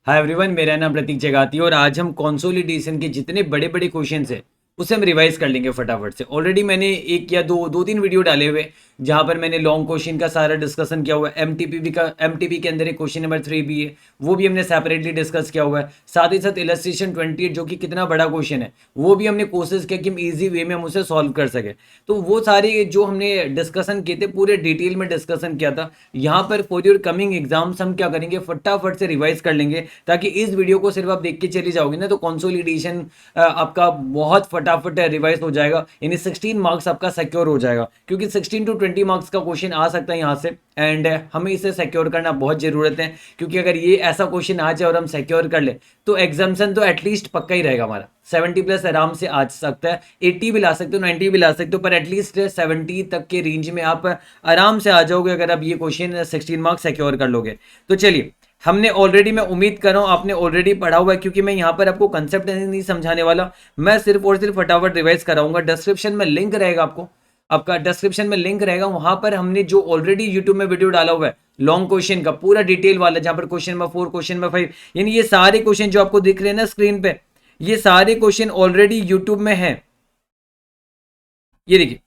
Hi everyone, मेरा नाम प्रतीक जगाती है और आज हम कंसोलिडेशन के जितने बड़े बड़े क्वेश्चन है उसे हम रिवाइज कर लेंगे फटाफट से। ऑलरेडी मैंने एक या दो तीन वीडियो डाले हुए जहां पर मैंने लॉन्ग क्वेश्चन का सारा डिस्कशन किया हुआ है। एमटीपी के अंदर एक क्वेश्चन नंबर 3 भी है, वो भी हमने सेपरेटली डिस्कस किया हुआ है। साथ ही साथ इलस्ट्रेशन 28 जो कि कितना बड़ा क्वेश्चन है वो भी हमने कोशिश किया कि हम ईजी वे में हम उसे सॉल्व कर सके। तो वो सारे जो हमने डिस्कशन किए थे पूरे डिटेल में डिस्कशन किया था। यहाँ पर फॉर योर कमिंग एग्जाम्स हम क्या करेंगे, फटाफट से रिवाइज कर लेंगे ताकि इस वीडियो को सिर्फ आप देख के चली जाओगे ना तो कंसोलिडेशन आपका बहुत फटाफट रिवाइज हो जाएगा, यानी 16 मार्क्स आपका सिक्योर हो जाएगा। क्योंकि 16 to 20 मार्क्स का क्वेश्चन आ सकता है यहाँ से एंड हमें इसे सिक्योर करना बहुत जरूरत है। क्योंकि अगर ये ऐसा क्वेश्चन आ जाए और हम सिक्योर कर ले तो एग्जाम्सन तो एटलीस्ट पक्का ही रहेगा हमारा। 70 प्लस आराम से आ सकता है, 80 भी ला सकते हो, 90 भी ला सकते हो, पर एटलीस्ट 70 तक के रेंज में आप आराम से आ जाओगे अगर आप ये क्वेश्चन 16 मार्क्स सिक्योर कर लोगे। तो चलिए, हमने ऑलरेडी, मैं उम्मीद कर रहा हूँ आपने ऑलरेडी पढ़ा हुआ है, क्योंकि मैं यहाँ पर आपको कंसेप्ट नहीं समझाने वाला, मैं सिर्फ और सिर्फ फटाफट रिवाइज कराऊंगा। डिस्क्रिप्शन में लिंक रहेगा, आपका डिस्क्रिप्शन में लिंक रहेगा, वहां पर हमने जो ऑलरेडी यूट्यूब में वीडियो डाला हुआ है लॉन्ग क्वेश्चन का पूरा डिटेल वाला, जहां पर क्वेश्चन नंबर 4, क्वेश्चन नंबर 5, यानी ये सारे क्वेश्चन जो आपको दिख रहे हैं ना स्क्रीन पे, ये सारे क्वेश्चन ऑलरेडी यूट्यूब में है। ये देखिए,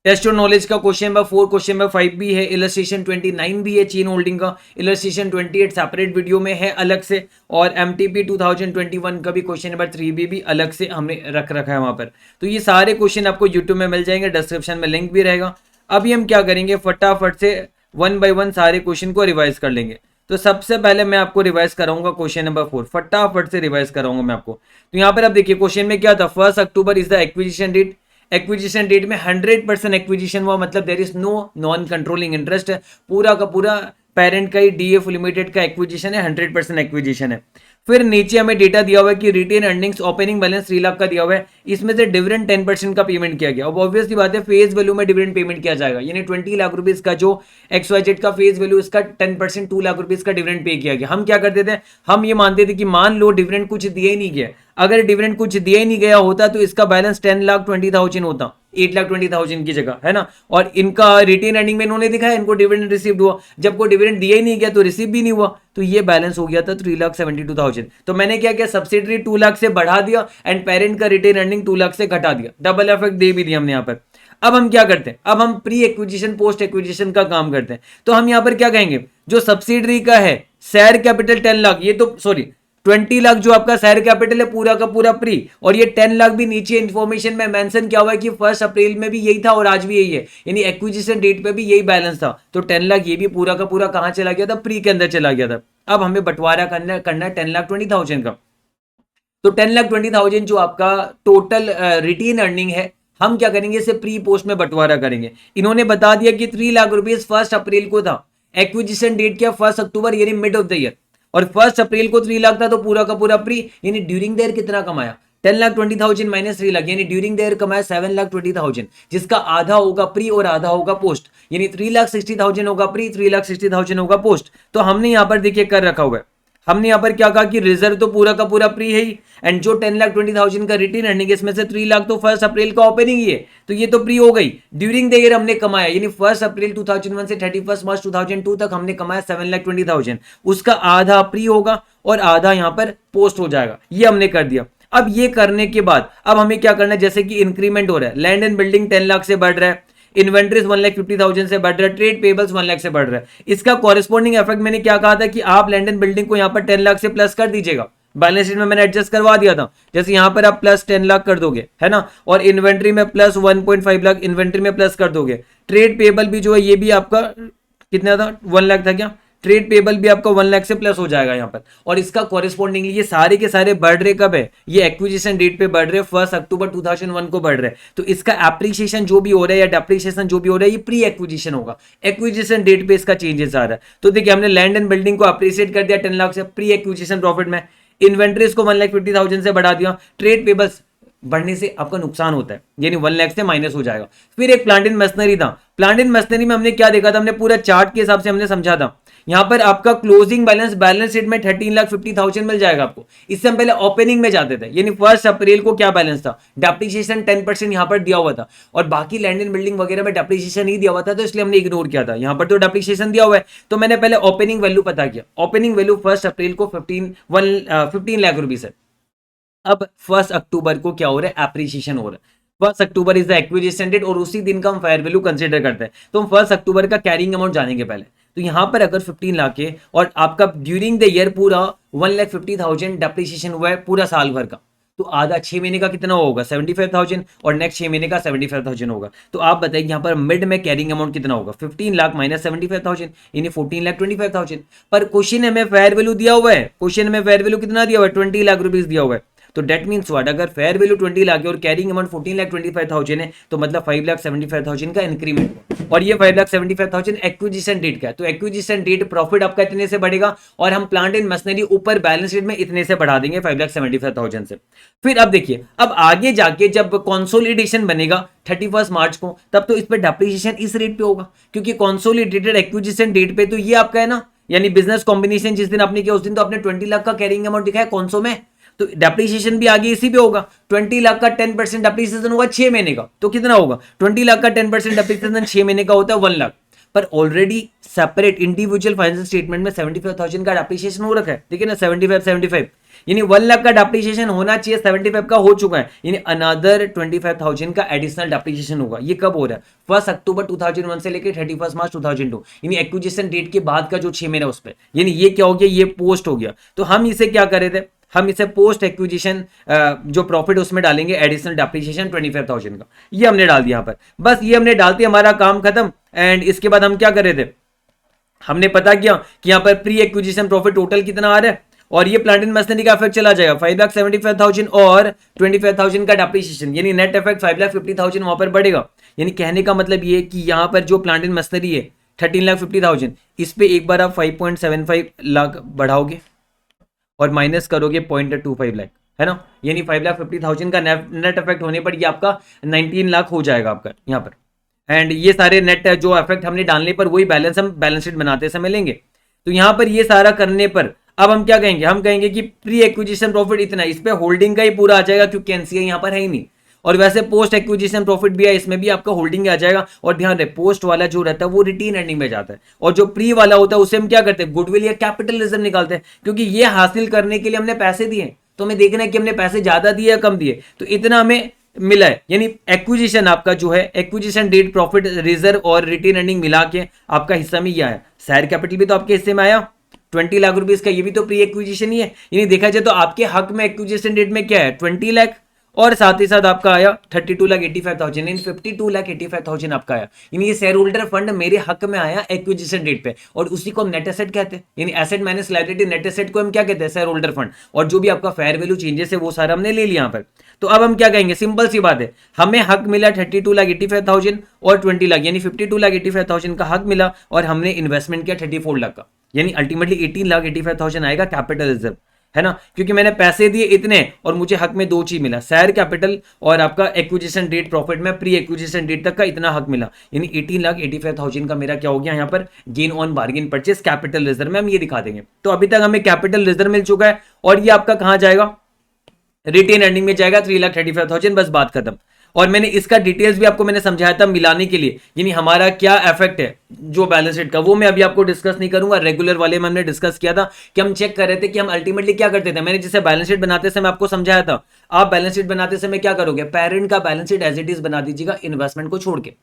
टेस्ट और नॉलेज का क्वेश्चन नंबर 4, क्वेश्चन नंबर 5 भी है, इलस्ट्रेशन 29 भी है चेन होल्डिंग का, इलस्ट्रेशन 28 सेपरेट वीडियो में है अलग से, और एमटीपी 2021 का भी क्वेश्चन नंबर 3 भी अलग से हमने रख रखा है वहां पर। तो ये सारे क्वेश्चन आपको यूट्यूब में मिल जाएंगे, डिस्क्रिप्शन में लिंक भी रहेगा। अभी हम क्या करेंगे, फटाफट से 1 by 1 सारे क्वेश्चन को रिवाइज कर लेंगे। तो सबसे पहले मैं आपको रिवाइज कराऊंगा क्वेश्चन नंबर 4, फटाफट से रिवाइज कराऊंगा मैं आपको। तो यहाँ पर आप देखिए क्वेश्चन में क्या था, 1 October is the acquisition date. Acquisition date में 100% एक्विजिशन हुआ, मतलब there is no non controlling interest है, पूरा का पूरा पेरेंट का ही डीएफ लिमिटेड का एक्विजिशन है, 100% एक्विजिशन है। फिर नीचे हमें डेटा दिया हुआ है कि retained earnings opening balance 3 lakh का दिया हुआ है, इसमें से डिविडेंड 10% का पेमेंट किया गया। अब ऑब्वियसली बात है फेस वैल्यू में डिविडेंड पेमेंट किया जाएगा, यानी 20 लाख रुपीज का जो XYZ का फेस वैल्यू, इसका 10% 2 लाख रुपीज का डिविडेंड पे किया गया। हम क्या करते थे, हम ये मानते थे कि मान लो डिविडेंड कुछ दिया ही नहीं गया, अगर डिविडेंड कुछ दिया ही नहीं गया होता तो इसका बैलेंस 10,20,000 होता, 8,20,000 की जगह, है ना। और इनका रिटेन अर्निंग में इन्होंने दिखाया इनको डिविडेंड रिसीव हुआ, जब को डिविडेंड दिया ही नहीं गया तो रिसीव भी नहीं हुआ, तो ये बैलेंस हो गया था 3,72,000। तो मैंने क्या किया, सब्सिडरी 2 लाख से बढ़ा दिया एंड पेरेंट का रिटेन अर्निंग 2 लाख से घटा दिया, डबल इफेक्ट दे भी दिया हमने यहाँ पर। अब हम क्या करते हैं, अब हम प्री एक्विजिशन पोस्ट एक्विजिशन का काम करते हैं। तो हम यहाँ पर क्या कहेंगे, जो सब्सिडरी का है शेयर कैपिटल 10 लाख, ये तो सॉरी 20 लाख जो आपका शेयर कैपिटल है पूरा का पूरा प्री, और ये 10 लाख भी नीचे इंफॉर्मेशन में मेंशन किया हुआ है कि 1 अप्रैल में भी यही था और आज भी यही है, यानी एक्विजिशन डेट पे भी यही बैलेंस था। तो 10 लाख ये भी पूरा का पूरा कहां चला गया था, प्री के अंदर चला गया था। अब हमें बंटवारा करना है 10,20,000 का। तो 10,20,000 जो आपका टोटल रिटेन अर्निंग है, हम क्या करेंगे, इसे प्री पोस्ट में बंटवारा करेंगे। इन्होंने बता दिया कि 3 लाख रुपीज 1 अप्रैल को था, एक्विजिशन डेट क्या 1 अक्टूबर, यानी मिड ऑफ द ईयर, और 1 अप्रैल को 3 लाख था, तो पूरा का पूरा प्री, यानी ड्यूरिंग द ईयर कितना कमाया, 10,20,000 माइनस 3 लाख, यानी ड्यूरिंग द ईयर कमाया 7,20,000, जिसका आधा होगा प्री और आधा होगा पोस्ट, यानी 3,60,000 होगा प्री, 3,60,000 होगा पोस्ट। तो हमने यहाँ पर देखिए कर रखा हुआ है, हमने यहाँ पर क्या कहा कि रिजर्व तो पूरा का पूरा प्री है ही, एंड जो 10,20,000 का रिटेन अर्निंग इसमें से 3 लाख तो 1 अप्रैल का ओपनिंग ही है, तो ये तो प्री हो गई। ड्यूरिंग द ईयर हमने कमाया, यानी 1 अप्रैल 2001 से 31 मार्च 2002 तक हमने कमाया 7,20,000, उसका आधा प्री होगा और आधा यहाँ पर पोस्ट हो जाएगा, ये हमने कर दिया। अब ये करने के बाद अब हमें क्या करना है, जैसे कि इंक्रीमेंट हो रहा है, लैंड एंड बिल्डिंग 10 लाख से बढ़ रहा है, इन्वेंट्रीज 1,50,000 से बढ़ रहा है, ट्रेड पेबल्स 1 लाख से बढ़ रहा है। इसका कॉरेस्पॉन्डिंग इफेक्ट मैंने क्या कहा था कि आप लैंड एंड बिल्डिंग को यहाँ पर 10 लाख से प्लस कर दीजिएगा, बैलेंस शीट में मैंने एडजस्ट करवा दिया था, जैसे यहाँ पर आप प्लस 10 लाख कर दोगे, है ना, और इन्वेंट्री में प्लस 1.5 लाख इन्वेंट्री में प्लस कर दोगे। ट्रेड पेबल भी जो है ये भी आपका कितना था, 1 लाख था क्या, ट्रेड पेबल भी आपका 1 लाख से प्लस हो जाएगा यहाँ पर। और इसका कॉरेस्पॉन्डिंगली ये सारे के सारे बढ़ रहे कब है, ये एक्विजिशन डेट पे बढ़ रहे, 1 अक्टूबर 2001 को बढ़ रहे हैं। तो इसका एप्रिसिएशन जो भी हो रहा है या डेप्रिसिएशन जो भी हो रहा है ये प्री एक्विजिशन होगा, एक्विजिशन डेट पे इसका चेंजेस आ रहा है। तो देखिए हमने लैंड एंड बिल्डिंग को अप्रिशिएट कर दिया 10 लाख से प्री एक्विजिशन प्रॉफिट में, इन्वेंट्रीज को 1,50,000 से बढ़ा दिया, ट्रेड पेबल्स बढ़ने से आपका नुकसान होता है, यानी 1 लाख से माइनस हो जाएगा। फिर एक प्लांट एंड मशीनरी था, प्लांट एंड मशीनरी में हमने क्या देखा था, हमने पूरा चार्ट के हिसाब से हमने समझा था यहाँ पर आपका क्लोजिंग बैलेंस शीट में 13,50,000 मिल जाएगा आपको। इससे हम पहले ओपनिंग में जाते थे, यानी 1 अप्रैल को क्या बैलेंस था, डेप्रिसिएशन 10% यहाँ पर दिया हुआ था और बाकी लैंड एंड बिल्डिंग वगैरह में डेप्रिसिएशन नहीं दिया हुआ था, तो इसलिए हमने इग्नोर किया था। यहाँ पर तो डेप्रिसिएशन दिया हुआ है, तो मैंने पहले ओपनिंग वैल्यू पता किया। ओपनिंग वैल्यू 1 अप्रैल को 15 लाख रुपीज है। अब 1 अक्टूबर को क्या हो रहा है, एप्रिसिएशन हो रहा है। 1 October is the acquisition date और उसी दिन का हम फेयर वैल्यू कंसीडर करते हैं। तो हम 1 अक्टूबर का कैरिंग अमाउंट जानेंगे पहले। तो यहां पर अगर 15 लाख है और आपका ड्यूरिंग द ईयर पूरा 1,50,000 डेप्रिसिएशन हुआ है पूरा साल भर का, तो आधा 6 महीने का कितना होगा, 75,000 और नेक्स्ट 6 महीने का 75,000 होगा। तो आप बताइए यहाँ पर मिड में कैरिंग अमाउंट कितना होगा, 15 लाख माइनस 75,000 यानी 14,25,000। पर क्वेश्चन में फेयर वैल्यू दिया हुआ है, क्वेश्चन में फेयर वैल्यू कितना दिया हुआ है, 20 लाख रुपीज दिया हुआ है। तो डेट मीन्स व्हाट, अगर फेयर वैल्यू 20 लाख है और कैरिंग अमाउंट 14,25,000 है, तो मतलब 5,75,000 का इंक्रीमेंट। और ये 5,75,000 एक्विजिशन डेट का है। तो एक्विजिशन डेट प्रॉफिट आपका इतने से बढ़ेगा और हम प्लांट एंड मशीनरी ऊपर बैलेंस शीट में इतने से बढ़ा देंगे 5,75,000 से। फिर अब देखिए, अब आगे जाके जब कंसोलिडेशन बनेगा 31 मार्च को, तब तो इस पर डेप्रिसिएशन इस रेट पे होगा, क्योंकि कंसोलिडेटेड एक्विजिशन डेट पे तो ये आपका है ना, यानी बिजनेस कॉम्बिनेशन जिस दिन आपने किया उस दिन तो आपने 20 लाख का कैरिंग अमाउंट दिखाया कौनसो में, तो डेप्रिसिएशन भी आगे इसी पे होगा। 20 लाख का 10% डेप्रिसिएशन होगा 6 महीने का, तो कितना होगा, 20 लाख का 10% डेप्रिसिएशन 6 महीने का होता है 1 लाख। पर already separate individual financial statement में 75,000 का डेप्रिसिएशन हो रखा है, ठीक है ना, 75 यानी 1 लाख का डेप्रिसिएशन होना चाहिए, 75 का हो चुका है, यानी अनदर 25,000 का एडिशनल डेप्रिसिएशन होगा। ये कब हो रहा है, 1 अक्टूबर 2001 से लेकर 31 मार्च 2002, यानी एक्विजिशन डेट के बाद का जो 6 महीना उस पर, यानी ये क्या हो गया, ये पोस्ट हो गया। तो हम इसे क्या कर रहे थे, हम इसे पोस्ट एक्विजिशन जो प्रॉफिट उसमें डालेंगे एडिशनल डेप्रिसिएशन 25,000 का, ये हमने डाल दिया यहाँ पर। बस ये हमने डालते हमारा काम खत्म। एंड इसके बाद हम क्या कर रहे थे, हमने पता किया कि यहाँ पर प्री एक्विजिशन प्रॉफिट टोटल कितना आ रहा है और ये प्लांट एंड मशीनरी का इफेक्ट चला जाएगा 5,75,000 और 25,000 का डेप्रिसिएशन, यानी नेट इफेक्ट 5,50,000 वहां पर बढ़ेगा। यानी कहने का मतलब ये कि यहाँ पर जो प्लांट एंड मशीनरी है 13,50,000, इस पे एक बार आप 5.75 लाख बढ़ाओगे और माइनस करोगे 0.25 लाख, है ना, यानी 5,50,000 का नेट इफेक्ट होने पर ये आपका 19 लाख हो जाएगा आपका यहाँ पर। एंड ये सारे नेट जो इफेक्ट हमने डालने पर वही बैलेंस हम बैलेंस शीट बनाते समय लेंगे। तो यहाँ पर ये सारा करने पर अब हम क्या कहेंगे, हम कहेंगे कि प्री एक्विजिशन प्रॉफिट इतना, इस पे होल्डिंग का ही पूरा आ जाएगा क्योंकि एनसीआई यहाँ पर है ही नहीं। और वैसे पोस्ट एक्विजिशन प्रॉफिट भी है, इसमें भी आपका होल्डिंग आ जाएगा। और ध्यान रहे, पोस्ट वाला जो रहता है वो रिटेन अर्निंग में जाता है और जो प्री वाला होता है उसे हम क्या करते हैं, गुडविल या कैपिटल रिजर्व निकालते हैं, क्योंकि ये हासिल करने के लिए हमने पैसे दिए, तो हमें देखना है कि हमने पैसे ज्यादा दिए या कम दिए, तो इतना हमें मिला है। यानी एक्विजिशन आपका जो है, एक्विजिशन डेट प्रॉफिट रिजर्व और रिटेन अर्निंग मिला के आपका हिस्सा में यह आया। शेयर कैपिटल भी तो आपके हिस्से में आया 20 लाख रुपीस का, ये भी तो प्री एक्विजिशन ही है। यानी देखा जाए तो आपके हक में एक्विजिशन डेट में क्या है 20 लाख और साथ ही साथ आपका आया 32,85,000, यानी 52,85,000 आपका आया। यानी ये शेयर होल्डर फंड मेरे हक में आया एक्विजिशन डेट पे, और उसी को हम नेट एसेट कहते हैं। यानी asset minus liability, net asset को हम क्या कहते हैं, शेयर होल्डर फंड। और जो भी आपका फेयर वैल्यू चेंजेस है वो सारा हमने ले लिया यहाँ पर। तो अब हम क्या कहेंगे, सिंपल सी बात है, हमें हक मिला 32,85,000 और 20 लाख, यानी 52,85,000 का हक मिला और हमने इन्वेस्टमेंट किया 34 लाख का, यानी अल्टीमेटली 18,85,000 आएगा कैपिटल रिजर्व, है ना, क्योंकि मैंने पैसे दिए इतने और मुझे हक में दो चीज मिला, शेयर कैपिटल और आपका एक्विजिशन डेट प्रॉफिट में प्री एक्विजिशन डेट तक का इतना हक मिला। यानी 18,85,000 का मेरा क्या हो गया यहाँ पर, gain on bargain purchase capital reserve में हम ये दिखा देंगे। तो अभी तक हमें कैपिटल रिजर्व मिल चुका है और ये आपका कहाँ जाएगा, रिटेन अर्निंग में जाएगा 3,35,000, बस बात खत्म। और मैंने इसका डिटेल्स भी आपको मैंने समझाया था मिलाने के लिए, यानी हमारा क्या इफेक्ट है जो बैलेंस शीट का, वो मैं अभी आपको डिस्कस नहीं करूंगा। रेगुलर वाले में हमने डिस्कस किया था कि हम चेक कर रहे थे कि हम अल्टीमेटली क्या करते थे। मैंने जिसे बैलेंस शीट बनाते समय आपको समझाया था, आप बैलेंस शीट बनाते समय क्या करोगे, पेरेंट का balance sheet as it is बना दीजिएगा, इन्वेस्टमेंट को छोड़ के,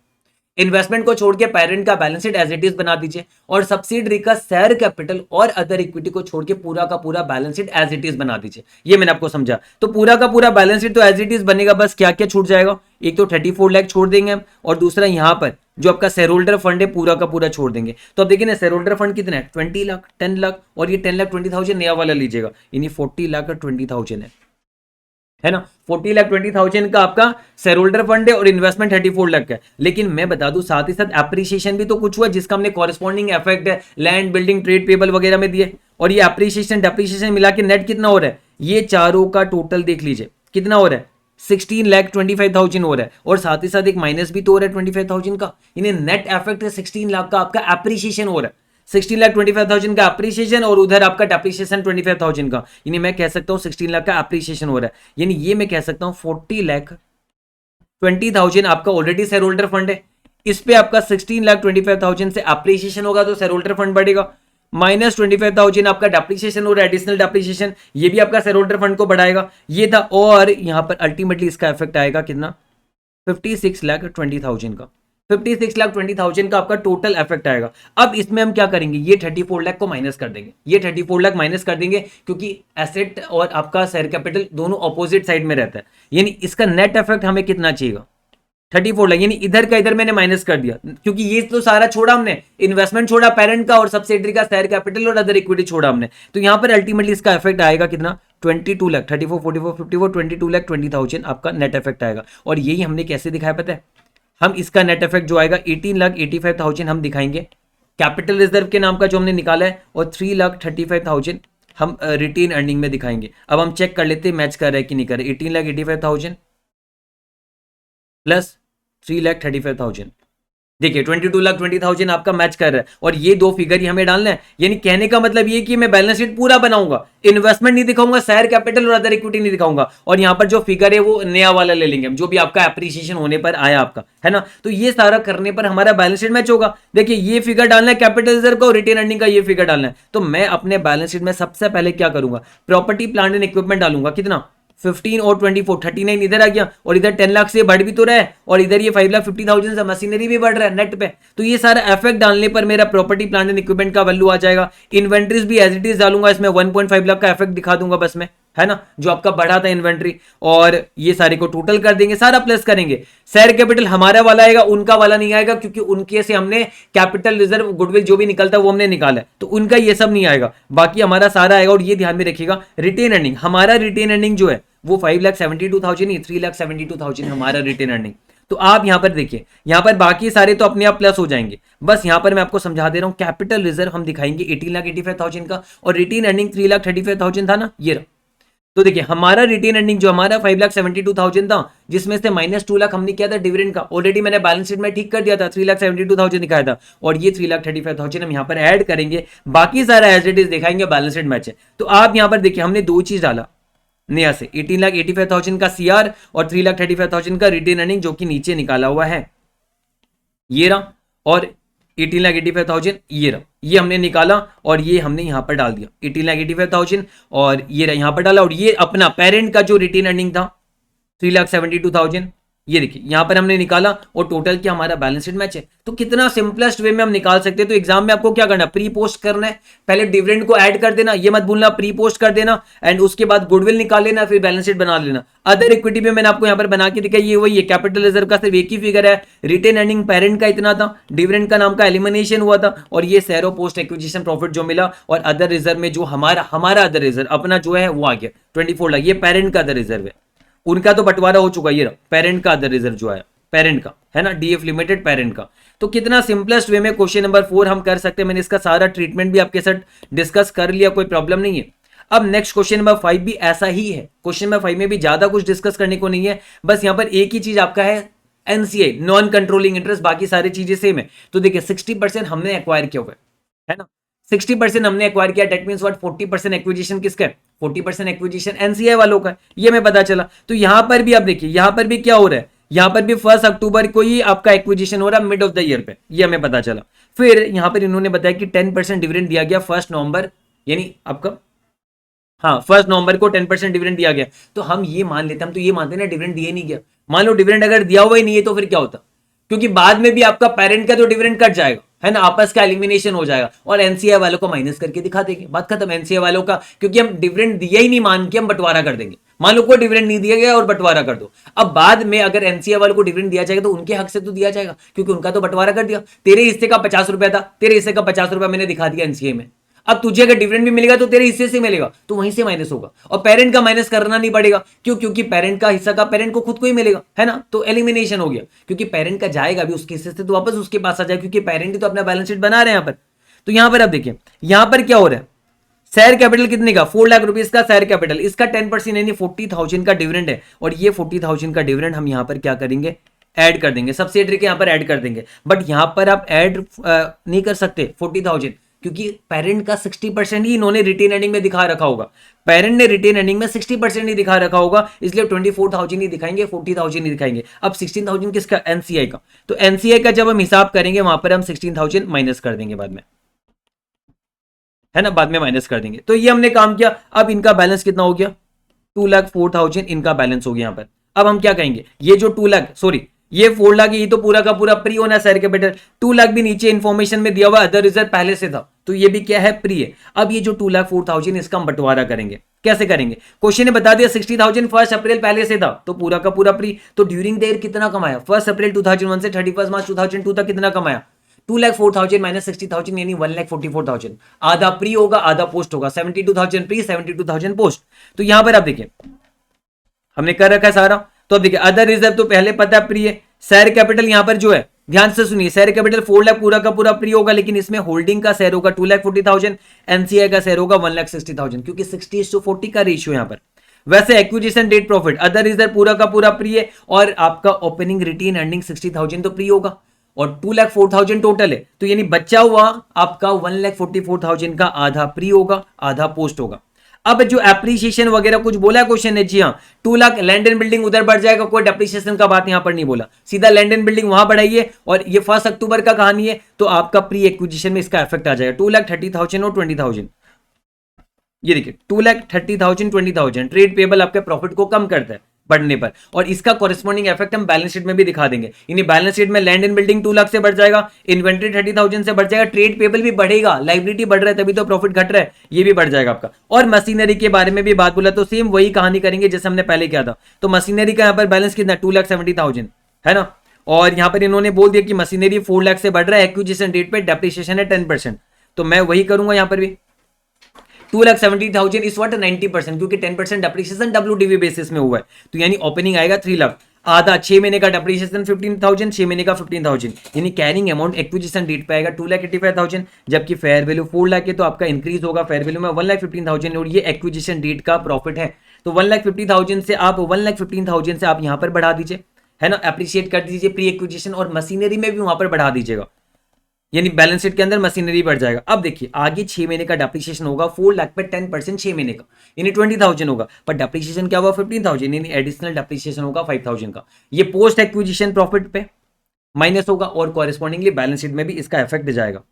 इन्वेस्टमेंट को छोड़ के पेरेंट का balance sheet as it is बना दीजिए, और सब्सिडरी का शेयर कैपिटल और अदर इक्विटी को छोड़ के पूरा का पूरा balance sheet as it is बना दीजिए। ये मैंने आपको समझा। तो पूरा का पूरा बैलेंस शीट तो एज इट इज बनेगा, बस क्या क्या छूट जाएगा, एक तो 34 लाख छोड़ देंगे हम, और दूसरा यहां पर जो आपका शेयर होल्डर फंड है पूरा का पूरा छोड़ देंगे। तो अब देखिए ना, शेयर होल्डर फंड कितना है 20 लाख, 10 लाख, और ये 10,20,000 नया वाला लीजिएगा, यानी 40,20,000 है ना, 40,20,000 का आपका शेयर होल्डर फंड है और इन्वेस्टमेंट 34 लाख का है। लेकिन मैं बता दूं साथ ही साथ एप्रिसिएशन भी तो कुछ हुआ जिसका हमने कॉरेस्पॉन्डिंग इफेक्ट है लैंड बिल्डिंग ट्रेड पेबल वगैरह में दिए, और ये एप्रिसिएशन डेप्रिसिएशन मिला के नेट कितना हो रहा है, ये चारों का टोटल देख लीजिए कितना हो रहा है, 16,25,000 हो रहा है, और साथ ही साथ एक माइनस भी तो हो रहा है 25,000 का, यानी नेट इफेक्ट 16 लाख का आपका एप्रिसिएशन हो रहा है। 16,25,000 का अप्रिसिएशन और उधर आपका डेप्रिसिएशन 25,000 का, यानी मैं कह सकता हूँ 16 लाख का अप्रिसिएशन हो रहा है, यानी ये मैं कह सकता हूँ 40,20,000 आपका ऑलरेडी शेयर होल्डर फंड है, इस पे आपका 16,25,000 से अप्रिसिएशन होगा तो शेयर होल्डर फंड बढ़ेगा, माइनस 25,000 आपका डेप्रिसिएशन हो रहा है, एडिशनल डेप्रिसिएशन, ये भी आपका शेयर होल्डर फंड को बढ़ाएगा, ये था। और यहां पर अल्टीमेटली इसका इफेक्ट आएगा कितना, 56,20,000 का, 56,20,000 का आपका टोटल इफेक्ट आएगा। अब इसमें हम क्या करेंगे, ये 34 लाख को माइनस कर देंगे, ये 34 लाख माइनस कर देंगे, क्योंकि एसेट और आपका शेयर कैपिटल दोनों ऑपोजिट साइड में रहता है, यानी इसका नेट इफेक्ट हमें कितना चाहिए, 34 लाख, यानी इधर का इधर मैंने माइनस कर दिया, क्योंकि ये तो सारा छोड़ा हमने, इन्वेस्टमेंट छोड़ा पेरेंट का और सब्सिडियरी का शेयर कैपिटल और अदर इक्विटी छोड़ा हमने, तो यहां पर अल्टीमेटली इसका इफेक्ट आएगा कितना, 22 लाख, 34, 44, 54, 22,20,000 आपका नेट इफेक्ट आएगा। और यही हमने कैसे दिखाया पता है, हम इसका नेट इफेक्ट जो आएगा 18,85,000 हम दिखाएंगे कैपिटल रिजर्व के नाम का जो हमने निकाला है, और 3,35,000 हम रिटेन अर्निंग में दिखाएंगे। अब हम चेक कर लेते हैं मैच कर रहा है कि नहीं कर रहा है, 18,85,000 प्लस 3,35,000, देखिए 22,20,000 आपका मैच कर रहा है, और ये दो फिगर ही हमें डालना है, यानी कहने का मतलब ये कि मैं बैलेंस शीट पूरा बनाऊंगा, इन्वेस्टमेंट नहीं दिखाऊंगा, शेयर कैपिटल और अदर इक्विटी नहीं दिखाऊंगा, और यहां पर जो फिगर है वो नया वाला ले लेंगे जो भी आपका एप्रिसिएशन होने पर आया आपका, है ना। तो ये सारा करने पर हमारा बैलेंस शीट मैच होगा। देखिए ये फिगर डालना है कैपिटल रिजर्व का और रिटेन अर्निंग का ये फिगर डालना है, तो मैं अपने बैलेंस शीट में सबसे पहले क्या करूंगा, प्रॉपर्टी प्लांट एंड इक्विपमेंट डालूंगा, कितना 15 और 24, 39 इधर आ गया, और इधर 10 लाख से बढ़ भी तो रहा है, और इधर ये 5,50,000 से मशीनरी भी बढ़ रहा है नेट पे, तो ये सारा इफेक्ट डालने पर मेरा प्रॉपर्टी प्लांट एंड इक्विपमेंट का वैल्यू आ जाएगा। इन्वेंट्रीज भी एज इट इज डालूंगा, इसमें 1.5 लाख का इफेक्ट दिखा दूंगा बस में, है ना, जो आपका बढ़ा था इन्वेंट्री, और ये सारे को टोटल कर देंगे, सारा प्लस करेंगे। शेयर कैपिटल हमारा वाला आएगा, उनका वाला नहीं आएगा, क्योंकि उनके से हमने कैपिटल रिजर्व गुडविल जो भी निकलता है वो हमने निकाला है, तो उनका ये सब नहीं आएगा, बाकी हमारा सारा आएगा। और ये ध्यान में रखिएगा, रिटेन अर्निंग, हमारा रिटेन अर्निंग जो है वो 5,72,000 ही, 3,72,000 हमारा रिटेन अर्निंग। तो आप यहां पर देखिए, यहां पर बाकी सारे तो अपने आप प्लस हो जाएंगे, बस यहां पर मैं आपको समझा दे रहा हूं, कैपिटल रिजर्व हम दिखाएंगे 18,85,000 का, और रिटेन अर्निंग 3,35,000 था ना, ये रहा। तो देखिए हमारा रिटेन अर्निंग जो हमारा 5,72,000 था, जिसमें से -2 लाख हमने किया था डिविडेंड का, ऑलरेडी मैंने बैलेंस शीट में ठीक कर दिया था, 3,72,000 दिखाया था, और ये 3,35,000 हम यहां पर ऐड करेंगे, बाकी सारा एज इट इज दिखाएंगे, बैलेंस शीट मैच है। तो आप यहां पर देखिए हमने दो चीज डाला नया से, 18,85,000 का सीआर और 3,35,000 का रिटेन अर्निंग जो कि नीचे निकाला हुआ है, ये रहा, और 18,85,000 ये रहा, ये हमने निकाला और ये हमने यहां पर डाल दिया 18,85,000, और ये रहा यहां पर डाला, और ये अपना पेरेंट का जो रिटेन अर्निंग था 3,72,000, ये देखिए यहां पर हमने निकाला, और टोटल क्या हमारा बैलेंस शीट मैच है। तो कितना सिंपलेस्ट वे में हम निकाल सकते हैं। तो एग्जाम में आपको क्या करना, प्री पोस्ट करना है, पहले डिविडेंड को ऐड कर देना, ये मत भूलना, प्री पोस्ट कर देना, एंड उसके बाद गुडविल निकाल लेना, फिर बैलेंस शीट बना लेना। अदर इक्विटी में मैंने आपको यहां पर बना के दिखाई, ये वही है, कैपिटल रिजर्व का सिर्फ एक ही फिगर है, रिटेन अर्निंग पेरेंट का इतना था, डिविडेंड का नाम का एलिमिनेशन हुआ था, और ये शेयर पोस्ट एक्विजिशन प्रॉफिट जो मिला, और अदर रिजर्व में जो हमारा अदर रिजर्व अपना जो है वो आ गया 24 लाख, ये पेरेंट का अदर रिजर्व है, उनका तो बंटवारा हो चुका, ये पेरेंट का अदर रिजर्व जो है पेरेंट का, है ना, डीएफ लिमिटेड पेरेंट का। तो कितना सिंपलेस्ट वे में क्वेश्चन नंबर 4 हम कर सकते हैं, मैंने इसका सारा ट्रीटमेंट भी आपके साथ डिस्कस कर लिया, कोई प्रॉब्लम नहीं है। अब नेक्स्ट क्वेश्चन नंबर 5 भी ऐसा ही है, क्वेश्चन नंबर 5 में भी ज्यादा कुछ डिस्कस करने को नहीं है, बस यहां पर एक ही चीज आपका है एनसीए, नॉन कंट्रोलिंग इंटरेस्ट, बाकी सारी चीजें सेम है। तो देखिए 60% हमने एक्वायर किया हुआ है ना, 60% हमने एक्वायर किया, डेट मींस व्हाट, 40% एक्विजिशन किसका है, 40% एक्विजिशन एनसीआई वालों का है, ये हमें पता चला। तो यहां पर भी आप देखिए, यहां पर भी क्या हो रहा है, यहां पर भी 1 अक्टूबर को ही आपका एक्विजिशन हो रहा है, मिड ऑफ द ईयर पे, ये हमें पता चला। फिर यहां पर इन्होंने बताया कि 10% डिविडेंड दिया गया 1 नवंबर, यानी आपका 1 नवंबर को 10% डिविडेंड दिया गया। तो हम ये मान लेते, हम तो ये मानते हैं ना डिविडेंड दिया नहीं गया, मान लो डिविडेंड अगर दिया हुआ ही नहीं है तो फिर क्या होता, क्योंकि बाद में भी आपका पेरेंट का तो डिविडेंड कट जाएगा, है ना, आपस का एलिमिनेशन हो जाएगा, और एनसीआई वालों को माइनस करके दिखा देंगे, बात खत्म। एनसीआई वालों का, क्योंकि हम डिविडेंड दिया ही नहीं मान के हम बंटवारा कर देंगे, मान लो कोई डिविडेंड नहीं दिया गया और बंटवारा कर दो। अब बाद में अगर एनसीआई वालों को डिविडेंड दिया जाएगा तो उनके हक से तो दिया जाएगा, क्योंकि उनका तो बंटवारा कर दिया, तेरे हिस्से का 50 रुपया था, तेरे हिस्से का 50 रुपया मैंने दिखा दिया एनसीआई में, अब तुझे अगर डिविडेंड भी मिलेगा तो तेरे हिस्से से मिलेगा, तो वहीं से माइनस होगा, और पेरेंट का माइनस करना नहीं पड़ेगा, क्यों, क्योंकि पेरेंट का हिस्सा का पेरेंट को खुद को ही मिलेगा, है ना, तो एलिमिनेशन हो गया, क्योंकि पेरेंट का जाएगा भी उसके हिस्से से तो वापस उसके पास आ जाएगा, क्योंकि पेरेंट ही तो अपना बैलेंस शीट बना रहे हैं यहां पर। तो यहां पर आप देखिए, यहां पर क्या हो रहा है, शेयर कैपिटल कितने का, 4 लाख रुपीज का शेयर कैपिटल, इसका 10% यानी 40,000 का डिविडेंड है, और ये 40,000 का डिविडेंड हम यहां पर क्या करेंगे, ऐड कर देंगे, सब्सिडियरी के यहां पर ऐड कर देंगे। बट यहां पर आप ऐड नहीं कर सकते 40,000, क्योंकि पेरेंट का 60% ही इन्होंने रिटेन अर्निंग में दिखा रखा होगा। पेरेंट ने रिटेन अर्निंग में 60% ही दिखा रखा होगा, इसलिए 24,000 ही दिखाएंगे, 40,000 ही दिखाएंगे। अब 16,000 किसका? एनसीआई का। तो एनसीआई का जब हम हिसाब करेंगे वहां पर हम 16,000 माइनस कर देंगे बाद में, है ना, बाद में माइनस कर देंगे। तो ये हमने काम किया। अब इनका बैलेंस कितना हो गया? 2,04,000 इनका बैलेंस हो गया यहाँ पर। अब हम क्या कहेंगे, ये जो 2 लाख, सॉरी ये 4 लाख, ये तो पूरा का पूरा प्री होना शेयर कैपिटल। 2 लाख भी नीचे इंफॉर्मेशन में दिया हुआ, अदर रिजर्व पहले से था, तो ये भी क्या है? प्री है। अब ये जो 2,04,000 इसका हम बंटवारा करेंगे। कैसे करेंगे? क्वेश्चन ने बता दिया 60,000 1 अप्रैल पहले से था, तो पूरा का पूरा प्री। तो ड्यूरिंग द ईयर कितना कमाया? 1 अप्रैल 2001 से 31 मार्च 2002 तक कितना कमाया? 2,04,000 माइनस 60,000 यानी 1,44,000। आधा प्री होगा, आधा पोस्ट होगा। 72,000 प्री, 72,000 पोस्ट। तो यहां पर आप देखिए हमने कर रखा है सारा। तो अब देखिए अदर रिजर्व तो पहले पता है प्री है। शेयर कैपिटल यहां पर जो है, ध्यान से सुनिए, शेयर कैपिटल 4 लाख पूरा का पूरा प्री होगा, लेकिन इसमें होल्डिंग का शेयर होगा 2,40,000, एनसीआई का शेयर होगा 1,60,000, क्योंकि 60:40 का रेशियो यहां पर। वैसे acquisition date profit other reserve पूरा का पूरा प्री है, और आपका ओपनिंग रिटेन अर्निंग 60,000 तो प्री होगा, और 2,04,000 टोटल है, तो यानी बच्चा हुआ आपका 1,44,000 का आधा प्री होगा, आधा पोस्ट होगा। अब जो एप्रिसिएशन वगैरह कुछ बोला है क्वेश्चन ने, जी हाँ, 2 लाख लैंड एंड बिल्डिंग उधर बढ़ जाएगा, कोई डेप्रिसिएशन का बात यहां पर नहीं बोला, सीधा लैंड एंड बिल्डिंग वहां बढ़ाइए। और ये 1 अक्टूबर का कहानी है, तो आपका प्री एक्विजिशन में इसका इफेक्ट आ जाएगा। 2,30,000 और 20,000, ये देखिए 2,30,000 20,000 ट्रेड पेबल आपके प्रॉफिट को कम करता है बढ़ने पर, और इसका कॉरेस्पॉन्डिंग इफेक्ट हम बैलेंस शीट में भी दिखा देंगे। यानी बैलेंस शीट में लैंड एंड बिल्डिंग 2 लाख से बढ़ जाएगा, इन्वेंट्री 30,000 से बढ़ जाएगा, ट्रेड पेबल भी बढ़ेगा, लाइबिलिटी बढ़ रहा है तभी तो प्रॉफिट घट रहा है, ये भी बढ़ जाएगा आपका। और मशीनरी के बारे में भी बात बोला, तो सेम वही कहानी करेंगे जैसे हमने पहले किया था। तो मशीनरी का यहाँ पर बैलेंस कितना? 2,70,000 है ना, और यहाँ पर इन्होंने बोल दिया कि मशीनरी 4 लाख से बढ़ रहा है, एक्विजिशन डेट पे डेप्रिसिएशन है 10%, तो मैं वही करूंगा यहाँ पर भी। 2,70,000 इस व्हाट 90%, क्योंकि 10% डेप्रिसिएशन WDV बेसिस में हुआ है, तो यानी ओपनिंग आएगा 3 लाख, आधा 6 महीने का डेप्रिसिएशन 15,000, 6 महीने का 15,000, यानी कैरिंग अमाउंट एक्विजिशन डेट पे आएगा 2,85,000, जबकि फेयर वैल्यू 4 लाख है, तो आपका इंक्रीज होगा फेयर वैल्यू में 1,15,000, और ये एक्विजिशन डेट का प्रॉफिट है। तो 1,50,000 से आप 1,15,000 से आप यहां पर बढ़ा दीजिए, है ना, अप्रिशिएट कर दीजिए प्री एक्विजिशन, और मशीनरी में भी वहां पर बढ़ा दीजिएगा, यानी बैलेंस शीट के अंदर मशीनरी बढ़ जाएगा। अब देखिए आगे 6 महीने का डेप्रिसिएशन होगा 4 लाख पे 10% 6 महीने का, यानी 20,000 होगा, पर डेप्रिसिएशन क्या हुआ 15,000, यानी एडिशनल डेप्रिसिएशन होगा 5,000 का। ये पोस्ट एक्विजिशन प्रॉफिट पे माइनस होगा, और कॉरेस्पॉन्डिंगली बैलेंस शीट में भी इसका इफेक्ट जाएगा।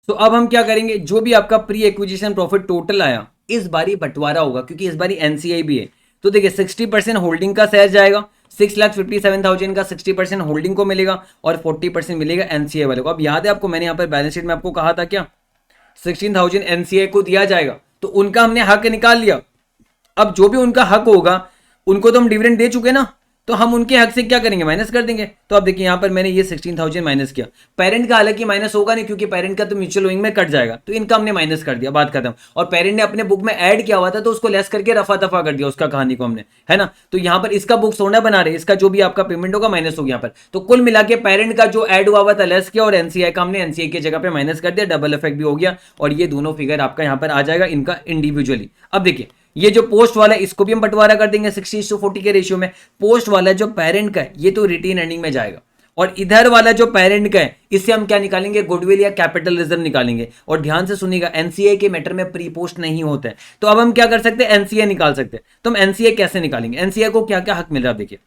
तो अब हम क्या करेंगे, जो भी आपका प्री एक्विजिशन प्रॉफिट टोटल आया, इस बारी बंटवारा होगा, क्योंकि इस बारी एनसीआई भी है। तो देखिए 60% होल्डिंग का शेयर जाएगा, 6,57,000 का 60% होल्डिंग को मिलेगा, और 40% मिलेगा एनसीए वाले को। अब याद है आपको, मैंने यहाँ पर बैलेंस शीट में आपको कहा था क्या, 16,000 एनसीए को दिया जाएगा, तो उनका हमने हक निकाल लिया। अब जो भी उनका हक होगा, उनको तो हम डिविडेंड दे चुके ना, तो हम उनके हक से क्या करेंगे, माइनस कर देंगे। तो अब देखिए यहाँ पर मैंने ये 16,000 माइनस किया, पेरेंट का हालांकि माइनस होगा नहीं, क्योंकि पेरेंट का तो म्यूचुअल ओइंग में कट जाएगा, तो इनका हमने माइनस कर दिया, बात खत्म। और पेरेंट ने अपने बुक में ऐड किया हुआ था, तो उसको लेस करके रफा दफा कर दिया उसका कहानी को हमने, है ना। तो यहाँ पर इसका बुक सोना बना रहे, इसका जो भी आपका पेमेंट होगा माइनस होगा यहाँ पर। तो कुल मिला के पेरेंट का जो ऐड हुआ था लेस किया, और एनसीआई का हमने एनसीआई की जगह पे माइनस कर दिया, डबल इफेक्ट भी हो गया, और ये दोनों फिगर आपका यहाँ पर आ जाएगा इनका इंडिविजुअली। अब देखिए ये जो पोस्ट वाला है, इसको भी हम बंटवारा कर देंगे 60:40 के रेशियो में। पोस्ट वाला जो पेरेंट का है, ये तो रिटेन अर्निंग में जाएगा, और इधर वाला जो पेरेंट का है, इससे हम क्या निकालेंगे, गुडविल या कैपिटल रिजर्व निकालेंगे। और ध्यान से सुनिएगा, एनसीए के मैटर में प्री पोस्ट नहीं होता है, तो अब हम क्या कर सकते हैं, एनसीए निकाल सकते हैं। तो हम एनसीए कैसे निकालेंगे, एनसीए को क्या क्या हक मिल रहा है, देखिए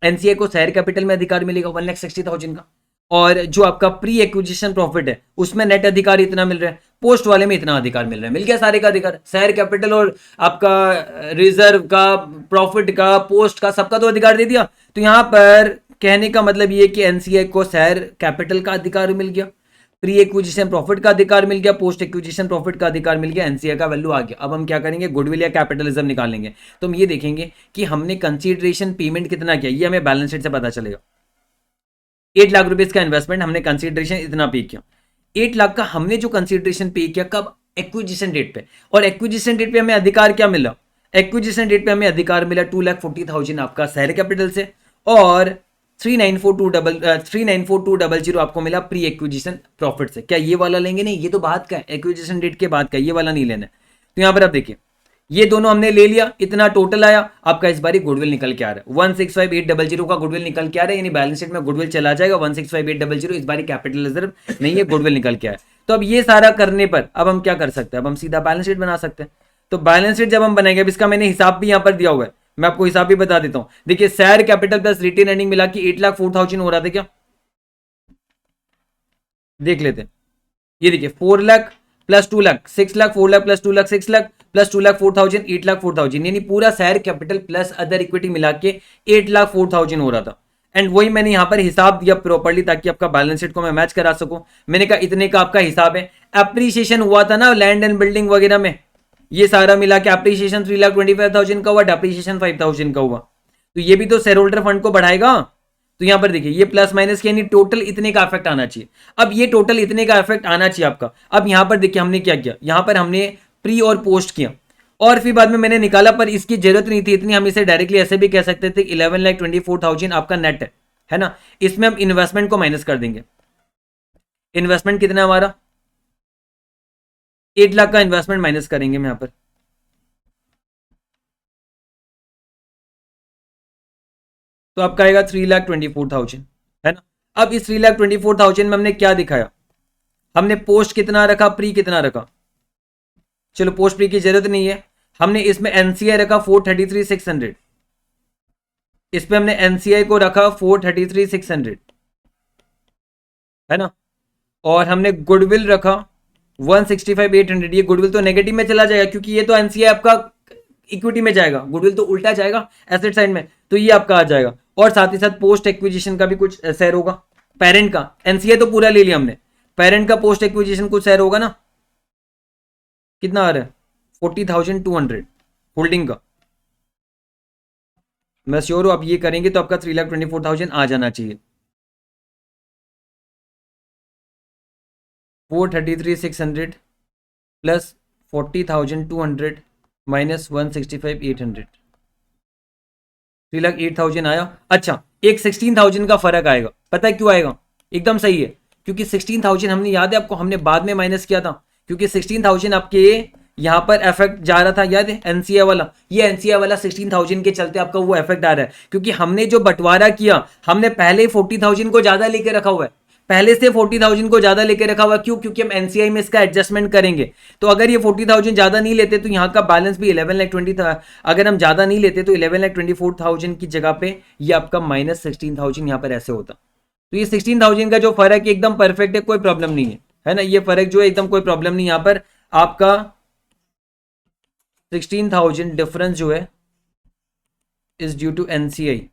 एनसीए को शेयर कैपिटल में अधिकार मिलेगा 1,60,000 का, और जो आपका प्री एक्विजिशन प्रॉफिट है उसमें नेट अधिकार इतना मिल रहा है, पोस्ट वाले में इतना अधिकार मिल रहा है, मिल गया सारे का अधिकार, शेयर कैपिटल और आपका रिजर्व का, प्रॉफिट का, पोस्ट का, सबका तो अधिकार दे दिया। तो यहां पर कहने का मतलब ये कि एनसीए को शेयर कैपिटल का अधिकार मिल गया, प्री एक्विजिशन प्रॉफिट का अधिकार मिल गया, पोस्ट एक्विजिशन प्रॉफिट का अधिकार मिल गया, एनसीए का वैल्यू आ गया। अब हम क्या करेंगे, गुडविल या कैपिटलिज्म निकालेंगे। तो हम ये देखेंगे कि हमने कंसीडरेशन पेमेंट कितना किया, ये हमें बैलेंस शीट से पता चलेगा। 8 लाख रुपए का इन्वेस्टमेंट, हमने कंसीडरेशन इतना पे किया। 8 लाख का हमने जो कंसीडरेशन पे किया, कब, एक्विजिशन डेट पे, और एक्विजिशन डेट पे हमें अधिकार क्या मिला, एक्विजिशन डेट पे हमें अधिकार मिला 2,40,000 आपका शेयर कैपिटल से, और 394,200 आपको मिला प्री एक्विजिशन प्रॉफिट से। क्या ये वाला लेंगे, नहीं, ये तो बात का है, एक्विजिशन डेट के बाद का, ये वाला नहीं लेना है। तो यहां पर आप देखिए ये दोनों हमने ले लिया, इतना टोटल आया आपका, इस बारी गुडविल निकल के आ रहा है 165,800 का गुडविल निकल के आ रहा है, यानी बैलेंस शीट में गुडविल चला जाएगा 165,800, इस बारी कैपिटल रिजर्व नहीं है, गुडविल निकल के आया। तो अब ये सारा करने पर अब हम क्या कर सकते हैं, अब हम सीधा बैलेंस शीट बना सकते हैं। तो बैलेंस शीट जब हम बनाएंगे, अब इसका मैंने हिसाब भी यहाँ पर दिया हुआ है, मैं आपको हिसाब भी बता देता हूं। देखिए share capital plus retain earning मिला के 8,04,000 हो रहा था क्या, देख लेते हैं। ये देखिए 4 lakh plus 2 lakh 6 lakh, 4 lakh plus 2 lakh 6 lakh plus 2 lakh 4,000 8,04,000, यानी पूरा share capital plus other equity मिला के 8,04,000 हो रहा था। एंड वही मैंने यहां पर हिसाब दिया प्रॉपर्ली ताकि आपका बैलेंस शीट को मैं मैच करा सकूं। मैंने कहा इतने का आपका हिसाब है, एप्रिसिएशन हुआ था ना लैंड एंड बिल्डिंग वगैरह में, ये सारा मिला के एप्रिसिएशन 3,25,000 का हुआ, डेप्रिसिएशन 5,000 का हुआ, तो ये भी तो शेयर होल्डर फंड को बढ़ाएगा। तो यहां पर देखिए ये प्लस माइनस यानी टोटल इतने का इफेक्ट आना चाहिए। अब ये टोटल इतने का इफेक्ट आना चाहिए आपका। अब यहां पर देखिए हमने क्या किया, यहां पर हमने प्री और पोस्ट किया और फिर बाद में मैंने निकाला, पर इसकी जरूरत नहीं थी इतनी, हम इसे डायरेक्टली ऐसे भी कह सकते थे 11,24,000 आपका नेट है ना। इसमें हम इन्वेस्टमेंट को माइनस कर देंगे। इन्वेस्टमेंट कितना हमारा 8 लाख का इन्वेस्टमेंट माइनस करेंगे हम यहां पर। तो आपका आएगा 3,24,000 है ना। अब इस 3,24,000 में हमने क्या दिखाया, हमने पोस्ट कितना रखा, प्री कितना रखा। चलो पोस्ट प्री की जरूरत नहीं है, हमने इसमें एनसीआई रखा 433,600, इस पे हमने एनसीआई को रखा 433,600 है ना। और हमने गुडविल रखा 165,800। ये गुडविल तो नेगेटिव में चला जाएगा क्योंकि ये तो एनसीआई आपका इक्विटी में जाएगा, गुडविल तो उल्टा जाएगा एसेट साइड में, तो ये आपका आ जाएगा। और साथ ही साथ पोस्ट एक्विजिशन का भी कुछ शेयर होगा पेरेंट का, एनसीआई तो पूरा ले लिया हमने, पेरेंट का पोस्ट एक्विजिशन कुछ शेयर होगा ना, कितना आ रहा है 40,200 होल्डिंग का। मैं श्योर हूं आप ये करेंगे तो आपका 3,24,000 आ जाना चाहिए। 433,600 प्लस 40,200 माइनस 165,800, 3,08,000 आया। अच्छा एक 16,000 का फर्क आएगा, पता है क्यों आएगा, एकदम सही है, क्योंकि 16,000 हमने याद है आपको, हमने बाद में माइनस किया था, क्योंकि 16,000 आपके यहां पर इफेक्ट जा रहा था, याद है एनसीआई वाला, ये एनसीआई वाला 16,000 के चलते आपका वो इफेक्ट आ रहा है, क्योंकि हमने जो बंटवारा किया हमने पहले ही 40,000 को ज्यादा लेके रखा हुआ है, पहले से 40,000 को ज्यादा लेके रखा हुआ। क्यों, क्योंकि हम एनसीआई में इसका एडजस्टमेंट करेंगे। तो अगर ये 40,000 ज्यादा नहीं लेते तो यहाँ का बैलेंस भी 11,20,000 था, अगर हम ज्यादा नहीं लेते तो 11,24,000 की जगह पे ये आपका माइनस 16,000 यहाँ पर ऐसे होता। तो ये 16,000 का जो फर्क है एकदम परफेक्ट है, कोई प्रॉब्लम नहीं है ना, ये फर्क जो है एकदम कोई प्रॉब्लम नहीं। यहाँ पर आपका 16,000 डिफरेंस जो है इज ड्यू टू एनसीआई,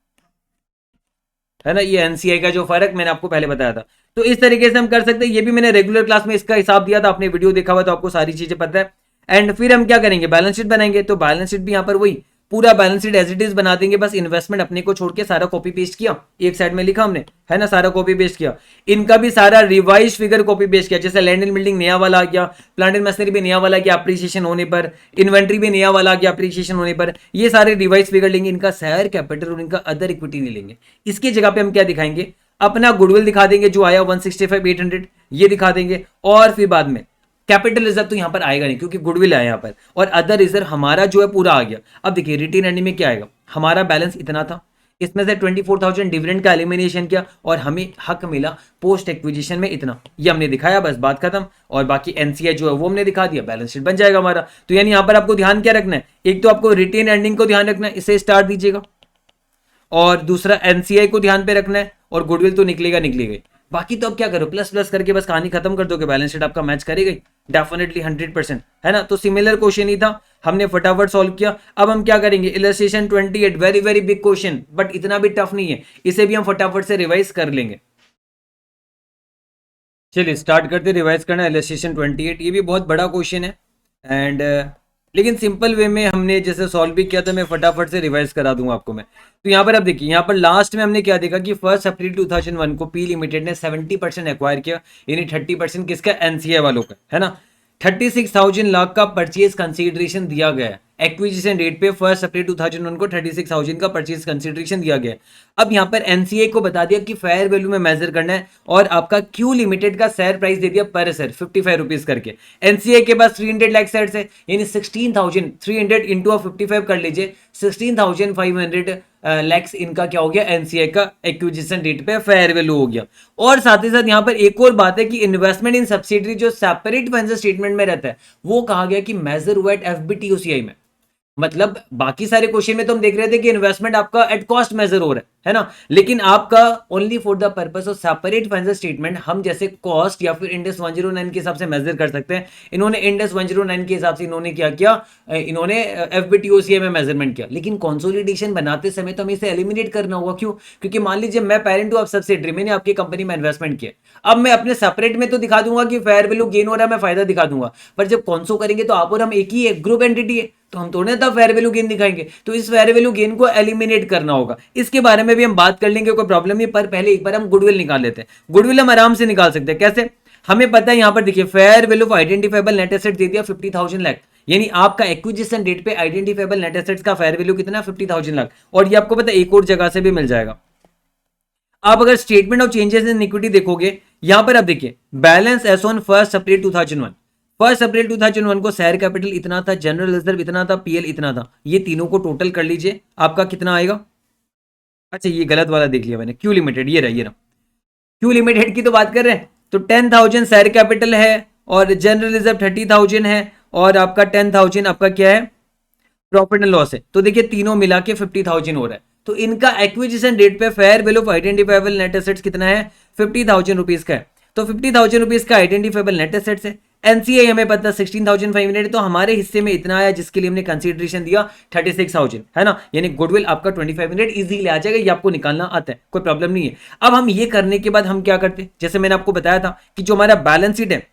है ना, ये एनसीआई का जो फर्क मैंने आपको पहले बताया था। तो इस तरीके से हम कर सकते हैं, ये भी मैंने रेगुलर क्लास में इसका हिसाब दिया था, आपने वीडियो देखा हुआ तो आपको सारी चीजें पता है। एंड फिर हम क्या करेंगे, बैलेंस शीट बनाएंगे। तो बैलेंस शीट भी यहाँ पर वही पूरा balance sheet as it is बना देंगे, बस इन्वेस्टमेंट अपने को छोड़ के सारा कॉपी पेस्ट किया, एक साइड में लिखा हमने, है ना, सारा कॉपी पेस्ट किया। इनका भी सारा रिवाइज फिगर कॉपी पेस्ट किया, जैसे लैंड एंड बिल्डिंग नया वाला आ गया, प्लांट एंड मशीनरी भी नया वाला गया अप्रिसिएशन होने पर, इन्वेंट्री भी नया वाला गया अप्रिसिएशन होने पर, ये सारे रिवाइज फिगर लेंगे, इनका शेयर कैपिटल और इनका अदर इक्विटी नहीं लेंगे। इसकी जगह पे हम क्या दिखाएंगे, अपना गुडविल दिखा देंगे जो आया 165,800 ये दिखा देंगे, और फिर बाद में कैपिटल रिजर्व तो यहां पर आएगा नहीं क्योंकि गुडविल आया यहां पर, और अदर रिजर्व हमारा जो है पूरा आ गया। अब देखिए रिटेन अर्निंग में क्या आएगा, हमारा बैलेंस इतना था, इसमें से 24,000 डिविडेंड का एलिमिनेशन किया और हमें हक मिला पोस्ट एक्विजिशन में इतना, ये हमने दिखाया, बस बात खत्म। और बाकी एनसीआई जो है वो हमने दिखा दिया, बैलेंस शीट बन जाएगा हमारा। तो यानी यहां पर आपको ध्यान क्या रखना है, एक तो आपको रिटेन अर्निंग को ध्यान रखना है, इसे स्टार दीजिएगा, और दूसरा एनसीआई को ध्यान पे रखना है, और गुडविल तो निकलेगा निकलेगा। बाकी तो अब क्या करो, प्लस प्लस करके बस कहानी खत्म कर दोगे, बैलेंस शीट आपका मैच करेगा डेफिनेटली 100%, है ना। तो सिमिलर क्वेश्चन ही था, हमने फटाफट सॉल्व किया। अब हम क्या करेंगे, illustration 28, very very big question, but इतना भी टफ नहीं है, इसे भी हम फटाफट से रिवाइज कर लेंगे। चलिए स्टार्ट करते रिवाइज करना इलस्ट्रेशन 28। ये भी बहुत बड़ा क्वेश्चन है एंड लेकिन सिंपल वे में हमने जैसे सॉल्व भी किया था, मैं फटाफट से रिवाइज करा दूंगा आपको मैं। तो यहाँ पर आप देखिए, यहाँ पर लास्ट में हमने क्या देखा कि 1 अप्रैल 2001 को पी लिमिटेड ने 70% एक्वायर किया, यानी 30% किसका, एनसीआई वालों का, है ना। 36,000 लाख का परचेज कंसीडरेशन दिया गया है, एक्विजिशन रेट पे 1 अप्रैल 2001 को 36,000 का परचेज कंसिडरेशन दिया गया। अब यहाँ पर एनसीए को बता दिया कि फेयर वैल्यू में मेजर करना है और आपका क्यू लिमिटेड का शेयर प्राइस दे दिया पर शेयर 55 रुपीज करके। एनसीए के पास 300 लाख शेयर्स है, यानी 16,300 इंटू 55 कर लीजिए, 16,500 लैक्स इनका क्या हो गया, एनसीए का एक्विजिशन रेट पे फेयर वैल्यू हो गया। और साथ ही साथ यहाँ पर एक और बात है कि इन्वेस्टमेंट इन सब्सिडरी जो सेपरेट फाइनेंशियल स्टेटमेंट में रहता है वो कहा गया कि मेजर हुआ एट एफबीटीओसीआई में। मतलब बाकी सारे क्वेश्चन में तो हम देख रहे थे कि इन्वेस्टमेंट आपका एट कॉस्ट मेजर हो रहा है ना, लेकिन आपका only for the purpose of separate financial statement हम जैसे कॉस्ट या फिर इंडेक्स 109 के हिसाब से मेजर कर सकते हैं। इन्होंने इंडेक्स 109 के हिसाब से इन्होंने क्या किया, इन्होंने एफबीटीओसीए में मेजरमेंट किया, लेकिन कंसोलिडेशन बनाते समय तो हमें इसे एलिमिनेट करना होगा। क्यों? क्योंकि मान लीजिए मैं पेरेंट हूं, अब सब्सिडरी, मैंने आपकी कंपनी में इन्वेस्टमेंट किया, अब मैं अपने सेपरेट में तो दिखा दूंगा कि फेयर वैल्यू गेन हो रहा है, मैं फायदा दिखा दूंगा, पर जब कॉन्सो करेंगे तो आप और हम एक ही है, ग्रुप एंटिटी है, तो हम थोड़े ना फेयर वैल्यू गेन दिखाएंगे। तो इस फेयर वैल्यू गेन को एलिमिनेट करना होगा, इसके बारे में भी हम बात कर लेंगे, कोई प्रॉब्लम नहीं। पर पहले एक बार हम गुडविल निकाल लेते हैं। गुडविल हम आराम से निकाल सकते हैं, कैसे? हमें पता है, यहां पर देखिए fair value of identifiable net asset दे दिया 50,000 लाख, यानी आपका एक्विजिशन डेट पे आइडेंटिफाइबल नेट एसेट्स का फेयर वैल्यू कितना, 50,000 लाख। और ये आपको पता है एक और जगह से भी मिल जाएगा। आप अगर statement of changes in equity देखोगे, यहां पर आप देखिए बैलेंस एस ऑन 1 अप्रैल 2001, 1 अप्रैल 2001 को शेयर कैपिटल इतना था, जनरल रिजर्व इतना था, पीएल इतना था, ये तीनों को टोटल कर लीजिए, आपका कितना आएगा? अच्छा ये गलत वाला देख लिया मैंने, क्यू लिमिटेड, ये रहा क्यू लिमिटेड की तो बात कर रहे हैं, तो 10,000 शेयर कैपिटल है और जनरल रिजर्व 30,000 है और आपका 10,000 आपका क्या है, प्रॉफिट एंड लॉस है। तो देखिए तीनों मिला के 50,000 हो रहा है। तो इनका एक्विजिशन डेट पे fair value of identifiable net assets कितना है, 50,000 रुपीज का है। तो 50,000 रुपीज का आइडेंटिफाइबल नेट एसेट्स है। एनसीए हमें पता 16,500, तो हमारे हिस्से में इतना आया जिसके लिए हमने कंसीडरेशन दिया 36,000, है ना, यानी गुडविल आपका 2500 इजीली आ जाएगा, ये आपको निकालना आता है, कोई प्रॉब्लम नहीं है। अब हम ये करने के बाद हम क्या करते, जैसे मैंने आपको बताया था कि जो हमारा बैलेंस शीट है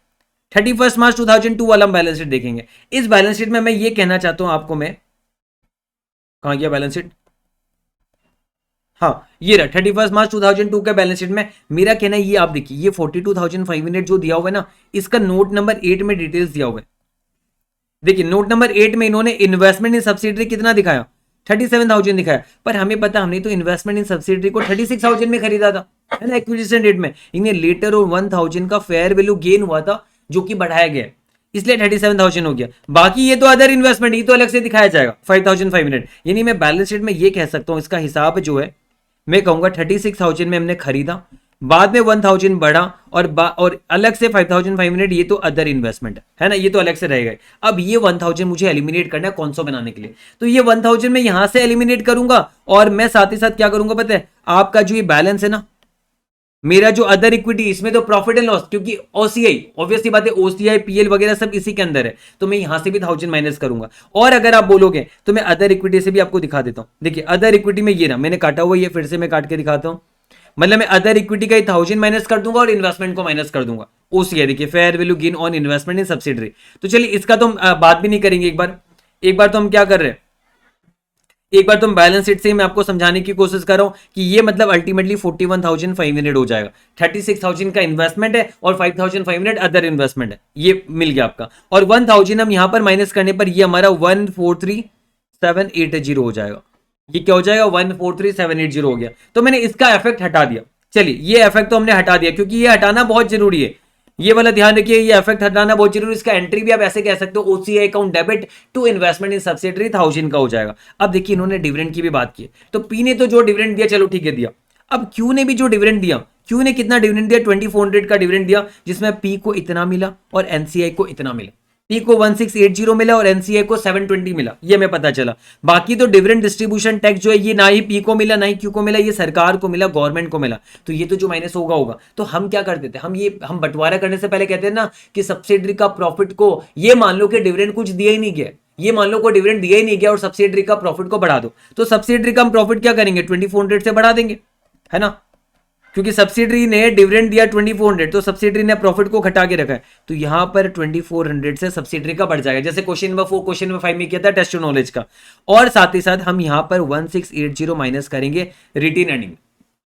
31 मार्च 2002 वाला हम बैलेंस शीट देखेंगे। इस बैलेंस शीट में मैं ये कहना चाहता हूं आपको, मैं कहां गया बैलेंस शीट, हाँ ये रहा 31 मार्च 2002 का बैलेंस शीट में। मेरा कहना है ये आप देखिए, ये 42,500 जो दिया हुआ है ना, इसका नोट नंबर 8 में डिटेल्स दिया हुआ है। देखिए नोट नंबर 8 में इन्होंने इन्वेस्टमेंट इन सब्सिडरी कितना दिखाया, 37,000 दिखाया, पर हमें पता हमने तो इन्वेस्टमेंट इन सब्सिडरी को 36,000 में खरीदा था, है ना, एक्विजिशन डेट में। इन्हें लेटर और 1,000 का फेयर वैल्यू गेन हुआ था जो कि बढ़ाया गया, इसलिए 37,000 हो गया। बाकी ये तो अदर इन्वेस्टमेंट, ये तो अलग से दिखाया जाएगा 5,500, यानी मैं बैलेंस शीट में ये कह सकता हूं, इसका हिसाब जो है मैं कहूंगा 36,000 में हमने खरीदा, बाद में 1,000 बढ़ा और अलग से 5,500, ये तो अदर इन्वेस्टमेंट है ना, ये तो अलग से रहेगा। अब ये 1,000 मुझे एलिमिनेट करना है कौन सा बनाने के लिए, तो ये 1,000 मैं यहां से एलिमिनेट करूंगा और मैं साथ ही साथ क्या करूंगा पता है, आपका जो ये बैलेंस है ना, मेरा जो अदर इक्विटी, इसमें तो प्रॉफिट एंड लॉस, क्योंकि ओसीआई ऑब्वियसली बात है, ओसीआई पीएल वगैरह सब इसी के अंदर है, तो मैं यहां से भी 1,000 माइनस करूंगा। और अगर आप बोलोगे तो मैं अदर इक्विटी से भी आपको दिखा देता हूं। देखिए अदर इक्विटी में ये ना, मैंने काटा हुआ, ये फिर से मैं काट के दिखाता हूं। मतलब मैं अदर इक्विटी का 1,000 माइनस कर दूंगा और इन्वेस्टमेंट को माइनस कर दूंगा। ओसीआई देखिए fair value gain on investment in subsidiary. तो चलिए इसका तो हम बात भी नहीं करेंगे, एक बार तो हम क्या कर रहे हैं, एक बार तो हम बैलेंस शीट से मैं आपको समझाने की कोशिश कर रहा हूं कि ये मतलब अल्टीमेटली 41,500 हो जाएगा। 36,000 का इन्वेस्टमेंट है और 5,500 अदर इन्वेस्टमेंट है, ये मिल गया आपका। और 1,000 हम यहां पर माइनस करने पर ये हमारा 143,780 हो जाएगा। ये क्या हो जाएगा, 143,780 हो गया। तो मैंने इसका इफेक्ट हटा दिया। चलिए ये इफेक्ट तो हमने हटा दिया, क्योंकि ये हटाना बहुत जरूरी है, ये वाला ध्यान रखिए, ये इफेक्ट हटाना बहुत जरूरी है। इसका एंट्री भी आप ऐसे कह सकते हो, OCI account debit to investment in subsidiary 1,000 का हो जाएगा। अब देखिए इन्होंने डिविडेंड की भी बात की, तो पी ने तो जो डिविडेंड दिया चलो ठीक है दिया, अब क्यू ने भी जो डिविडेंड दिया, क्यू ने कितना डिविडेंड दिया, 2400 का डिविडेंड दिया, जिसमें पी को इतना मिला और एनसीआई को इतना मिला। पी को 1680 मिला और एनसीआई को 720 मिला, ये हमें पता चला। बाकी तो डिविडेंड डिस्ट्रीब्यूशन टैक्स जो है ये ना ही पी को मिला ना ही क्यू को मिला, ये सरकार को मिला, गवर्नमेंट को मिला। तो ये तो जो माइनस होगा। तो हम क्या करते थे, हम बंटवारा करने से पहले कहते हैं ना कि सब्सिडरी का प्रॉफिट को, ये मान लो कि डिविडेंड कुछ दिया ही नहीं गया, ये मान लो कोई डिविडेंड दिया ही नहीं गया और सब्सिडरी का प्रॉफिट को बढ़ा दो, तो सब्सिडरी का हम प्रॉफिट क्या करेंगे, 2400 से बढ़ा देंगे, है ना, क्योंकि सब्सिडरी ने डिविडेंड दिया 2400, तो सब्सिडरी ने प्रॉफिट को घटा के रखा है, तो यहां पर 2400 से सब्सिडरी का बढ़ जाएगा, जैसे क्वेश्चन नंबर 4 क्वेश्चन नंबर 5 में किया था टेस्ट नॉलेज का। और साथ ही साथ हम यहां पर 1680 माइनस करेंगे retain earning,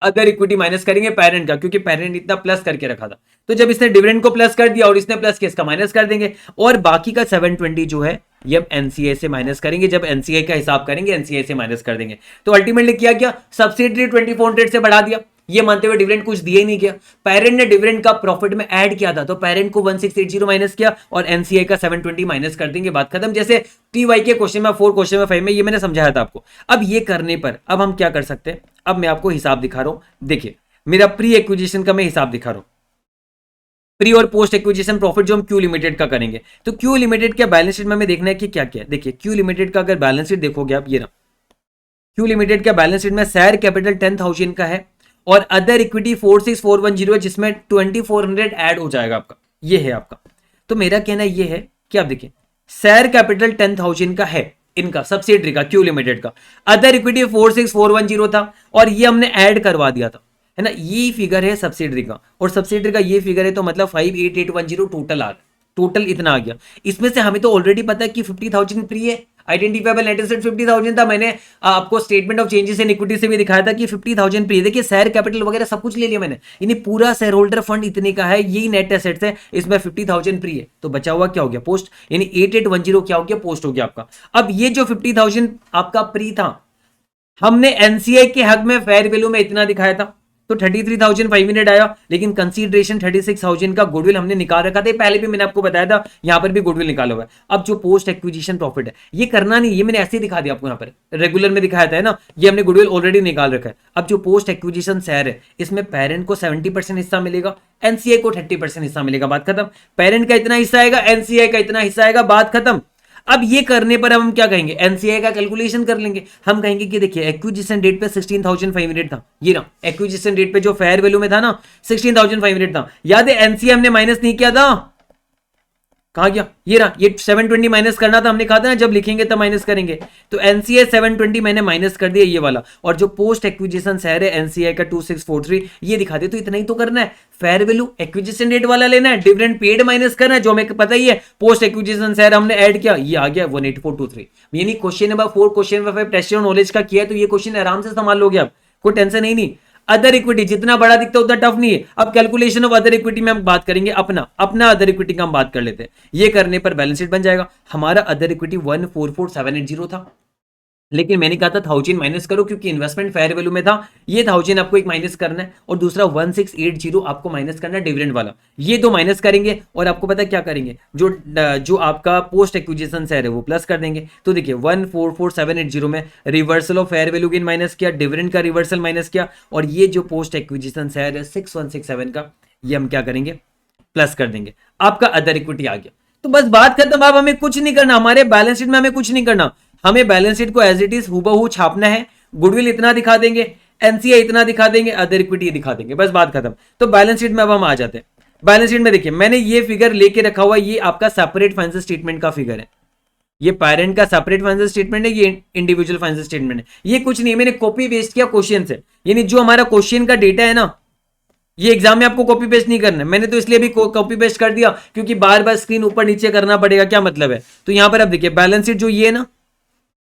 other equity minus करेंगे पेरेंट का, क्योंकि पेरेंट इतना प्लस करके रखा था। तो जब इसने डिविडेंड को प्लस कर दिया और इसने प्लस किया, इसका माइनस कर देंगे, और बाकी का 720 जो है ये हम एनसीए से माइनस करेंगे, जब एनसीए का हिसाब करेंगे एनसीए से माइनस कर देंगे। तो अल्टीमेटली क्या सब्सिडरी 2400 से बढ़ा दिया, ये मानते हुए डिविडेंड कुछ दिए ही नहीं किया। पेरेंट ने डिविडेंड का प्रॉफिट में ऐड किया था, तो पेरेंट को 1680 माइनस किया और एनसीए का 720 माइनस कर देंगे, बात खत्म। जैसे टीवाई के क्वेश्चन में 4, क्वेश्चन में 5 में ये मैंने समझाया था आपको। अब ये करने पर अब हम क्या कर सकते हैं, अब मैं आपको हिसाब दिखा रहा हूं। देखिए मेरा प्री एक्विजिशन का मैं हिसाब दिखा रहा हूं, प्री और पोस्ट एक्विजिशन प्रॉफिट जो हम क्यू लिमिटेड का करेंगे। तो क्यू लिमिटेड का बैलेंस शीट में हमें देखना है कि क्या क्या है। देखिए क्यू लिमिटेड का अगर बैलेंस शीट देखोगे आप, ये ना क्यू लिमिटेड का बैलेंस शीट में शेयर कैपिटल 10,000 का है और अदर इक्विटी 46,410 है, जिसमें 2400 ऐड हो जाएगा आपका, ये है आपका। तो मेरा कहना ये है कि आप देखिए शेयर कैपिटल 10,000 का है इनका सब्सिडरी का, क्यू लिमिटेड का। अदर इक्विटी 46,410 था और ये हमने ऐड करवा दिया था, है ना। ये फिगर है सब्सिडरी का और सब्सिडरी का ये फिगर है, तो मतलब 58,810 टोटल आ रहा है, टोटल इतना आ गया। इसमें से हमें तो ऑलरेडी पता है कि 50,000 प्री है, आइडेंटिफाइबल नेट एसेट 50,000 था। मैंने आपको statement of changes in equity से भी दिखाया था कि 50,000 प्री। देखिए शेयर कैपिटल वगैरह सब कुछ ले लिया मैंने, यानी पूरा शेयर होल्डर फंड इतने का है, यही नेट एसेट्स है, इसमें 50,000 प्री है। तो बचा हुआ क्या हो गया, पोस्ट, यानी 8810 क्या हो गया, पोस्ट हो गया आपका। अब ये जो 50,000 आपका प्री था, हमने एनसीआई के हक में फेयर वैल्यू में इतना दिखाया था, तो 33,500 आया, लेकिन कंसीडरेशन 36,000 का गुडविल हमने निकाल रखा था। पहले भी मैंने आपको बताया था, यहां पर भी गुडविल निकाला हुआ है। अब जो पोस्ट एक्विजिशन प्रॉफिट है, ये करना नहीं, ये मैंने ऐसे ही दिखा दिया आपको, यहां पर रेगुलर में दिखाया था, है ना। ये हमने गुडविल ऑलरेडी निकाल रखा है। अब जो पोस्ट एक्विजिशन शेयर है, इसमें पेरेंट को 70% हिस्सा मिलेगा, एनसीआई को 30% हिस्सा मिलेगा, बात खत्म। पेरेंट का इतना हिस्सा आएगा, एनसीआई का इतना हिस्सा आएगा, बात खत्म। अब ये करने पर अब हम क्या कहेंगे, एनसीआई का कैलकुलेशन कर लेंगे। हम कहेंगे कि देखिए एक्विजिशन डेट पे 16,500 था, ये ना एक्विजिशन डेट पे जो फेयर वैल्यू में था ना 16,500 था, याद है। एनसीआई हमने माइनस नहीं किया था, कहा गया, ये रहा, ये 720 माइनस करना था, हमने कहा था ना जब लिखेंगे तब माइनस करेंगे। तो एनसीआई 720 मैंने माइनस कर दिया, ये वाला। और जो पोस्ट एक्विजिशन शेयर है एनसीआई का 2643, ये दिखा दे। तो इतना ही तो करना है, फेयर वैल्यू एक्विजिशन रेट वाला लेना है, डिविडेंड पेड माइनस करना है, जो हमें पता ही है। पोस्ट एक्विजिशन शेयर हमने ऐड किया, ये आ गया 18423। यानी question number 4, question number 5 test knowledge का किया है, तो ये क्वेश्चन आराम से संभाल लोगे आप, कोई टेंशन ही नहीं। अदर इक्विटी जितना बड़ा दिखता है उतना टफ नहीं है। अब कैलकुलेशन ऑफ अदर इक्विटी में हम बात करेंगे, अपना अदर इक्विटी का हम बात कर लेते हैं। ये करने पर बैलेंस शीट बन जाएगा। हमारा अदर इक्विटी 144,780 था, लेकिन मैंने कहा था 1000 माइनस करो, क्योंकि इन्वेस्टमेंट फेयर वैल्यू में था। ये 1000 आपको एक माइनस करना है और दूसरा 1680 आपको माइनस करना है डिविडेंड वाला। ये दो माइनस करेंगे और आपको पता है क्या करेंगे, जो आपका पोस्ट एक्विजिशन शेयर है वो प्लस कर देंगे। तो देखिए 144,780 में reversal of fair value gain minus किया, डिविडेंड का रिवर्सल माइनस किया, और ये जो पोस्ट एक्विजिशन शेयर है 6167 का, ये हम क्या करेंगे, प्लस कर देंगे। आपका अदर इक्विटी आ गया। तो बस बात खत्म। अब हमें कुछ नहीं करना, हमारे बैलेंस शीट में हमें कुछ नहीं करना, हमें बैलेंस शीट को एज इट इज हूबहू छापना है। गुडविल इतना दिखा देंगे, एनसीआई इतना दिखा देंगे, अदर इक्विटी दिखा देंगे, बस बात खत्म। तो बैलेंस शीट में अब हम आ जाते हैं। बैलेंस शीट में देखिए मैंने ये फिगर लेके रखा हुआ, ये आपका सेपरेट फाइनेंशियल स्टेटमेंट का फिगर है। ये पेरेंट का सेपरेट फाइनेंशियल स्टेटमेंट है, ये इंडिविजुअल फाइनेंशियल स्टेटमेंट है। ये कुछ नहीं है, मैंने कॉपी पेस्ट किया क्वेश्चन से, यानी जो हमारा क्वेश्चन का डेटा है ना, ये एग्जाम में आपको कॉपी पेस्ट नहीं करना है। मैंने तो इसलिए भी कॉपी पेस्ट कर दिया क्योंकि बार बार स्क्रीन ऊपर नीचे करना पड़ेगा, क्या मतलब है। तो यहां पर आप देखिए बैलेंस शीट जो ये है ना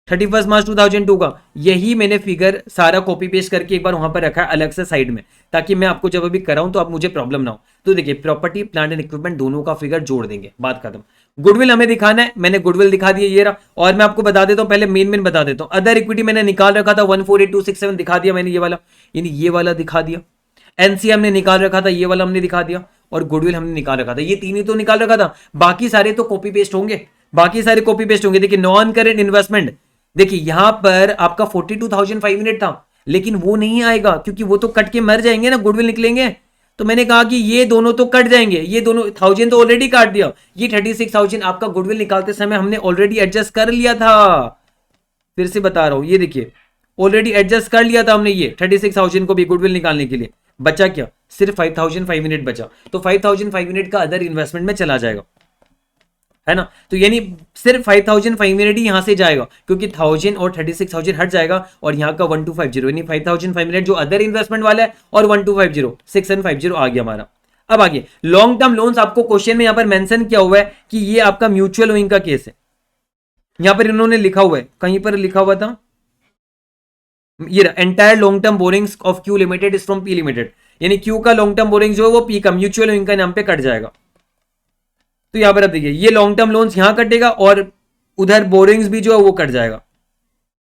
31 मार्च 2002 का, यही मैंने फिगर सारा कॉपी पेस्ट करके एक बार वहां पर रखा है अलग से साइड में, ताकि मैं आपको जब भी कराऊं तो आप मुझे प्रॉब्लम ना हो। तो देखिए प्रॉपर्टी प्लांट एंड इक्विपमेंट दोनों का फिगर जोड़ देंगे, बात खत्म। गुडविल हमें दिखाना है, मैंने गुडविल दिखा दिया, ये रहा। और मैं आपको बता देता हूं, पहले मेन बता देता हूं। अदर इक्विटी मैंने निकाल रखा था 148267 दिखा दिया मैंने, ये वाला, यानी ये वाला दिखा दिया। एनसीए हमने निकाल रखा था, ये वाला हमने दिखा दिया, और गुडविल हमने निकाल रखा था। ये तीन ही तो निकाल रखा था, बाकी सारे तो कॉपी पेस्ट होंगे, बाकी सारे कॉपी पेस्ट होंगे। देखिए नॉन करेंट इन्वेस्टमेंट, देखिए यहां पर आपका 42,500 था, लेकिन वो नहीं आएगा क्योंकि वो तो कट के मर जाएंगे ना, गुडविल निकलेंगे। तो मैंने कहा कि ये दोनों तो कट जाएंगे, ये दोनों 1000 तो ऑलरेडी काट दिया, ये 36,000 आपका गुडविल निकालते समय हमने ऑलरेडी एडजस्ट कर लिया था। फिर से बता रहा हूं, ये देखिए ऑलरेडी एडजस्ट कर लिया था हमने, ये 36,000 को भी गुडविल निकालने के लिए। बचा क्या, सिर्फ 5,500 बचा, तो 5,500 का अदर इन्वेस्टमेंट में चला जाएगा, है ना। तो यानी सिर्फ 5,500 ही यहां से जाएगा, क्योंकि 1000 और 36,000 हट जाएगा, और यहां का 1250 यानी 5,500 जो अदर इन्वेस्टमेंट वाला है, और 1250 6750 आ गया हमारा। अब आगे लॉन्ग टर्म लोन्स, आपको क्वेश्चन में यहां पर मेंशन किया हुआ है कि ये आपका म्यूचुअल ओइंग का केस है। यहां पर इन्होंने लिखा हुआ है, कहीं पर लिखा हुआ था, ये entire long term borrowings of Q limited is from P limited, यानी क्यू का लॉन्ग टर्म बोरिंग जो है वो पी का म्यूचुअल ओइंग का नाम पे कट जाएगा। तो यहां पर आप देखिए ये लॉन्ग टर्म लोन्स यहां कटेगा और उधर बोरिंग्स भी जो है वो कट जाएगा।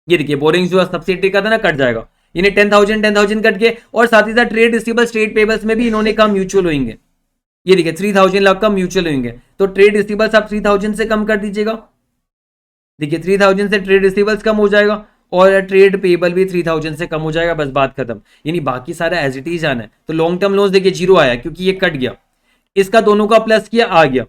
ये देखिए बोरिंग्स जो सब्सिडी का था ना कट जाएगा, यानी 10,000 कट के, और साथ ही साथ ट्रेड रिसीवेबल्स ट्रेड पेबल्स में भी इन्होंने कहा म्यूचुअल होंगे। ये देखिए 3,000 लाख का म्यूचुअल होंगे, तो ट्रेड रिसीवेबल्स आप 3,000 से कम कर दीजिएगा। देखिए 3,000 से ट्रेड रिसीवेबल्स कम हो जाएगा और ट्रेड पेबल भी 3,000 से कम हो जाएगा, बस बात खत्म। यानी बाकी सारा एज इट इज आना है। तो लॉन्ग टर्म लोन्स देखिए जीरो आया क्योंकि ये कट गया, इसका दोनों का प्लस किया आ गया,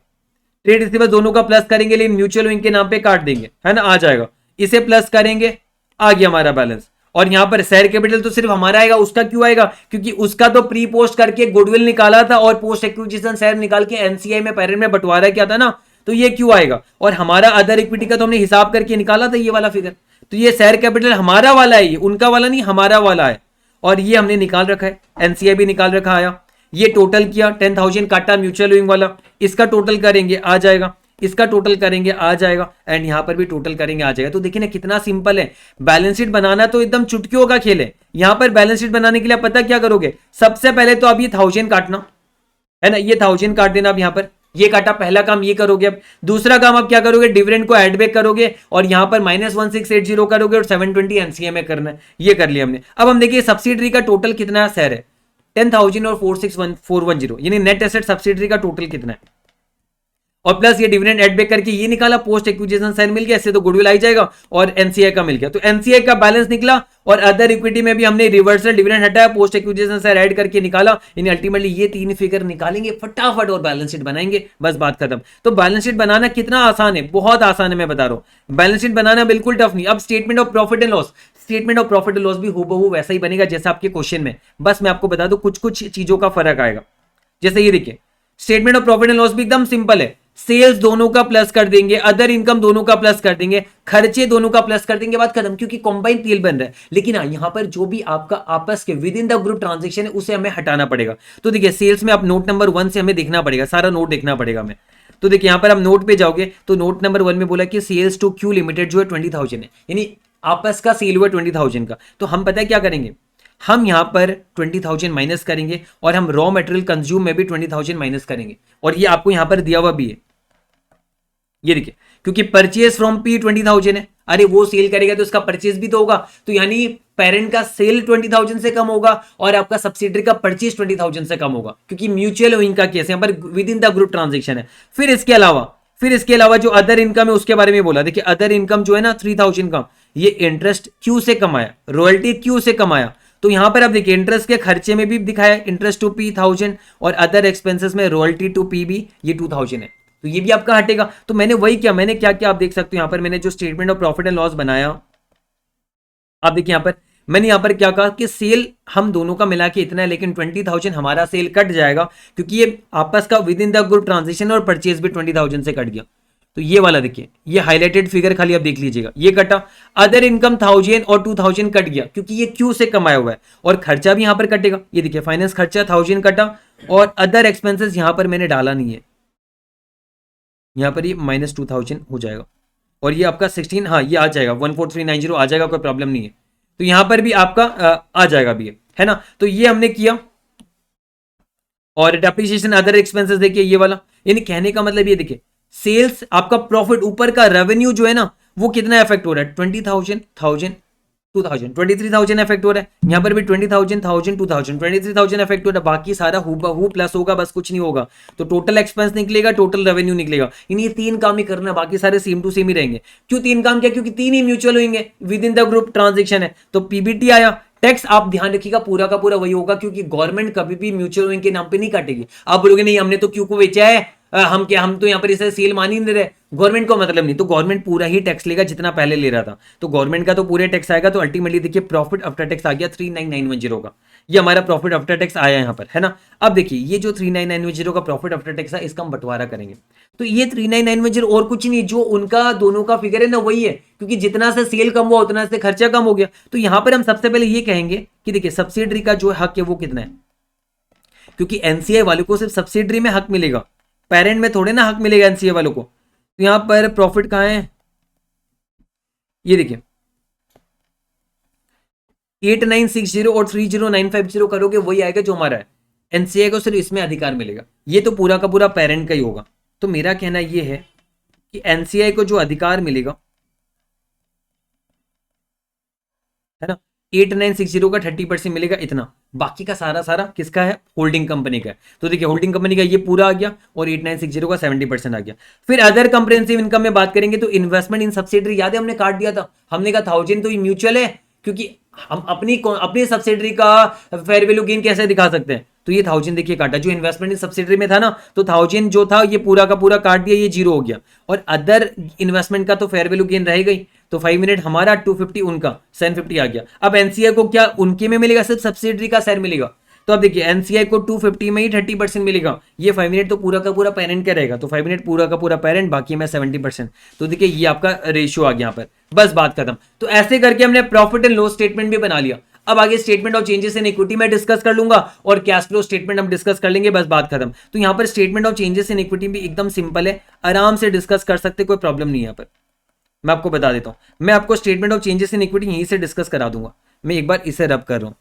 ट्रेड रिसीवेबल दोनों का प्लस करेंगे लेकिन म्यूचुअल विंग के नाम पे काट देंगे, है ना, आ जाएगा। इसे प्लस करेंगे, आ गया हमारा बैलेंस। और यहां पर शेयर कैपिटल तो सिर्फ हमारा आएगा, उसका क्यों आएगा, क्योंकि उसका तो प्री पोस्ट करके गुडविल निकाला था और पोस्ट एक्विजिशन शेयर निकाल के एनसीआई में पेरेंट में बंटवारा किया था ना, तो ये क्यों आएगा। और हमारा अदर इक्विटी का तो हमने हिसाब करके निकाला था ये वाला फिगर, तो ये शेयर कैपिटल हमारा वाला है, ये उनका वाला नहीं हमारा वाला है, और ये हमने निकाल रखा है, एनसीआई भी निकाल रखा आया। ये टोटल किया 10,000 काटा म्यूचुअल विंग वाला, इसका टोटल करेंगे आ जाएगा, इसका टोटल करेंगे आ जाएगा, एंड यहां पर भी टोटल करेंगे आ जाएगा। तो देखिए ना कितना सिंपल है, बैलेंस शीट बनाना तो एकदम चुटकियों का खेल है। यहां पर बैलेंस शीट बनाने के लिए आप पता क्या करोगे, सबसे पहले तो आप ये 1,000 काटना है ना, ये 1,000 काट देना। आप यहां पर ये काटा, पहला काम ये करोगे। अब दूसरा काम आप क्या करोगे, डिविडेंड को एड बैक करोगे और यहां पर -1680 करोगे और 720 एनसीए में करना है, ये कर लिया हमने। अब हम देखिए सब्सिडरी का टोटल कितना शेयर है, 10,000 और 461,410, यानी नेट एसेट सब्सिडरी का टोटल कितना है, और प्लस ये डिविडेंड एड बैक करके ये निकाला, पोस्ट एक्विजिशन शेयर मिल गया, इससे तो गुडविल आ जाएगा, और एनसीआई का मिल गया, तो एनसीआई का बैलेंस निकला। और अदर इक्विटी में भी हमने रिवर्सल डिविडेंड हटाया, पोस्ट एक्विजिशन शेयर ऐड करके निकाला, यानी अल्टीमेटली ये तीन फिगर निकालेंगे फटाफट और बैलेंस शीट बनाएंगे, बस बात खत्म। तो बैलेंस शीट बनाना कितना आसान है, बहुत आसान है, मैं बता रहा हूं, बैलेंस शीट बनाना बिल्कुल टफ नहीं। अब statement of profit and loss, statement of profit and loss भी हूबहू वैसा ही बनेगा जैसा आपके क्वेश्चन में, बस मैं आपको बता दूं कुछ कुछ चीजों का फर्क आएगा। जैसे ये देखिए statement of profit and loss भी एकदम सिंपल है, सेल्स दोनों का प्लस कर देंगे, अदर इनकम दोनों का प्लस कर देंगे, खर्चे दोनों का प्लस कर देंगे, बात खत्म, क्योंकि कॉम्बाइन पीएल बन रहा है। लेकिन यहां पर जो भी आपका आपस के with in the group transaction है उसे हमें हटाना पड़ेगा। तो देखिए सेल्स में आप नोट नंबर 1 से हमें देखना पड़ेगा, सारा नोट देखना पड़ेगा हमें। तो देखिए यहां पर हम नोट पे जाओगे तो नोट नंबर 1 में बोला कि सेल्स टू क्यू लिमिटेड जो है 20,000 है, यानी आपस का सेल हुआ 20,000 का। तो हम पता है क्या करेंगे, हम यहां पर 20,000 माइनस करेंगे और हम रॉ मटेरियल कंज्यूम में भी 20,000 माइनस करेंगे, और ये आपको यहां पर दिया हुआ भी है, ये देखिए, क्योंकि परचेज फ्रॉम पी 20,000 है, अरे वो सेल करेगा तो उसका परचेज भी तो होगा, तो यानी पेरेंट का सेल 20,000 से कम होगा और आपका सब्सिडरी का परचेज 20,000 से कम होगा, क्योंकि म्यूचुअल विंग का केस है, यहाँ पर with in the group transaction है। फिर इसके अलावा जो अदर इनकम है उसके बारे में बोला, देखिए अदर इनकम जो है ना 3,000 का, ये इंटरेस्ट क्यू से कमाया, रॉयल्टी क्यू से कमाया, तो यहां पर आप देखिए इंटरेस्ट के खर्चे में भी दिखाया इंटरेस्ट टू पी 1,000 और अदर एक्सपेंसेस में रॉयल्टी टू पी भी ये 2,000 है, तो ये भी आपका हटेगा। तो मैंने वही किया, मैंने क्या क्या आप देख सकते हो यहां पर मैंने जो statement of profit and loss बनाया, आप देखिए यहां पर मैंने यहां पर क्या कहा कि सेल हम दोनों का मिला के इतना है, लेकिन 20,000 हमारा सेल कट जाएगा क्योंकि ये आपस का with in the group transaction और परचेज भी 20,000 से कट गया। तो ये वाला देखिए, ये हाईलाइटेड फिगर खाली आप देख लीजिएगा, ये कटा। अदर इनकम 1,000 और 2,000 कट गया क्योंकि ये क्यू से कमाया हुआ है, और खर्चा भी यहां पर कटेगा, ये देखिए फाइनेंस खर्चा 1,000 कटा, और अदर एक्सपेंसेस यहां पर मैंने डाला नहीं है, यहां पर ये -2,000 हो जाएगा, और ये आपका 16, हाँ ये आ जाएगा 14390 आ जाएगा, कोई प्रॉब्लम नहीं है। तो यहां पर भी आपका आ जाएगा भी, है ना। तो ये हमने किया, और डेप्रिसिएशन अदर एक्सपेंसेस देखिए ये वाला, यानी कहने का मतलब ये देखिए सेल्स आपका प्रॉफिट ऊपर का रेवेन्यू जो है ना वो कितना इफेक्ट हो रहा है, 20,000 1000 2000 23,000 इफेक्ट हो रहा है, यहां पर भी 20,000 1000 2000 23,000 इफेक्ट हो रहा है, बाकी सारा हु प्लस होगा, बस कुछ नहीं होगा। तो टोटल एक्सपेंस निकलेगा, टोटल रेवेन्यू निकलेगा, यानी ये तीन काम ही करना, बाकी सारे सेम टू सेम ही रहेंगे। क्यों तीन काम, क्या, क्योंकि तीन ही म्यूचुअल होंगे, with in the group transaction है। तो पीबीटी आया, टैक्स आप ध्यान रखिएगा पूरा का पूरा वही होगा, क्योंकि गवर्नमेंट कभी भी म्यूचुअल विंग के नाम पे नहीं काटेगी। आप बोलोगे नहीं हमने तो क्यू को बेचा है, हम तो यहाँ पर इसे सेल मान ही नहीं रहे, गवर्नमेंट को मतलब नहीं, तो गवर्नमेंट पूरा ही टैक्स लेगा जितना पहले ले रहा था, तो गवर्नमेंट का तो पूरे टैक्स आएगा। तो अल्टीमेटली देखिए प्रॉफिट आफ्टर टैक्स आ गया 39,910 का, ये हमारा प्रॉफिट आफ्टर टैक्स आया यहाँ पर, है ना। अब देखिए ये जो 39,910 का प्रॉफिट आफ्टर टैक्स है, इसका हम बंटवारा करेंगे, तो ये 39,910 और कुछ नहीं, जो उनका दोनों का फिगर है ना वही है, क्योंकि जितना से सेल कम हुआ उतना से खर्चा कम हो गया। तो यहां पर हम सबसे पहले ये कहेंगे कि देखिए सब्सिडरी का जो हक है वो कितना है, क्योंकि एनसीआई वालों को सिर्फ सब्सिडरी में हक मिलेगा, पेरेंट में थोड़े ना हक मिलेगा एनसीए वालों को। तो यहां पर प्रॉफिट कहां है, ये देखिए 8960 और 30,950 करोगे वही आएगा जो हमारा है, एनसीए को सिर्फ इसमें अधिकार मिलेगा, ये तो पूरा का पूरा पेरेंट का ही होगा। तो मेरा कहना ये है कि एनसीआई को जो अधिकार मिलेगा, है ना, 8960 का 30% मिलेगा इतना, बाकी का सारा सारा किसका है, होल्डिंग कंपनी का है। तो देखिए होल्डिंग कंपनी का ये पूरा आ गया और 8960 का 70% आ गया। फिर अदर कंप्रेहेंसिव इनकम में बात करेंगे तो इन्वेस्टमेंट इन सब्सिडरी, याद है हमने काट दिया था, हमने कहा 1000 तो ये म्यूचुअल है, क्योंकि हम अपनी सब्सिडरी का फेयर वैल्यू गेन कैसे दिखा सकते हैं, तो ये 1000 देखिए काटा, जो इन्वेस्टमेंट इन सब्सिडरी में था ना, तो 1000 जो था ये पूरा का पूरा काट दिया, ये जीरो हो गया। और अदर इन्वेस्टमेंट का तो फेयर वैल्यू गेन रहेगा ही, तो 5 मिनट हमारा, 250 उनका, 750 आ गया। अब एनसीआई को क्या उनके में मिलेगा, सिर्फ सब्सिडरी का शेयर मिलेगा, तो अब देखिए एनसीआई को 250 में ही 30% मिलेगा, ये 5 मिनट तो पूरा का पूरा पेरेंट का रहेगा, तो 5 मिनट पूरा का पूरा पेरेंट, बाकी में 70%। तो देखिए ये आपका रेशियो आ गया यहाँ पर, बस बात खत्म। तो ऐसे करके हमने प्रॉफिट एंड लॉस स्टेटमेंट भी बना लिया। अब आगे statement of changes in equity में डिस्कस कर लूंगा और कैश फ्लो स्टेटमेंट हम डिस्कस कर लेंगे, बस बात खत्म। तो यहाँ पर statement of changes in equity भी एकदम सिंपल है, आराम से डिस्कस कर सकते, कोई प्रॉब्लम नहीं है यहाँ पर। मैं आपको बता देता हूं, मैं आपको statement of changes in equity यहीं से डिस्कस करा दूंगा। मैं एक बार इसे रब कर रहा हूं।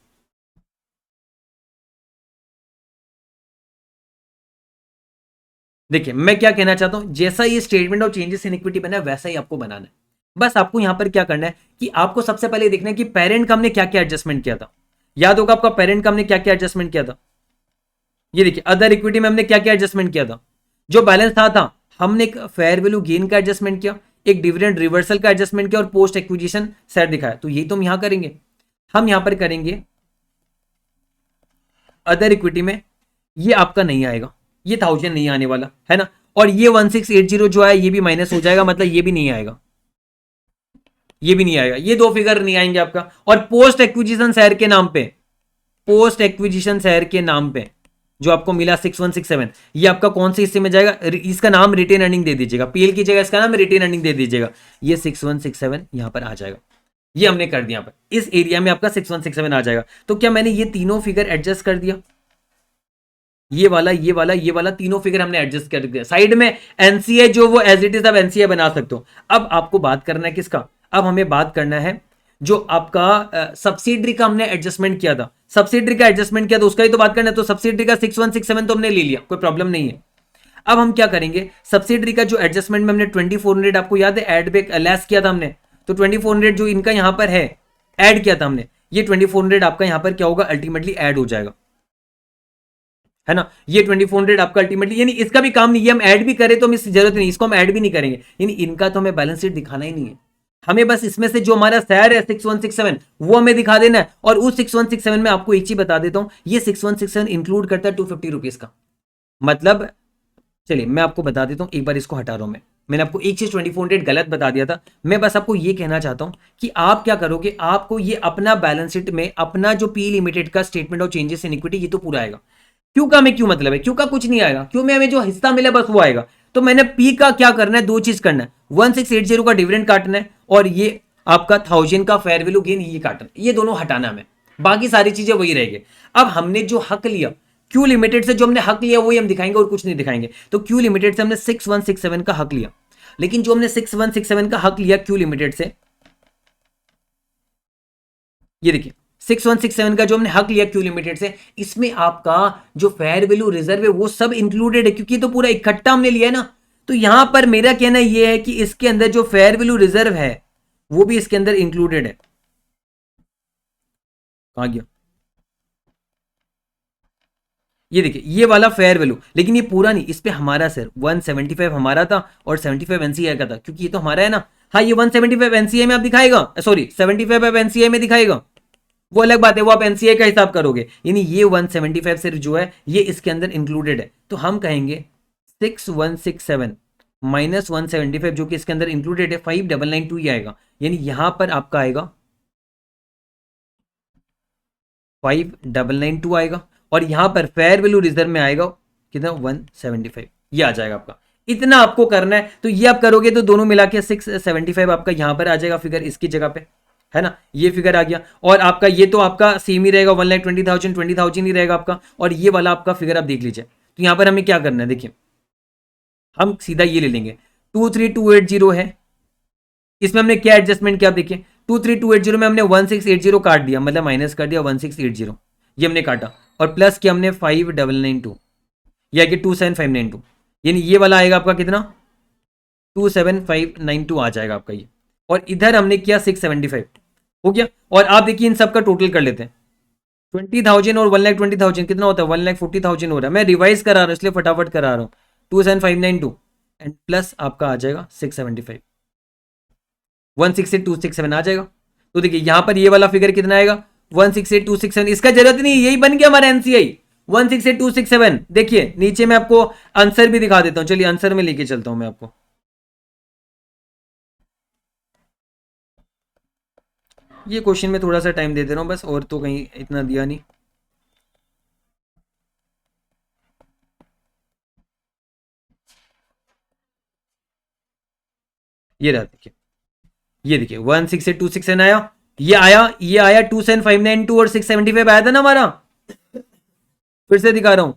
देखिए मैं क्या कहना चाहता हूं, जैसा ये statement of changes in equity बना है वैसा ही आपको बनाना है। बस आपको यहां पर क्या करना है कि आपको सबसे पहले देखना है कि पेरेंट का हमने क्या क्या एडजस्टमेंट किया था। याद होगा आपका पेरेंट का हमने क्या क्या एडजस्टमेंट किया था, ये देखिए अदर इक्विटी में हमने क्या क्या एडजस्टमेंट किया था। जो बैलेंस था हमने एक फेयर वैल्यू गेन का एडजस्टमेंट किया, एक डिविडेंड रिवर्सल का एडजस्टमेंट किया और पोस्ट एक्विजिशन सेट दिखाया। तो ये तो हम यहां करेंगे, हम यहां पर करेंगे अदर इक्विटी में, ये आपका नहीं आएगा, ये 1000 नहीं आने वाला है ना, और ये 1680 जो है ये भी माइनस हो जाएगा, मतलब ये भी नहीं आएगा, ये भी नहीं आएगा, ये दो फिगर नहीं आएंगे आपका। और पोस्ट एक्विजिशन शेयर के नाम पे, पोस्ट एक्विजिशन शेयर के नाम पे जो आपको मिला 6167, ये आपका कौन से हिस्से में जाएगा, इसका नाम रिटेन अर्निंग दे दीजिएगा, पीएल की जगह इसका नाम रिटेन अर्निंग दे दीजिएगा, ये 6167 यहां पर आ जाएगा। ये हमने कर दिया, पर इस एरिया में आपका 6167 आ जाएगा। तो क्या मैंने ये तीनों फिगर एडजस्ट कर दिया, ये वाला ये वाला ये वाला तीनों फिगर हमने एडजस्ट कर दिया। साइड में एनसीए जो वो एज इट इज आप एनसीए बना सकते हो। अब आपको बात करना है किसका, अब हमें बात करना है जो आपका सब्सिडरी का हमने एडजस्टमेंट किया था, सब्सिडरी का एडजस्टमेंट किया तो उसका ही तो बात करना है। तो सब्सिडरी का 6167 तो हमने ले लिया, कोई प्रॉब्लम नहीं है। अब हम क्या करेंगे, सब्सिडरी का जो एडजस्टमेंट में हमने 2400 आपको याद है एड बैक लेस किया था हमने, तो 2400 जो इनका यहां पर है ऐड किया था हमने, ये 2400 आपका यहां पर क्या होगा, अल्टीमेटली ऐड हो जाएगा, है ना। ये 2400 आपका अल्टीमेटली, यानी इसका भी काम नहीं है, हम ऐड भी करें तो हमें जरूरत नहीं, इसको हम ऐड भी नहीं करेंगे, यानी इनका तो हमें बैलेंस शीट दिखाना ही नहीं है। हमें बस इसमें से जो हमारा शेयर है 6167 वो हमें दिखा देना है। और उस 6167 में आपको एक चीज बता देता हूं, ये 6167 इंक्लूड करता है 250 रुपीज का, मतलब चलिए मैं आपको बता देता हूं, एक बार इसको हटा रहा हूं मैंने आपको एक चीज 2400 गलत बता दिया था। मैं बस आपको ये कहना चाहता हूं कि आप क्या करोगे, आपको ये अपना बैलेंस शीट में अपना जो पी लिमिटेड का statement of changes in equity ये तो पूरा आएगा। क्यों का में क्यों मतलब है, क्यों का कुछ नहीं आएगा, क्यों में हमें जो हिस्सा मिला बस वो आएगा। तो मैंने पी का क्या करना है, दो चीज करना है, 1680 का डिविडेंड काटना है और ये आपका 1000 का फेयर वैल्यू गेन ये काटना, ये दोनों हटाना हमें, बाकी सारी चीजें वही रहेगी। अब हमने जो हक लिया क्यू लिमिटेड से, जो हमने हक लिया वही हम दिखाएंगे और कुछ नहीं दिखाएंगे। तो क्यू लिमिटेड से हमने 6167 का हक लिया, लेकिन जो हमने 6167 का हक लिया क्यू लिमिटेड से, ये देखिए 6167 का जो हमने हक लिया क्यू लिमिटेड से, इसमें आपका जो फेयर वैल्यू रिजर्व है वो सब इंक्लूडेड है, क्योंकि तो पूरा इकट्ठा हमने लिया है ना। तो यहां पर मेरा कहना यह है कि इसके अंदर जो फेयर वैल्यू रिजर्व है वो भी इसके अंदर इंक्लूडेड है। कहां गया, ये देखिए ये वाला फेयर वैल्यू, लेकिन ये पूरा नहीं, इस पे हमारा सर 175 हमारा था और 75 एनसीआई का था, क्योंकि ये तो हमारा है ना। हाँ ये 175 एनसीआई में आप दिखाएगा, सॉरी 75 एनसीआई में दिखाएगा, वो अलग बात है, वो आप एनसीआई का हिसाब करोगे, यानी ये 175 सिर्फ जो है ये इसके अंदर इंक्लूडेड है। तो हम कहेंगे 6167 माइनस 175 जो कि इसके अंदर इंक्लूडेड है 5992 ही आएगा, यानी यहां पर आपका आएगा 5992 आएगा, और यहां पर फेयर वैल्यू रिजर्व में आएगा कितना 175, ये आ जाएगा आपका। इतना आपको करना है, तो ये आप करोगे तो दोनों मिला के 675 आपका यहां पर आ जाएगा फिगर इसकी जगह पे, है ना, ये फिगर आ गया। और आपका ये तो आपका सेम ही रहेगा 1,20,000 20,000 ही रहेगा आपका, और ये वाला आपका फिगर आप देख लीजिए। तो यहां पर हमें क्या करना है, देखिए हम सीधा ये ले लेंगे 23280 है, इसमें हमने क्या एडजस्टमेंट किया, देखिए 23280 में हमने 1680 काट दिया, मतलब माइनस कर दिया 1680, ये हमने काटा, और प्लस किया हमने 5992 या कि 27592, यानी ये वाला आएगा आपका कितना 27,592 आ जाएगा आपका ये। और इधर हमने किया 675, हो गया। और आप देखिए इन सबका टोटल कर लेते हैं, 20,000 और 1,20,000 कितना होता है, 1,40,000 हो रहा है। मैं रिवाइज करा रहा हूँ इसलिए फटाफट करा रहा हूँ। 27,592 एंड प्लस आपका आ जाएगा 675, 168,267 आ जाएगा। तो देखिए यहां पर ये वाला फिगर कितना आएगा, 168,267। इसका जरूरत नहीं, यही बन गया हमारा एनसीआई 168,267। देखिए नीचे मैं आपको आंसर भी दिखा देता हूं, चलिए आंसर में लेके चलता हूं मैं आपको। ये क्वेश्चन में थोड़ा सा टाइम दे दे रहा हूं बस, और तो कहीं इतना दिया नहीं। ये रहा देखिए, ये देखिए 168,267 आया, ये आया 27,592 और 675 आया था ना हमारा। फिर से दिखा रहा हूं,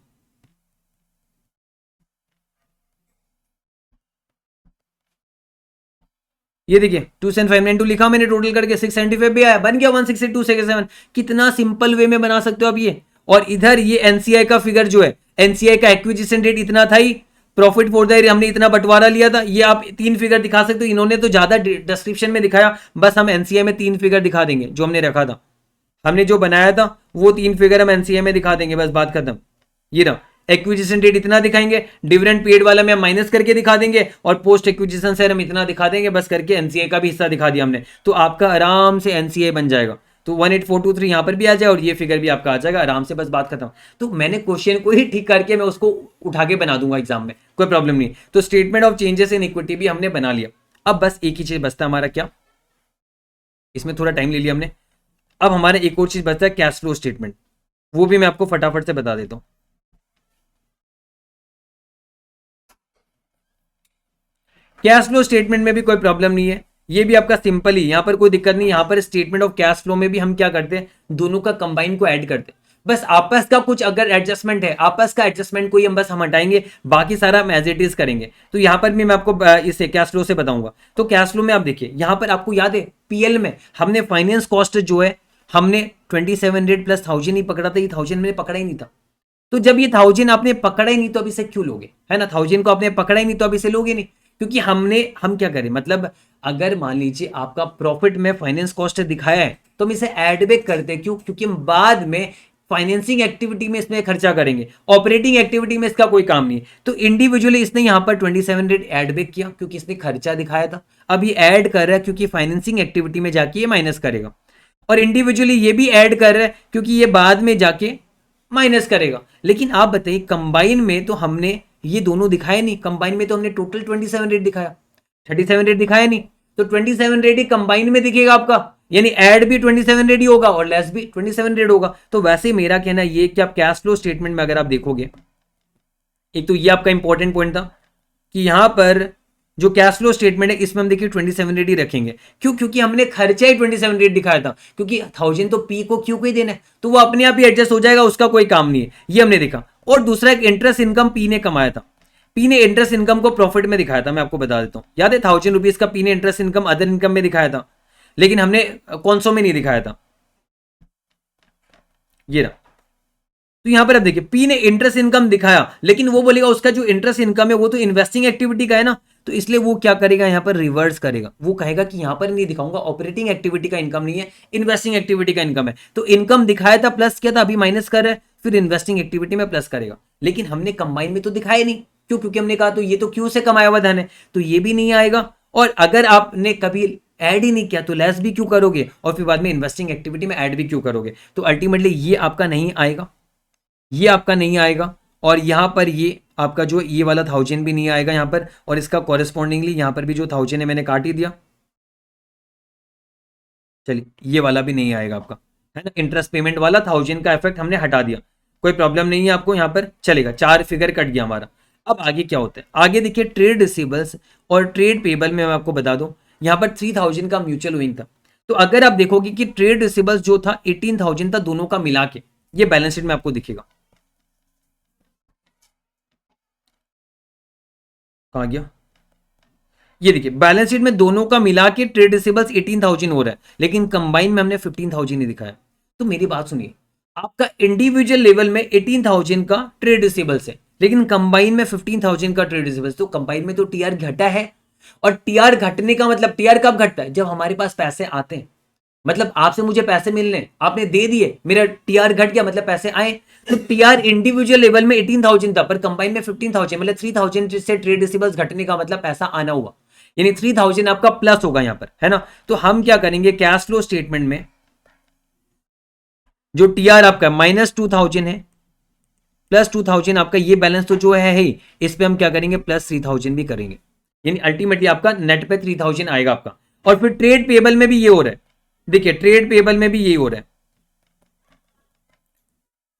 ये देखिए 27,592 लिखा मैंने टोटल करके, 675 भी आया, बन गया 168,267। कितना सिंपल वे में बना सकते हो आप ये। और इधर ये एनसीआई का फिगर जो है, एनसीआई का एक्विजिशन रेट इतना था ही, प्रॉफिट फॉर द ईयर हमने इतना बंटवारा लिया था। ये आप तीन फिगर दिखा सकते हो, इन्होंने तो ज्यादा डिस्क्रिप्शन में दिखाया, बस हम एनसीआई में तीन फिगर दिखा देंगे जो हमने रखा था। हमने जो बनाया था वो तीन फिगर हम एनसीआई में दिखा देंगे, बस बात खत्म। ये रहा, एक्विजिशन डेट इतना दिखाएंगे, डिविडेंड पेड वाला में हम माइनस करके दिखा देंगे, और पोस्ट एक्विजिशन से हम इतना दिखा देंगे, बस करके एनसीआई का भी हिस्सा दिखा दिया हमने। तो आपका आराम से एनसीआई बन जाएगा। तो 18423 यहां पर भी आ जाए और ये फिगर भी आपका आ जाएगा आराम से, बस बात खत्म। तो मैंने क्वेश्चन को ही ठीक करके मैं उसको उठा के बना दूंगा एग्जाम में, कोई प्रॉब्लम नहीं। तो statement of changes in equity भी हमने बना लिया। अब बस एक ही चीज बचता हमारा, क्या, इसमें थोड़ा टाइम ले लिया हमने। अब हमारा एक और चीज बचता है, कैश फ्लो स्टेटमेंट। वो भी मैं आपको फटाफट से बता देता हूं। कैश फ्लो स्टेटमेंट में भी कोई प्रॉब्लम नहीं है, ये भी आपका सिंपल ही, यहां पर कोई दिक्कत नहीं। यहां पर स्टेटमेंट ऑफ कैश फ्लो में भी हम क्या करते हैं, दोनों का कंबाइन को ऐड करते हैं। बस आपस का कुछ अगर एडजस्टमेंट है, आपस का एडजस्टमेंट को ही हम हटाएंगे, बाकी सारा हम एज इट इज करेंगे। तो यहां पर भी मैं आपको इसे कैश फ्लो से बताऊंगा। तो कैश फ्लो में आप देखिए, यहां पर आपको याद है पीएल में हमने फाइनेंस कॉस्ट जो है, हमने 2700 प्लस 1000 ही पकड़ा था, ये 1000 मैंने पकड़ा ही नहीं था। तो जब ये 1000 आपने पकड़ा ही नहीं तो अब इसे क्यों लोगे, है ना, 1000 को आपने पकड़ा ही नहीं तो अब इसे लोगे नहीं। क्योंकि हम क्या करें, मतलब अगर मान लीजिए आपका प्रॉफिट में फाइनेंस कॉस्ट दिखाया है तो हम इसे ऐड बैक करते हैं, क्यों, क्योंकि हम बाद में फाइनेंसिंग एक्टिविटी में इसमें खर्चा करेंगे, ऑपरेटिंग एक्टिविटी में इसका कोई काम नहीं है। तो इंडिविजुअली इसने यहां पर 2700 ऐड बैक किया क्योंकि इसने खर्चा दिखाया था। अब ये ऐड कर रहा है क्योंकि फाइनेंसिंग एक्टिविटी में जाके ये माइनस करेगा, और इंडिविजुअली ये भी ऐड कर रहा है क्योंकि ये बाद में जाके माइनस करेगा। लेकिन आप बताइए कंबाइन में तो हमने ये दोनों दिखाए नहीं, कंबाइन में तो हमने टोटल 27 रेट दिखाया, 37 रेट दिखाया नहीं। तो 27 रेट ही कंबाइन में दिखेगा आपका, यानी ऐड भी 27 रेट ही होगा और लेस भी 27 रेट होगा। तो वैसे मेरा कहना ये कि आप कैश फ्लो स्टेटमेंट में अगर आप देखोगे, एक तो ये आपका इंपॉर्टेंट पॉइंट था कि यहां पर जो कैश फ्लो स्टेटमेंट है इसमें हम देखिए 27 रेट ही रखेंगे। क्यों, क्योंकि हमने खर्चा ही 27 रेट दिखाया था, क्योंकि 1000 तो पी को क्यू को ही देना है, तो वो अपने आप ही एडजस्ट हो जाएगा, उसका कोई काम नहीं है, ये हमने देखा। और दूसरा एक इंटरेस्ट इनकम पी ने कमाया था, पी ने इंटरेस्ट इनकम को प्रॉफिट में दिखाया था, मैं आपको बता देता हूं, याद है 1000 रुपीज का पी ने इंटरेस्ट इनकम अदर इनकम में दिखाया था, लेकिन हमने कौन में नहीं दिखाया था, ये रहा। तो यहां पर आप देखिए पी ने इंटरेस्ट इनकम दिखाया, लेकिन वो बोलेगा उसका जो इंटरेस्ट इनकम है वो तो इन्वेस्टिंग एक्टिविटी का है ना, तो इसलिए वो क्या करेगा, यहां पर रिवर्स करेगा, वो कहेगा कि यहां पर नहीं दिखाऊंगा, ऑपरेटिंग एक्टिविटी का इनकम नहीं है, इन्वेस्टिंग एक्टिविटी का इनकम है। तो इनकम दिखाया था प्लस किया था, अभी माइनस कर रहा है, फिर इन्वेस्टिंग एक्टिविटी में प्लस करेगा। लेकिन हमने कंबाइन में तो दिखाया नहीं, क्यों, क्योंकि हमने कहा तो ये तो क्यू से कमाया हुआ धन है, तो ये भी नहीं आएगा। और अगर आपने कभी ऐड ही नहीं किया तो लेस भी क्यों करोगे, और फिर बाद में इन्वेस्टिंग एक्टिविटी में ऐड भी क्यों करोगे। तो अल्टीमेटली ये आपका नहीं आएगा, ये आपका नहीं आएगा, और यहां पर ये आपका जो ये वाला 1000 भी नहीं आएगा यहां पर, और इसका कॉरेस्पॉन्डिंगली यहां पर भी जो 1000 है मैंने काट ही दिया, चलिए ये वाला भी नहीं आएगा आपका, है ना, इंटरेस्ट पेमेंट वाला 1000 का इफेक्ट हमने हटा दिया, कोई प्रॉब्लम नहीं है आपको, यहां पर चलेगा, 4 फिगर कट गया हमारा। अब आगे क्या होता है, आगे देखिए ट्रेड रिसीवेबल्स और ट्रेड पेबल में मैं आपको बता दूं, यहां पर 3000 का म्यूचुअल विंग था। तो अगर आप देखोगे कि ट्रेड रिसीवेबल्स जो था 18,000 था, दोनों का मिला के, ये बैलेंस शीट में आपको दिखेगा, कहां गया, ये देखिए बैलेंस शीट में दोनों का मिला के ट्रेड रिसीवेबल्स 18,000 हो रहा है, लेकिन कंबाइन में हमने 15,000 ही दिखाया। तो मेरी बात सुनिए, आपका इंडिविजुअल लेवल में 18,000 का ट्रेड रिसीवेबल्स है, लेकिन कंबाइन में 15,000 का ट्रेड रिसीवेबल्स, तो कंबाइन में तो टीआर घटा है, और टीआर घटने का मतलब, टीआर कब घटता है? जब हमारे पास पैसे आते हैं। मतलब आपसे मुझे पैसे मिलने, आपने दे दिए, मेरा टीआर घट गया, मतलब पैसे आए। तो टीआर इंडिविजुअल लेवल में 18,000 था, पर कंबाइन में 15,000, मतलब 3,000 से ट्रेड रिसीवेबल्स घटने का मतलब पैसा आना हुआ, यानी 3,000 आपका प्लस होगा यहां पर, है ना। तो हम क्या करेंगे, कैश फ्लो स्टेटमेंट में जो टीआर आपका -2,000 है, +2,000 आपका ये बैलेंस तो जो है ही, इस पे हम क्या करेंगे, +3,000 भी करेंगे, यानी अल्टीमेटली आपका नेट पे 3,000 आएगा आपका। और फिर ट्रेड पेबल में भी ये हो रहा है, देखिए ट्रेड पेबल में भी ये हो रहा है,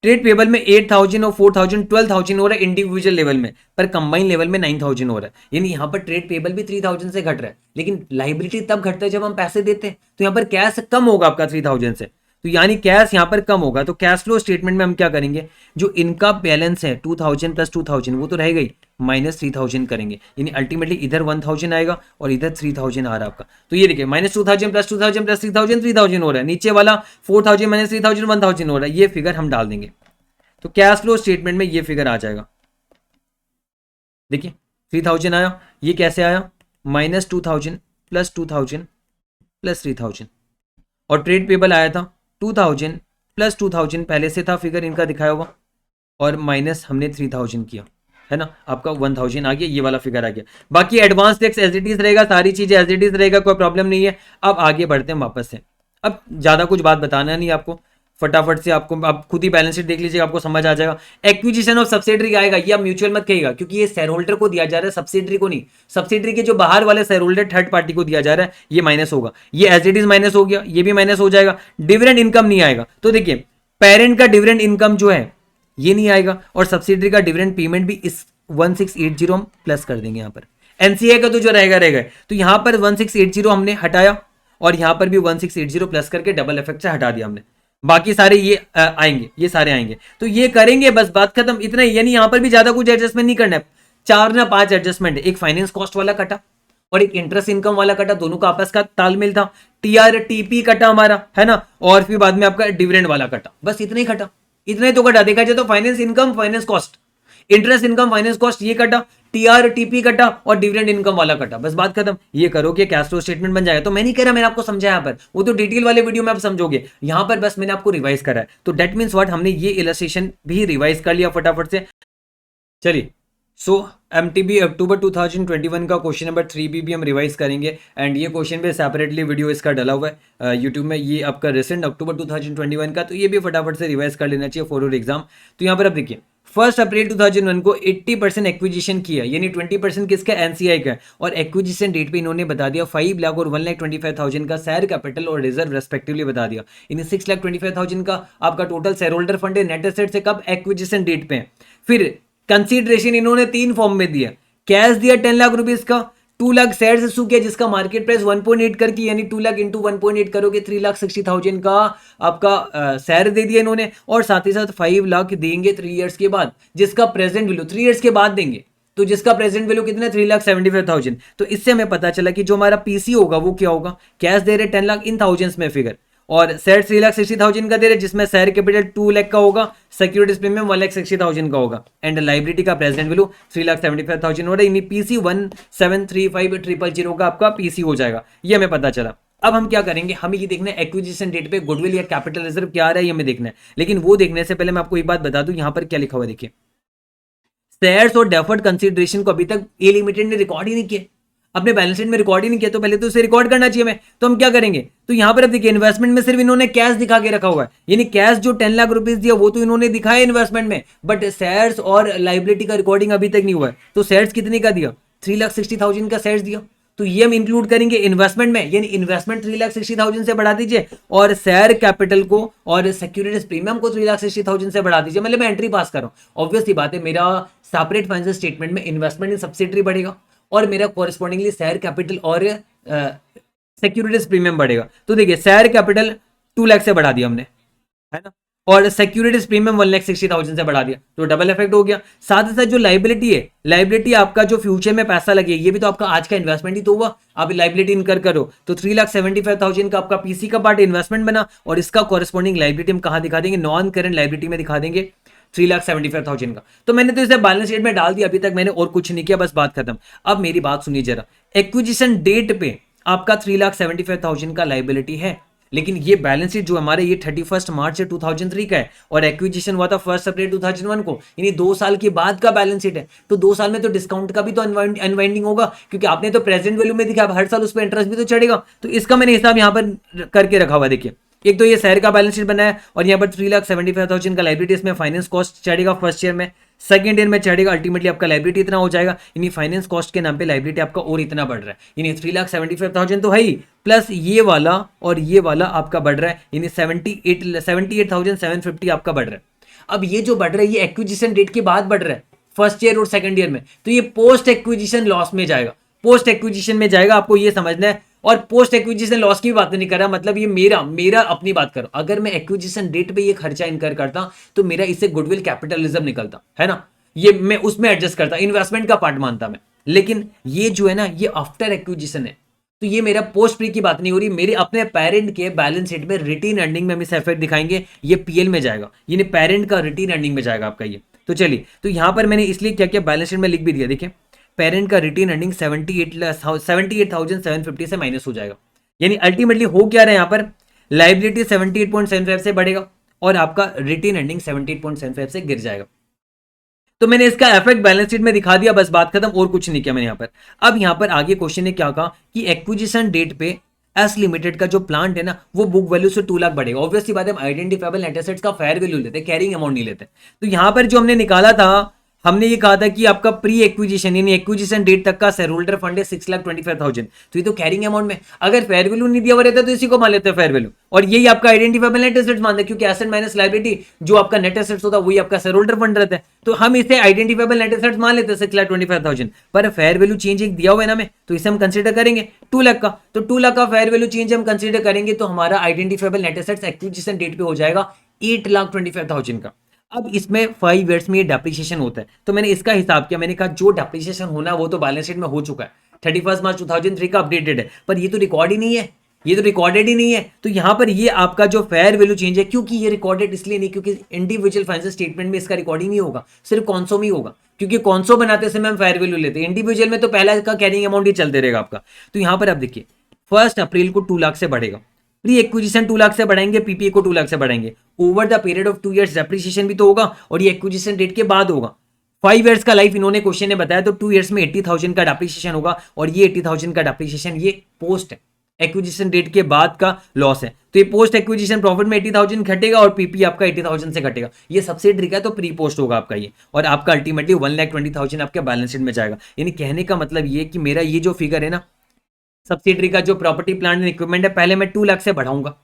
ट्रेड पेबल में 8,000 और 4,000 12,000 हो रहा है इंडिविजुअल लेवल में, पर कंबाइन लेवल में 9,000 हो रहा है, यानी यहां पर ट्रेड पेबल भी 3,000 से घट रहा है, लेकिन लाइबिलिटी तब घटता है जब हम पैसे देते हैं, तो यहां पर कैश कम होगा आपका 3,000 से, तो यानी कैश यहां पर कम होगा। तो कैश फ्लो स्टेटमेंट में हम क्या करेंगे, जो इनका बैलेंस है 2,000 + 2,000 वो तो रहेगा ही, -3,000 करेंगे, यानी अल्टीमेटली इधर 1,000 आएगा और इधर 3,000 आ रहा है आपका। तो ये देखिए -2,000 + 2,000 + 3,000 3,000 हो रहा है, नीचे वाला 4,000 - 3,000 1,000 हो रहा है, ये फिगर हम डाल देंगे, तो कैश फ्लो स्टेटमेंट में ये फिगर आ जाएगा। देखिए 3,000 आया, ये कैसे आया, -2,000 + 2,000 + 3,000, और ट्रेड पेबल आया था 2,000 + 2,000 पहले से था फिगर इनका दिखाया हुआ, और माइनस हमने 3,000 किया, है ना, आपका 1,000 आ गया, ये वाला फिगर आ गया। बाकी advance tax as it is रहेगा, सारी चीजें एज इट इज रहेगा, कोई प्रॉब्लम नहीं है। अब आगे बढ़ते हैं वापस से, अब ज्यादा कुछ बात बताना नहीं आपको, फटाफट से आपको, आप खुद ही बैलेंस शीट देख लीजिएगा, आपको समझ आ जाएगा। एक्विजिशन ऑफ सब्सिडरी आएगा, ये आप म्यूचुअल मत कहिएगा, क्योंकि ये शेयर होल्डर को दिया जा रहा है, सब्सिडरी को नहीं। सब्सिडरी के जो बाहर वाले शेयर होल्डर थर्ड पार्टी को दिया जा रहा है, ये माइनस होगा, ये एज इट इज माइनस हो गया, ये भी माइनस हो जाएगा। डिविडेंड इनकम नहीं आएगा, तो देखिए पेरेंट का डिविडेंड इनकम जो है ये नहीं आएगा, और सब्सिडरी का डिविडेंड पेमेंट भी इस 1680 हम प्लस कर देंगे यहाँ पर। एनसीए का तो जो रहेगा रहेगा, तो यहाँ पर 1680 हमने हटाया, और यहाँ पर भी 1680 प्लस करके डबल इफेक्ट से हटा दिया हमने, बाकी सारे ये आएंगे, ये सारे आएंगे, तो ये करेंगे, बस बात खत्म, इतना ही। यानी यहां पर भी ज्यादा कुछ एडजस्टमेंट नहीं करना है, 4 ना 5 एडजस्टमेंट है, एक फाइनेंस कॉस्ट वाला कटा और एक इंटरेस्ट इनकम वाला कटा, दोनों का आपस का तालमेल था। टीआरटीपी कटा हमारा, है ना, और फिर बाद में आपका डिविडेंड वाला कटा, बस इतना ही कटा, इतना ही तो कटा। देखा जाए तो finance income, finance cost, interest income, finance cost, ये कटा, टीआरटीपी कटा और डिविडेंड इनकम वाला कटा, बस बात खत्म। ये करो कि कैश फ्लो स्टेटमेंट बन जाएगा। तो मैं नहीं कह रहा, मैंने आपको समझाया यहाँ पर, वो तो डिटेल वाले वीडियो में आप समझोगे, यहाँ पर बस मैंने आपको रिवाइज करा है। तो डेट मीन्स व्हाट, हमने ये इलस्ट्रेशन भी रिवाइज कर लिया फटाफट से। चलिए, सो एमटीबी अक्टूबर 2021 का क्वेश्चन नंबर 3B भी हम रिवाइज करेंगे, एंड ये क्वेश्चन भी सेपरेटली वीडियो इसका डला हुआ है यूट्यूब में, ये आपका रिसेंट अक्टूबर 2021 का, तो ये भी फटाफट से रिवाइज कर लेना चाहिए फॉर योर एग्जाम। तो यहाँ पर आप देखिए 1 अप्रैल 2001 को 80% एक्विजिशन किया, यानी 20% किसका, एनसीआई का, और एक्विजिशन डेट पे इन्होंने बता दिया 5 लाख और 1,25,000 का शेयर कैपिटल और रिजर्व रेस्पेक्टिवली बता दिया, यानी 6,25,000 का आपका टोटल शेयर होल्डर फंड है, नेट एसेट से कब, एक्विजिशन डेट पे। फिर कंसीडरेशन इन्होंने 3 फॉर्म में दिया, कैश दिया 10 लाख रुपीज का, 2 लाख शेयर इशू किया जिसका मार्केट प्राइस 1.8 करके, यानी 2 लाख इंटू 1.8 करोगे 3,60,000 का आपका शेयर दे दिया इन्होंने, और साथ ही साथ 5 लाख देंगे 3 इयर्स के बाद, जिसका प्रेजेंट वैल्यू 3 इयर्स के बाद देंगे, तो जिसका प्रेजेंट वैल्यू कितना, 3,75,000। तो इससे हमें पता चला कि जो हमारा पीसी होगा वो क्या होगा, कैश दे रहे 10 लाख इन थाउजेंड्स में फिगर, और शेयर 3,60,000 का दे रहे जिसमें शेयर कैपिटल 2 लाख का होगा, सिक्योरिटीज प्रीमियम 1,60,000 का होगा, एंड लाइबिलिटी का प्रेजेंट वैल्यू 3,75,000 हो रहा है, पीसी 1,735,000 का आपका पीसी हो जाएगा, ये हमें पता चला। अब हम क्या करेंगे, हमें ये देखना है एक्विजिशन डेट पे गुडविल या कैपिटल रिजर्व क्या आ रहा है, ये हमें देखना है। लेकिन वो देखने से पहले मैं आपको एक बात बता दूं, यहां पर क्या लिखा हुआ है, देखिए शेयर्स और डेफर्ड कंसीडरेशन को अभी तक ए लिमिटेड ने रिकॉर्ड ही नहीं किया, अपने बैलेंस शीट में रिकॉर्ड ही नहीं किया, तो पहले तो उसे रिकॉर्ड करना चाहिए हमें। तो हम क्या करेंगे, तो यहां पर अब देखिए इन्वेस्टमेंट में सिर्फ इन्होंने कैश दिखा के रखा हुआ है, यानी कैश जो 10 लाख रुपीज दिया वो तो इन्होंने दिखाया इन्वेस्टमेंट में, बट शेयर्स और लाइबिलिटी का रिकॉर्डिंग अभी तक नहीं हुआ है। तो शेयर्स कितने का दिया, 3,60,000 का शेयर्स दिया, तो ये हम इंक्लूड करेंगे इन्वेस्टमेंट में, यानी इन्वेस्टमेंट 3,60,000 से बढ़ा दीजिए, और शेयर कैपिटल को और सिक्योरिटीज प्रीमियम को 3,60,000 से बढ़ा दीजिए, मतलब मैं एंट्री पास कर रहा हूं। ऑब्वियसली बात है, मेरा सेपरेट फाइनेंशियल स्टेटमेंट में इन्वेस्टमेंट इन सब्सिडरी बढ़ेगा, और मेरा कोरिस्पॉन्डिंगली शेयर कैपिटल और सिक्योरिटीज प्रीमियम बढ़ेगा। तो देखिए शेयर कैपिटल 2 लाख से बढ़ा दिया हमने, है ना, और सिक्योरिटीज प्रीमियम 1,60,000 से बढ़ा दिया, तो डबल इफेक्ट हो गया। साथ ही साथ जो लाइबिलिटी है, लाइबिलिटी आपका जो फ्यूचर में पैसा लगे, ये भी तो आपका आज का इन्वेस्टमेंट ही तो हुआ, आप लाइबिलिटी इनकर करो, तो 3,75,000 का आपका पीसी का पार्ट इन्वेस्टमेंट बना, और इसका कॉरेस्पॉन्डिंग लाइबिलिटी हम कहां दिखा देंगे, नॉन करेंट लाइबिलिटी में दिखा देंगे 3,75,000 का। तो मैंने तो इसे बैलेंस शीट में डाल दिया, अभी तक मैंने और कुछ नहीं किया, बस बात खत्म। अब मेरी बात सुनिए जरा, एक्विजिशन डेट पे आपका 3,75,000 का लाइबिलिटी है, लेकिन ये बैलेंस शीट जो हमारे ये 31 मार्च 2003 का है और एक्विजिशन हुआ था 1 अप्रैल 2001 को, यानी 2 साल के बाद का बैलेंस शीट है। तो 2 साल में तो डिस्काउंट का भी तो अनवाइंडिंग होगा, क्योंकि आपने तो प्रेजेंट वैल्यू में दिखा, हर साल उस पर इंटरेस्ट भी तो चढ़ेगा। तो इसका मैंने हिसाब यहाँ पर करके रखा हुआ। देखिए, एक तो ये शहर का बैलेंस शीट बनाया और यहाँ पर 3,75,000 का लाइबिलिटी, इसमें फाइनेंस कॉस्ट चढ़ेगा फर्स्ट ईयर में, सेकंड ईयर में चढ़ेगा, अल्टीमेटली आपका लाइबिलिटी इतना हो जाएगा, यानी फाइनेंस कॉस्ट के नाम पे लाइबिलिटी आपका और इतना बढ़ रहा है, यानी 3,75,000 तो है ही, प्लस ये वाला और ये वाला आपका बढ़ रहा है, यानी 78,750 आपका बढ़ रहा है। अब ये जो बढ़ रहा है ये एक्विजिशन डेट के बाद बढ़ रहा है, फर्स्ट ईयर और सेकंड ईयर में, तो ये पोस्ट एक्विजिशन लॉस में जाएगा, पोस्ट एक्विजिशन में जाएगा, आपको ये समझना है। और पोस्ट एक्विजिशन लॉस की बात नहीं कर रहा, मतलब ये मेरा अपनी बात करो, अगर मैं एक्विजिशन डेट पे ये खर्चा इनकर करता तो मेरा इससे गुडविल कैपिटलिज्म निकलता है ना, ये मैं उसमें एडजस्ट करता, इन्वेस्टमेंट का पार्ट मानता मैं। लेकिन ये जो है ना ये आफ्टर एक्विजिशन है, तो ये मेरा पोस्ट प्री की बात नहीं हो रही, मेरे अपने पेरेंट के बैलेंस शीट में रिटेन अर्निंग में हम इसे इफेक्ट दिखाएंगे, ये पीएल में जाएगा, यानी पेरेंट का रिटेन अर्निंग में जाएगा आपका ये। तो चलिए, तो यहां पर मैंने इसलिए क्या किया, बैलेंस शीट में लिख भी दिया। देखिए, पेरेंट का रिटेन अर्निंग 78,750 से माइनस हो जाएगा, यानी अल्टीमेटली हो क्या रहा है यहाँ पर, लाइबिलिटी 78.75 से बढ़ेगा और आपका रिटेन अर्निंग 78.75 से गिर जाएगा। तो मैंने इसका इफेक्ट बैलेंस शीट में दिखा दिया, बस बात खत्म, और कुछ नहीं किया मैंने यहाँ पर। अब यहाँ पर आगे क्वेश्चन ने क्या कहा कि एक्विजिशन डेट पे एस लिमिटेड का जो प्लांट है ना वो बुक वैल्यू से 2 लाख बढ़ेगा। ऑब्वियसली बात है, हम आइडेंटिफाइबल नेट एसेट्स का फेयर वैल्यू लेते हैं, कैरिंग अमाउंट नहीं लेते। तो यहाँ पर जो हमने निकाला था, हमने ये कहा था कि आपका प्री एक्विजिशन यानी एक्विजिशन डेट तक का शेयर होल्डर फंड है 6,25,000, तो ये तो कैरिंग अमाउंट में, अगर फेयर वैल्यू नहीं दिया हुआ रहता तो इसी को मान लेते हैं फेयर वैल्यू, और यही आपका आइडेंटिफाइबल नेट एसेट्स मानते हैं, क्योंकि एसेट माइनस लायबिलिटी जो आपका नेट एसेट्स होता है वही आपका शेयर होल्डर फंड रहता है, तो हम इसे आइडेंटिफाइबल नेट एसेट्स मान लेते हैं 6,25,000। पर फेयर वैल्यू चेंज एक दिया हुआ है ना हमें, तो इसे हम कंसीडर करेंगे 2 लाख का, तो 2 लाख का फेयर वैल्यू चेंज हम कंसीडर करेंगे, तो हमारा identifiable net assets acquisition date पे हो जाएगा 8,25,000 का। अब इसमें 5 ईयर्स में ये डेप्रिसिएशन होता है, तो मैंने इसका हिसाब किया, मैंने कहा जो डेप्रिसिएशन होना है वो तो बैलेंस शीट में हो चुका है, 31 मार्च 2003 का अपडेटेड है, पर ये तो रिकॉर्ड ही नहीं है, ये तो रिकॉर्डेड ही नहीं है। तो यहां पर ये आपका जो फेयर वैल्यू चेंज है, क्योंकि ये रिकॉर्डेड इसलिए नहीं क्योंकि इंडिविजुअल फाइनेंशियल स्टेटमेंट में इसका रिकॉर्डिंग नहीं होगा, सिर्फ कॉन्सो में ही होगा, क्योंकि कॉन्सो बनाते समय हम फेयर वैल्यू लेते हैं, इंडिविजुअल में तो पहला का कैरिंग अमाउंट ही चलते रहेगा आपका। तो यहां पर आप देखिए 1 अप्रैल को 2 लाख से बढ़ेगा, प्री एक्विजिशन 2 लाख से बढ़ाएंगे, पीपीए को 2 लाख से बढ़ाएंगे, over the period of 2 years depreciation भी तो होगा, और ये एक्विजिशन डेट के बाद होगा। 5 इयर्स का लाइफ इन्होंने क्वेश्चन ने बताया, तो 2 इयर्स में 80,000 का डेप्रिसिएशन होगा, और ये 80,000 का डेप्रिसिएशन ये पोस्ट है, एक्विजिशन डेट के बाद का लॉस है, तो ये पोस्ट एक्विजिशन प्रॉफिट में 80,000 घटेगा और पीपी आपका 80,000 से घटेगा, ये सब्सिडी का, तो प्री पोस्ट होगा आपका ये, और आपका अल्टीमेटली 1,20,000 आपके बैलेंस शीट में जाएगा। यानी कहने का मतलब ये कि मेरा ये जो फिगर है ना सब्सिडरी का जो प्रॉपर्टी प्लांट एंड इक्विपमेंट है, पहले मैं 2 लाख से बढ़ाऊंगा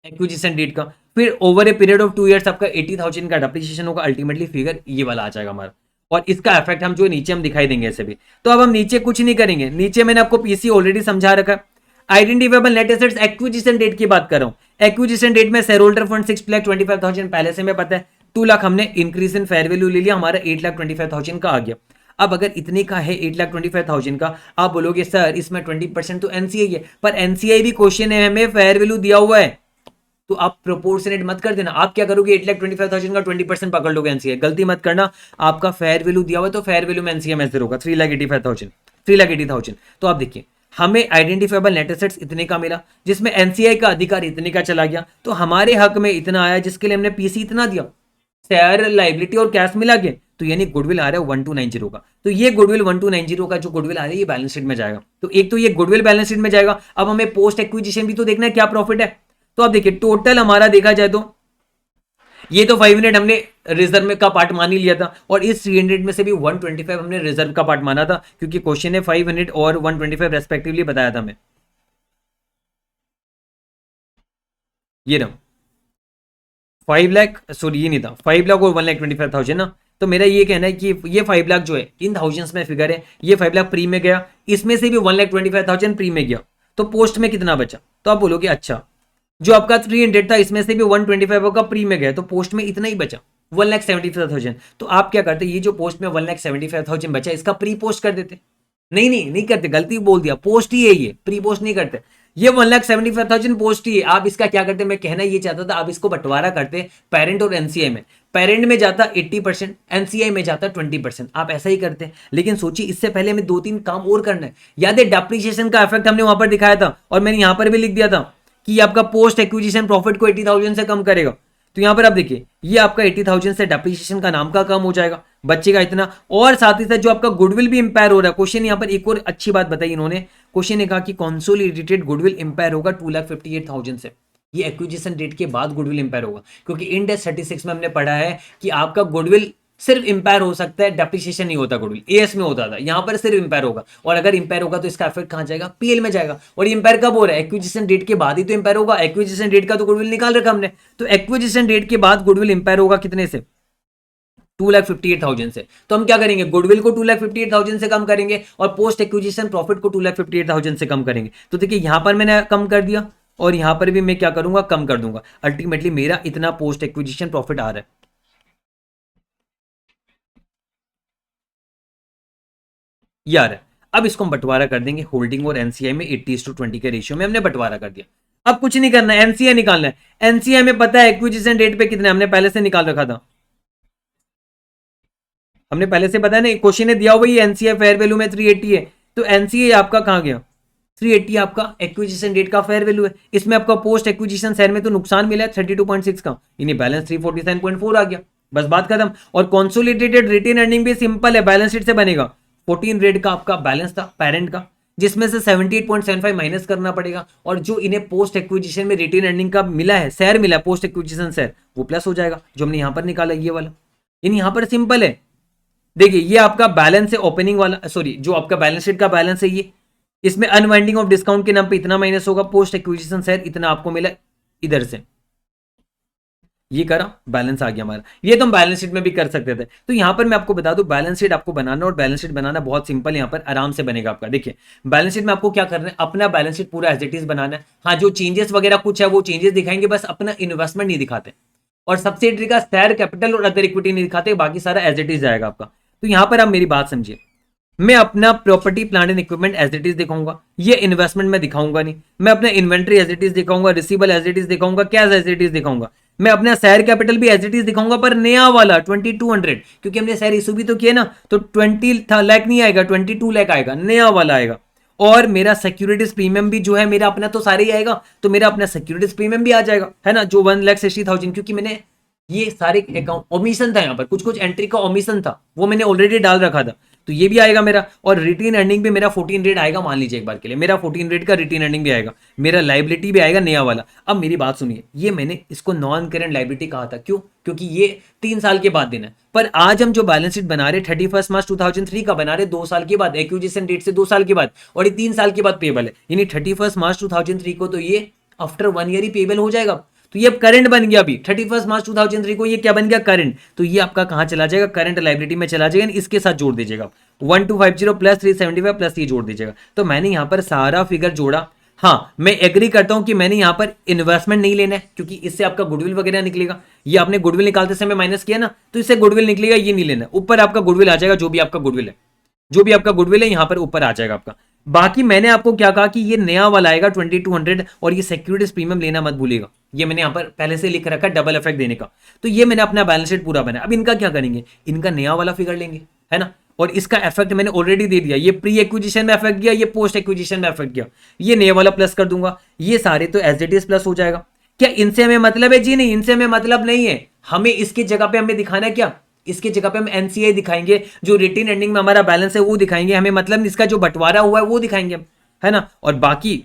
एक्विजिशन डेट का, फिर over a period of 2 years आपका 80,000 का डेप्रिसिएशन होगा, अल्टीमेटली फिगर ये वाला आ जाएगा हमारा, और इसका इफेक्ट हम जो नीचे हम दिखाई देंगे ऐसे भी। तो अब हम नीचे कुछ नहीं करेंगे, नीचे मैंने आपको पीसी ऑलरेडी समझा रखा है। Identifiable net assets acquisition date की बात कर रहा हूं, एक्विजिशन डेट में शेयर होल्डर फंड 6,25,000 पहले से मैं पता है, 2 लाख हमने इंक्रीज इन फेयर वैल्यू ले लिया, हमारा 8,25,000 का आ गया। अब अगर इतने का है 8,25,000 का, आप बोलोगे सर इसमें 20% तो एनसीआई है, पर एनसीआई भी क्वेश्चन है हमें फेयर वैल्यू दिया हुआ है, तो आप प्रोपोर्शनेट मत कर देना। आप क्या करोगे 8,25,000 का 20% पकड़ लोगे एनसीआई, गलती मत करना। आपका फेयर वैल्यू दिया हुआ है तो फेयर वैल्यू में एनसीआई मेजर होगा 3,85,000। तो आप देखिए हमें आइडेंटिफाइबल नेट एसेट्स इतने का मिला, जिसमें एनसीआई का अधिकार इतने का चला गया, तो हमारे हक में इतना आया जिसके लिए हमने पीसी इतना दिया, शेयर लाइबिलिटी और कैश मिला के, तो यानी गुडविल आ रहा है 1290 का। तो ये गुडविल 1290 का जो गुडविल आ रहा है ये बैलेंस शीट में जाएगा। तो एक तो ये गुडविल बैलेंस शीट में जाएगा। अब हमें पोस्ट एक्विजिशन भी तो देखना है क्या प्रॉफिट है। तो आप देखिए टोटल हमारा देखा जाए तो ये तो 500 हमने रिजर्व में का पार्ट मान ही लिया था, और इस 300 में से भी 125 हमने रिजर्व का पार्ट माना था, क्योंकि क्वेश्चन ने 500 और 125 रेस्पेक्टिवली बताया था हमें। ये ना 5 लाख, सॉरी ये नहीं था, 5 लाख और 1,25,000 ना। तो मेरा ये कहना है कि ये 5 लाख जो है इन थाउजेंड्स में फिगर है, ये 5 लाख प्री में गया, इसमें से भी 1,25,000 प्री में गया, तो पोस्ट में कितना बचा। तो आप बोलोगे अच्छा जो आपका 300 था इसमें से भी 125 का प्री में गया, तो पोस्ट में इतना ही बचा 1,75,000। तो आप क्या करते, ये जो पोस्ट में 1,75,000 बचा इसका प्री पोस्ट कर देते। नहीं करते, गलती बोल दिया, पोस्ट ही है ये, प्री पोस्ट नहीं करते। ये 1,75,000 पोस्ट ही है। आप इसका क्या करते, मैं कहना ये चाहता था, आप इसको बंटवारा करते पेरेंट और एनसीआई में। पेरेंट में जाता 80%, एनसीआई में जाता 20%, आप ऐसा ही करते हैं। लेकिन सोचिए इससे पहले हमें 2-3 काम और करना है। याद है डेप्रिसिएशन का इफेक्ट हमने वहां पर दिखाया था, और मैंने यहां पर भी लिख दिया था कि आपका पोस्ट एक्विजिशन प्रॉफिट को 80,000 से कम करेगा। तो यहां पर आप देखिए ये आपका 80,000 से डेप्रिसिएशन का नाम का कम हो जाएगा, बच्चे का इतना, और साथ ही साथ जो आपका गुडविल भी इंपायर हो रहा है। क्वेश्चन यहां पर एक और अच्छी बात बताई इन्होंने, क्वेश्चन ने कहा कि कंसोलिडेटेड गुडविल इंपायर होगा 2,58,000 से। ये एक्विजिशन डेट के बाद गुडविल इंपायर होगा, क्योंकि इंड एस 36 में हमने पढ़ा है कि आपका गुडविल सिर्फ इंपायर हो सकता है, डेप्रिसिएशन नहीं होता। गुडविल एएस में होता था, यहां पर सिर्फ इंपायर होगा, और अगर इंपायर होगा तो इसका इफेक्ट कहां जाएगा, पीएल में जाएगा। और ये इंपायर कब हो रहा है, एक्विजिशन डेट के बाद ही तो इंपायर होगा। एक्विजिशन डेट का तो गुडविल निकाल रखा हमने, तो एक्विजिशन डेट के बाद गुडविल इंपायर होगा कितने से, 2,58,000 से। तो हम क्या करेंगे, गुडविल को 2,58,000 से कम करेंगे और पोस्ट एक्विजिशन प्रॉफिट को 2,58,000 से कम करेंगे। तो देखिए यहां पर मैंने कम कर दिया, और यहां पर भी मैं क्या करूंगा, कम कर दूंगा। अल्टीमेटली मेरा इतना पोस्ट एक्विजिशन प्रॉफिट आ रहा है। यार अब इसको हम बंटवारा कर देंगे होल्डिंग और एनसीआई में 80:20 के रेशियो में हमने बंटवारा कर दिया। अब कुछ नहीं करना है, एनसीआई निकालना है। एनसीआई में पता है एक्विजिशन डेट पे कितने, हमने पहले से निकाल रखा था, हमने पहले से पता है ना, क्वेश्चन ने दिया हुआ ये एनसीआई फेयर वैल्यू में 380 है। तो एनसीआई आपका कहां गया, 380 आपका एक्विजिशन डेट का फेयर वैल्यू है। इसमें आपका पोस्ट एक्विजिशन शेयर में तो नुकसान मिला है 32.6 का, यानी बैलेंस 347.4 आ गया, बस बात खत्म। और कंसोलिडेटेड रिटेन अर्निंग भी सिंपल है, बैलेंस शीट से बनेगा। 14 रेट का आपका बैलेंस था पेरेंट का, जिसमें से 78.75 माइनस करना पड़ेगा, और जो इन्हें पोस्ट एक्विजिशन में रिटेन अर्निंग का मिला है, शेयर मिला है पोस्ट एक्विजिशन शेयर, वो प्लस हो जाएगा, जो हमने यहां पर निकाला ये वाला। यानी यहां पर सिंपल है, देखिए ये आपका बैलेंस है ओपनिंग वाला, सॉरी जो आपका बैलेंस शीट का बैलेंस है ये, इसमें अनवाइंडिंग ऑफ डिस्काउंट के नाम पे इतना माइनस होगा, पोस्ट एक्विजिशन शेयर इतना आपको मिला इधर से, ये करा बैलेंस आ गया हमारा। ये तो हम बैलेंस शीट में भी कर सकते थे। तो यहां पर मैं आपको बता दूं बैलेंस शीट आपको बनाना, और बैलेंस शीट बनाना बहुत सिंपल, यहां पर आराम से बनेगा आपका। देखिए बैलेंस शीट में आपको क्या करना है, अपना बैलेंस शीट पूरा एज इट इज बनाना है। हाँ जो चेंजेस वगैरह कुछ है वो चेंजेस दिखाएंगे, बस अपना इन्वेस्टमेंट नहीं दिखाते, और सब्सिडरी का शेयर कैपिटल और अदर इक्विटी नहीं दिखाते, बाकी सारा एज इट इज जाएगा आपका। तो यहां पर आप मेरी बात समझिए, मैं अपना property plant and equipment as it is दिखाऊंगा, ये इन्वेस्टमेंट में दिखाऊंगा नहीं। मैं अपना इन्वेंट्री एज इट इज दिखाऊंगा, रिसीवेबल एज इट इज दिखाऊंगा, कैश एज इट इज दिखाऊंगा। मैं अपना शेयर कैपिटल भी एज इट इज दिखाऊंगा, पर नया वाला 2200, क्योंकि हमने शेयर इशू भी तो किया ना, तो 20 लाख नहीं आएगा, 22 लाख आएगा, नया वाला आएगा। और मेरा सिक्योरिटीज प्रीमियम भी जो है मेरा अपना तो सारे ही आएगा, तो मेरा अपना सिक्योरिटीज प्रीमियम भी आ जाएगा, है ना, जो 1,60,000, क्योंकि मैंने ये सारे अकाउंट ओमिशन था, यहाँ पर कुछ कुछ एंट्री का ओमिशन था, वो मैंने ऑलरेडी डाल रखा था, तो ये भी आएगा मेरा। और रिटेन अर्निंग भी मेरा 14 रेट आएगा, मान लीजिए एक बार के लिए मेरा 14 रेट का रिटेन अर्निंग भी आएगा, मेरा लाइबिलिटी भी आएगा नया वाला। अब मेरी बात सुनिए, ये मैंने इसको नॉन करेंट लाइबिलिटी कहा था, क्यों, क्योंकि ये 3 साल के बाद देना है। पर आज हम जो बैलेंस शीट बना रहे 31 मार्च 2003 का बना रहे, 2 साल के बाद, एक्विजिशन डेट से 2 साल के बाद, और ये 3 साल के बाद पेबल है, यानी 31 मार्च 2003 को, तो ये आफ्टर 1 ईयर ही पेबल हो जाएगा। तो ये अब करंट बन गया, अभी 31 मार्च 2003 को ये क्या बन गया, करंट। तो ये आपका कहां चला जाएगा, करंट लाइबिलिटी में चला जाएगा, इसके साथ जोड़ दीजिएगा 1250 प्लस 375 प्लस ये जोड़ दीजिएगा। तो मैंने यहां पर सारा फिगर जोड़ा। हाँ मैं एग्री करता हूं कि मैंने यहां पर इन्वेस्टमेंट नहीं लेना है, क्योंकि इससे आपका गुडविल वगैरह निकलेगा, ये आपने गुडविल निकालते समय माइनस किया ना, तो इससे गुडविल निकलेगा, ये नहीं लेना। ऊपर आपका गुडविल आ जाएगा, जो भी आपका गुडविल है, जो भी आपका गुडविल है यहां पर ऊपर आ जाएगा आपका। बाकी मैंने आपको क्या कहा कि ये नया वाला आएगा 2200, और ये सिक्योरिटीज प्रीमियम लेना मत भूलिएगा, ये मैंने यहां पर पहले से लिख रखा है डबल इफेक्ट देने का। तो ये मैंने अपना बैलेंस शीट पूरा बनाया। अब इनका क्या करेंगे, इनका नया वाला फिगर लेंगे, है ना, और इसका इफेक्ट मैंने ऑलरेडी दे दिया, ये प्री एक्विजिशन में इफेक्ट गया, ये पोस्ट एक्विजिशन में इफेक्ट गया, ये नया वाला प्लस कर दूंगा, ये सारे तो एज इट इज प्लस हो जाएगा। क्या इनसे हमें मतलब है, जी नहीं, इनसे हमें मतलब नहीं है, हमें इसकी जगह पे हमें दिखाना है क्या, इसके जगह पे हम एनसीआई दिखाएंगे, जो रिटेन एंडिंग में हमारा बैलेंस है वो दिखाएंगे, हमें मतलब इसका जो बंटवारा हुआ है वो दिखाएंगे हम, है ना। और बाकी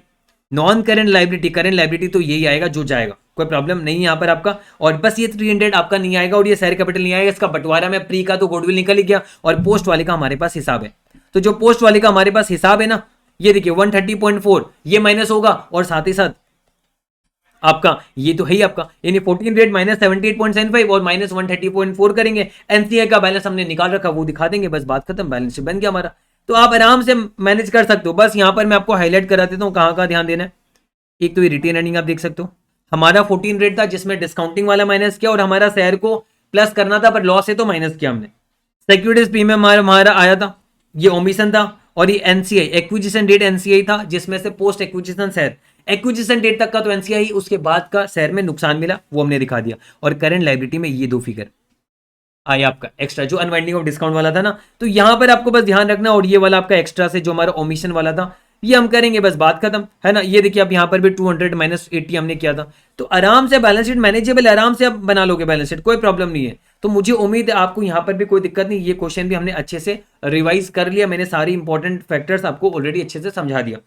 non current liability, current liability तो यही आएगा जो जाएगा, कोई प्रॉब्लम नहीं है यहाँ पर आपका। और बस ये 300 आपका नहीं आएगा, और ये शेयर कैपिटल नहीं आएगा, इसका बंटवारा में प्री का तो गुडविल निकल ही गया, और पोस्ट वाले का हमारे पास हिसाब है। तो जो पोस्ट वाले का हमारे पास हिसाब है ना, ये देखिए 130.4 ये माइनस होगा, और साथ ही साथ आपका ये तो है ही आपका, यानी 14 रेट माइनस 78.75 और माइनस 130.4 करेंगे, एनसीआई का बैलेंस हमने निकाल रखा वो दिखा देंगे, बस बात खत्म, बैलेंस बन गया हमारा। तो आप आराम से मैनेज कर सकते हो। बस यहां पर मैं आपको हाईलाइट करा देता हूं कहां कहां ध्यान देना है। एक तो ये रिटेन अर्निंग आप देख सकते हो, हमारा 14 रेट था जिसमें डिस्काउंटिंग वाला माइनस किया, और हमारा शेयर को प्लस करना था पर लॉस है तो माइनस किया हमने। सिक्योरिटीज प्रीमियम हमारा आया था, ये ओमिशन था, और ये एनसीआई एक्विजिशन डेट एनसीआई था, जिसमें से post acquisition share acquisition date तक का तो एनसीआई, उसके बाद का शेयर में नुकसान मिला वो हमने दिखा दिया। और करंट लायबिलिटी में ये दो फिगर आया आपका एक्स्ट्रा, जो अनवाइंडिंग ऑफ डिस्काउंट वाला था ना, तो यहां पर आपको बस ध्यान रखना। और ये वाला आपका एक्स्ट्रा से जो हमारा ओमिशन वाला था ये हम करेंगे, बस बात खत्म है ना। ये देखिए आप यहाँ पर भी 200 माइनस 80 हमने किया था, तो आराम से बैलेंस शीट मैनेजेबल, आराम से आप बना लोगे बैलेंस शीट, कोई प्रॉब्लम नहीं है। तो मुझे उम्मीद है आपको यहाँ पर भी कोई दिक्कत नहीं। ये क्वेश्चन भी हमने अच्छे से रिवाइज कर लिया, मैंने सारी इंपॉर्टेंट फैक्टर्स आपको ऑलरेडी अच्छे से समझा दिया।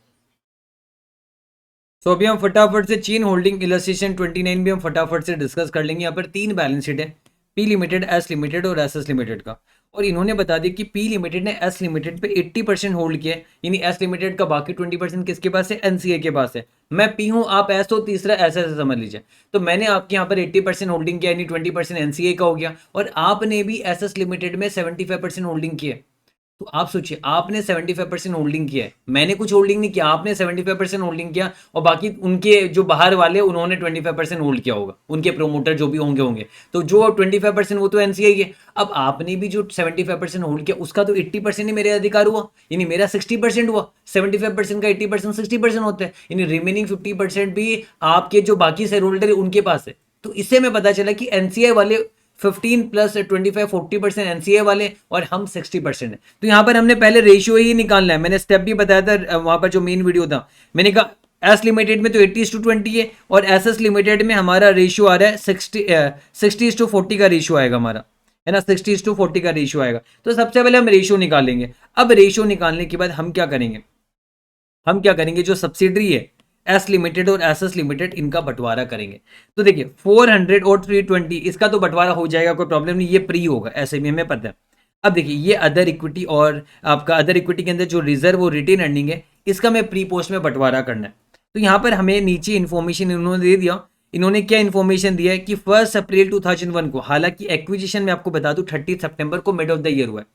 तो अभी हम फटाफट से चेन होल्डिंग इलस्ट्रेशन 29 भी हम फटाफट से डिस्कस कर लेंगे। यहाँ पर तीन बैलेंस शीट है, पी लिमिटेड, एस लिमिटेड और एस एस लिमिटेड का। और इन्होंने बता दिया कि पी लिमिटेड ने एस लिमिटेड पे 80% होल्ड किया है, यानी एस लिमिटेड का बाकी 20% किसके पास है, एनसीए के पास है। मैं पी हूँ, आप एस हो, तीसरा एस एस समझ लीजिए। तो मैंने आपके यहाँ पर 80% होल्डिंग किया, यानी 20% एनसीए का हो गया, और आपने भी एस एस लिमिटेड में 75% होल्डिंग किया है। तो आप सोचिए, आपने 75% होल्डिंग किया है, मैंने कुछ होल्डिंग नहीं किया, आपने 75% होल्डिंग किया, और बाकी उनके जो बाहर वाले उन्होंने 25% होल्ड किया होगा, उनके प्रोमोटर जो भी होंगे। तो जो 25% वो तो एनसीआई है। अब आपने भी जो 75% होल्ड किया उसका तो 80% ही मेरे अधिकार हुआ, यानी मेरा 60% हुआ। 75% का 80% 60% होता है, यानी रिमेनिंग 50% भी आपके जो बाकी शेयर होल्डर है उनके पास है। तो इससे में पता चला कि एनसीआई वाले 15 प्लस 25 40% एनसीए वाले, और हम 60% है। तो यहां पर हमने पहले रेशियो ही निकालना है, मैंने स्टेप भी बताया था वहां पर जो मेन वीडियो था। मैंने कहा एस लिमिटेड में तो 80:20 है, और एस एस लिमिटेड में हमारा रेशियो आ रहा है 60:40 का रेशियो आएगा हमारा, है ना, 60:40 का रेशियो आएगा। तो सबसे पहले हम रेशियो निकालेंगे। अब रेशियो निकालने के बाद हम क्या करेंगे, जो सब्सिडरी है एस लिमिटेड और एस एस लिमिटेड, इनका बंटवारा करेंगे। तो देखिए 400 और 320 इसका तो बंटवारा हो जाएगा, कोई प्रॉब्लम नहीं, ये प्री होगा, ऐसे भी हमें पता है। अब देखिए ये अदर इक्विटी, और आपका अदर इक्विटी के अंदर जो रिजर्व और रिटेन अर्निंग है, इसका मैं प्री पोस्ट में बंटवारा करना है। तो यहाँ पर हमें नीचे इन्फॉर्मेशन इन्होंने दे दिया। इन्होंने क्या इन्फॉर्मेशन दिया है कि 1 अप्रैल 2001 को, हालांकि एक्विजिशन में आपको बता दूं 30 सितंबर को मिड ऑफ द ईयर हुआ है,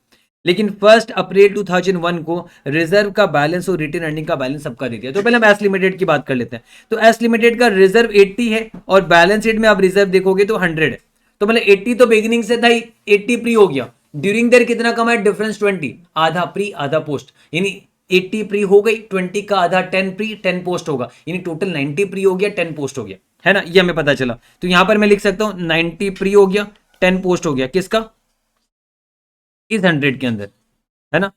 लेकिन 1 अप्रैल 2001 को रिजर्व का बैलेंस और रिटेन अर्निंग का बैलेंस सबका दे दिया। तो पहले हम एस लिमिटेड की बात कर लेते हैं। तो एस लिमिटेड का रिजर्व 80 है, और बैलेंस शीट में आप रिजर्व देखोगे तो 100 है। तो मतलब 80 तो बिगिनिंग से था ही, 80 प्री हो गया। ड्यूरिंग देयर कितना कमा है, डिफरेंस 20, आधा प्री आधा पोस्ट, यानी 80 प्री हो गई, 20 का आधा 10 प्री 10 पोस्ट होगा, यानी टोटल 90 प्री हो गया, 10 पोस्ट हो गया, है ना, ये हमें पता चला। तो यहां पर मैं लिख सकता हूं 90 प्री हो गया, 10 पोस्ट हो गया, किसका, इस 100 के अंदर, है ना,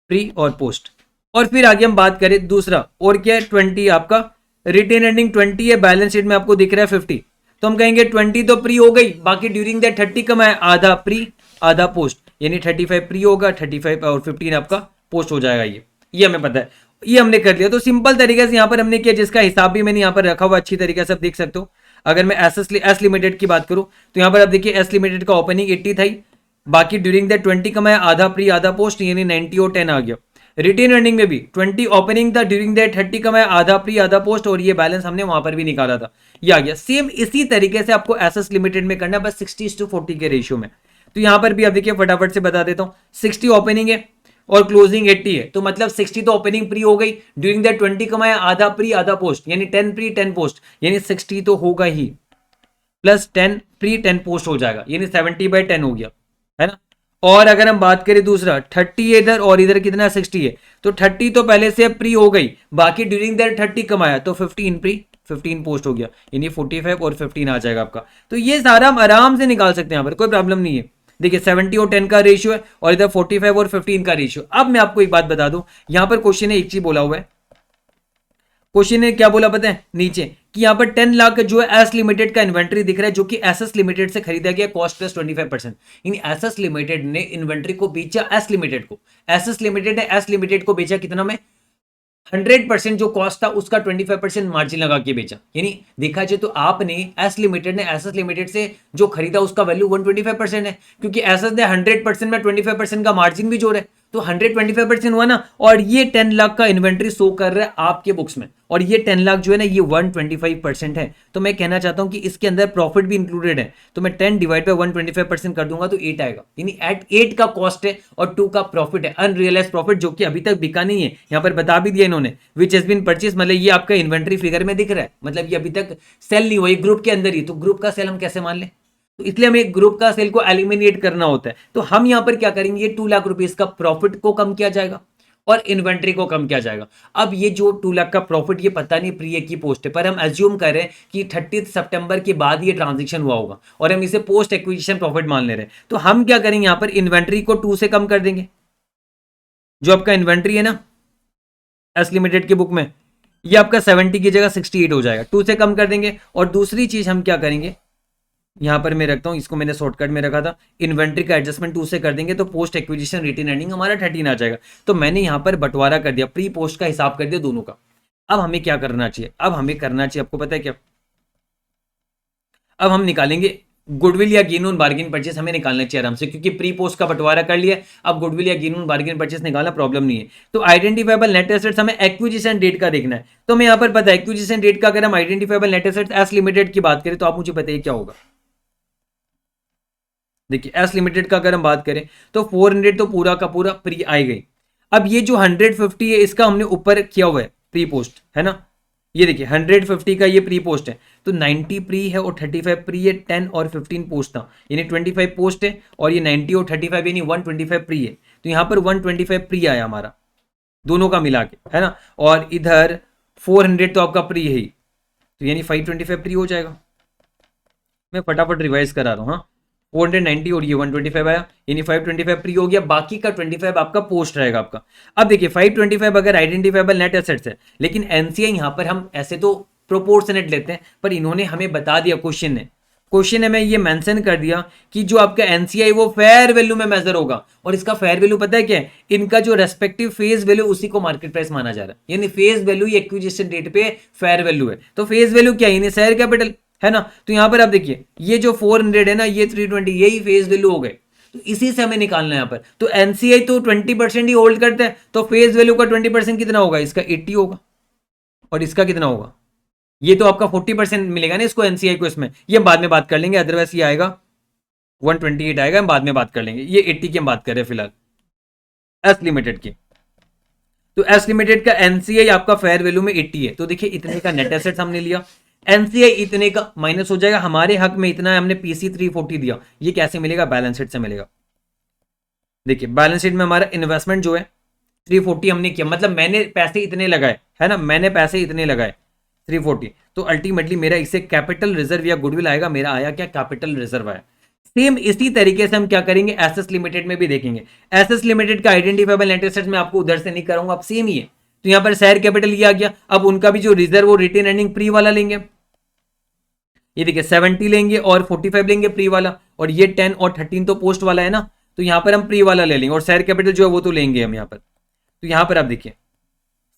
प्री और पोस्ट। और फिर आगे हम बात करें दूसरा, और क्या है, 20 आपका रिटेन अर्निंग 20 है, बैलेंस शीट में आपको दिख रहा है 50। तो हम कहेंगे 20 तो प्री हो गई, बाकी ड्यूरिंग दैट 30 कमाए, आधा प्री आधा पोस्ट, यानी 35 प्री होगा, 35 और 15 आपका पोस्ट हो जाएगा। ये हमें पता है, ये हमने कर लिया। तो सिंपल तरीके से यहाँ पर हमने किया, जिसका हिसाब भी मैंने यहाँ पर रखा हुआ अच्छी तरीके से आप देख सकते हो। अगर मैं एस लिमिटेड की बात करूं तो यहाँ पर आप देखिए एस लिमिटेड का ओपनिंग 80 था, बाकी ड्यूरिंग द 20 कमाया, आधा प्री आधा पोस्ट, यानी 90 और 10 आ गया। रिटेन अर्निंग में भी 20 ओपनिंग था, ड्यूरिंग द 30 कमाया, आधा प्री आधा पोस्ट, और ये बैलेंस हमने वहां पर भी निकाला था, ये आ गया। सेम इसी तरीके से आपको एसएस लिमिटेड में करना है, बस 60:40 के रेशियो में। तो यहां पर भी आप देखिए फटाफट से बता देता हूं, 60 ओपनिंग है और क्लोजिंग 80 है, तो मतलब 60 तो ओपनिंग प्री हो गई, ड्यूरिंग द 20 कमाया, आधा प्री आधा पोस्ट, यानी 10 प्री 10 पोस्ट, यानी 60 तो होगा ही, प्लस 10 प्री 10 पोस्ट हो जाएगा, यानी 70/10 हो गया, है ना। और अगर हम बात करें दूसरा 30 है इधर, और इधर कितना 60 है, तो 30 तो पहले से प्री हो गई, बाकी ड्यूरिंग दैट 30 कमाया, तो 15 प्री 15 पोस्ट हो गया, यानी 45 और 15 आ जाएगा आपका। तो ये सारा हम आराम से निकाल सकते हैं, यहाँ पर कोई प्रॉब्लम नहीं है। देखिए 70 और 10 का रेशियो है, और इधर 45 और 15 का रेशियो। अब मैं आपको एक बात बता दूं, यहां पर क्वेश्चन ने एक चीज बोला हुआ है, क्वेश्चन ने क्या बोला पता है नीचे, कि यहां पर 10 लाख जो है एस लिमिटेड का इन्वेंट्री दिख रहा है, जो कि एसएस लिमिटेड से खरीदा गया कॉस्ट प्लस 25%, यानी एसएस लिमिटेड ने इन्वेंट्री को बेचा एस लिमिटेड को, एसएस लिमिटेड ने एस लिमिटेड को बेचा कितना में, 100% जो कॉस्ट था उसका 25% मार्जिन लगा के बेचा। यानी देखा जाए तो आपने एस लिमिटेड ने एसएस लिमिटेड से जो खरीदा उसका वैल्यू 125% है, क्योंकि एसएस ने 100% में 25% का मार्जिन भी जोड़ा है, तो 125% हुआ ना। और ये 10 लाख का इन्वेंट्री शो कर रहा है आपके बुक्स में, और ये 10 लाख जो है ना ये 125% है। तो मैं कहना चाहता हूं कि इसके अंदर प्रॉफिट भी इंक्लूडेड है, तो मैं 10 डिवाइड बाय 125% कर दूंगा तो 8 आएगा, यानी 8 का कॉस्ट है और 2 का प्रॉफिट है, अनरियलाइज प्रॉफिट, जो कि अभी तक बिका नहीं है। यहां पर बता भी दिया इन्होंने, विच हैज बीन परचेज, मतलब ये आपका इन्वेंट्री फिगर में दिख रहा है, मतलब ये अभी तक सेल नहीं हुआ, ये ग्रुप के अंदर ही, तो ग्रुप का सेल हम कैसे मान लें, तो इसलिए हमें ग्रुप का सेल को एलिमिनेट करना होता है। तो हम यहां पर क्या करेंगे, ये 2 लाख रुपीस का प्रॉफिट को कम किया जाएगा, और इन्वेंट्री को कम किया जाएगा। अब ये जो 2 लाख का प्रॉफिट, ये पता नहीं प्री की पोस्ट है, पर हम एज्यूम कर रहे हैं कि 30 सितंबर के बाद ये ट्रांजेक्शन हुआ होगा और हम इसे पोस्ट एक्विजिशन प्रॉफिट मान ले रहे हैं। तो हम क्या करेंगे, यहां पर इन्वेंट्री को 2 से कम कर देंगे। जो आपका इन्वेंट्री है ना एस लिमिटेड की बुक में, ये आपका 70 की जगह 68 हो जाएगा, 2 से कम कर देंगे। और दूसरी चीज हम क्या करेंगे, यहां पर मैं रखता हूं, इसको मैंने शॉर्टकट में रखा था, इन्वेंट्री का एडजस्टमेंट 2 से कर देंगे तो पोस्ट एक्विजिशन रिटेन अर्निंग हमारा 13 आ जाएगा। तो मैंने यहां पर बंटवारा कर दिया, प्री पोस्ट का हिसाब कर दिया दोनों का। अब हमें क्या करना चाहिए, अब हमें करना चाहिए, आपको पता है क्या, अब हम निकालेंगे गुडविल या गेन ऑन बार्गेन परचेस, हमें निकालना चाहिए आराम से, क्योंकि प्री पोस्ट का बंटवारा कर लिया। अब गुडविल या गेन ऑन बार्गेन परचेस निकालना प्रॉब्लम नहीं है। तो आइडेंटिफाइबल नेट एसेट्स हमें एक्विजिशन डेट का देखना है। तो हमें यहां पर पता है एक्विजिशन डेट का, अगर हम identifiable net assets S limited की बात करें तो आप मुझे बताइए क्या होगा। देखिए एस लिमिटेड का अगर हम बात करें तो 400 तो पूरा का पूरा प्री आई गई। अब ये जो 150 है इसका हमने ऊपर किया हुआ है प्री पोस्ट, है ना, ये देखिए 150 का ये प्री पोस्ट है, तो 90 प्री है और 35 प्री है, 10 और 15 पोस्ट था, यानी 25 पोस्ट है, और ये 90 और 35 यानी 125 प्री है। तो यहाँ पर 125 प्री आया हमारा दोनों का मिला के, है ना, और इधर 400 तो आपका प्री है ही, तो यानी 525 प्री हो जाएगा। मैं फटाफट रिवाइज करा रहा हूँ, हाँ, 490 और ये 125 आया, यानी 525 प्री हो गया, बाकी का 25 आपका पोस्ट रहेगा आपका। अब देखिए 525 अगर आइडेंटिफाइबल नेट एसेट्स है, लेकिन एनसीआई यहां पर हम ऐसे तो प्रोपोर्शनेट लेते हैं, पर इन्होंने हमें बता दिया क्वेश्चन में ये मेंशन कर दिया कि जो आपका एनसीआई वो फेयर वैल्यू में मेजर होगा, और इसका फेयर वैल्यू पता है क्या है, इनका जो रेस्पेक्टिव फेस वैल्यू उसी को मार्केट प्राइस माना जा रहा है, यानी फेस वैल्यू ये एक्विजिशन डेट पे फेयर वैल्यू है। तो फेस वैल्यू क्या है, यानी शेयर कैपिटल, है ना। तो यहां पर आप देखिए ये जो 400 है ना, ये 320, यही फेस वैल्यू हो गए, तो इसी से हमें निकालना है यहाँ पर। तो एनसीआई तो 20% ही होल्ड करता है, तो फेस वैल्यू का 20% कितना होगा, इसका 80 होगा, और इसका कितना होगा, ये तो आपका 40% मिलेगा ना इसको, एनसीआई को, इसमें ये हम बाद में बात कर लेंगे, अदरवाइज ये आएगा 128 आएगा, हम बाद में बात कर लेंगे, ये 80 की हम बात कर रहे हैं फिलहाल एस लिमिटेड की। तो एस लिमिटेड का एनसीआई आपका फेयर वैल्यू में 80 है, तो देखिए इतने का नेट एसेट्स हमने लिया, एनसीआई इतने का माइनस हो जाएगा, हमारे हक में इतना है, हमने पीसी 340 दिया, ये कैसे मिलेगा, बैलेंस शीट से मिलेगा। देखिए बैलेंस शीट में हमारा इन्वेस्टमेंट जो है 340 हमने किया, मतलब मैंने पैसे इतने लगाए, है ना, मैंने पैसे इतने लगाए 340, तो अल्टीमेटली मेरा इसे कैपिटल रिजर्व या गुडविल आएगा, मेरा आया क्या, कैपिटल रिजर्व आया। सेम इसी तरीके से हम क्या करेंगे, एसएस लिमिटेड में भी देखेंगे। एसएस लिमिटेड का आइडेंटिफाइबल नेट एसेट्स में आपको उधर से नहीं कराऊंगा, अब सेम ही है। तो यहां पर शेयर कैपिटल ये आ गया, अब उनका भी जो रिजर्व वो रिटेन अर्निंग प्री वाला लेंगे, ये देखिए 70 लेंगे और 45 लेंगे प्री वाला, और ये 10 और 13 तो पोस्ट वाला है ना, तो यहां पर हम प्री वाला ले लेंगे, और शेयर कैपिटल जो है वो तो लेंगे हम यहां पर। तो यहां पर आप देखिए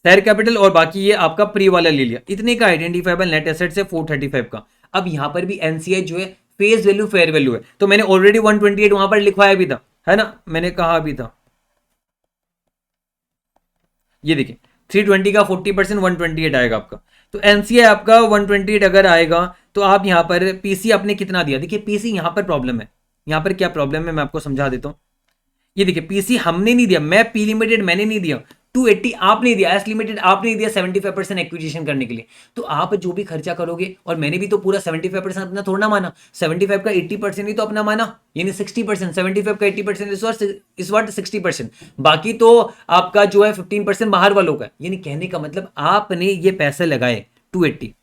शेयर कैपिटल और बाकी ये आपका प्री वाला ले लिया, इतने का आइडेंटिफाइबल नेट एसेट से 435 का। अब यहां पर भी एनसीआई जो है फेस वैल्यू फेयर वैल्यू है, तो मैंने ऑलरेडी 128 वहां पर लिखवाया भी था, है ना, मैंने कहा भी था, ये देखिए 320 का 40% 128 आएगा आपका। तो एनसीआई आपका 128 अगर आएगा, तो आप यहां पर पीसी आपने कितना दिया, देखिए पीसी यहां पर प्रॉब्लम है, यहां पर क्या प्रॉब्लम है मैं आपको समझा देता हूं। ये देखिए पीसी हमने नहीं दिया, मैं पी लिमिटेड मैंने नहीं दिया, 280 आपने दिया, एस लिमिटेड आपने दिया 75% एक्विजिशन करने के लिए। तो आप जो भी खर्चा करोगे, और मैंने भी तो पूरा 75% अपना थोड़ा माना, 75 का 80% ही तो अपना माना, यानी 60%, 75 का 80% इस वर्ड 60%, बाकी तो आपका जो है 15% बाहर वालों का, यानी कहने का मतलब आपने ये पैसे लगाए 280,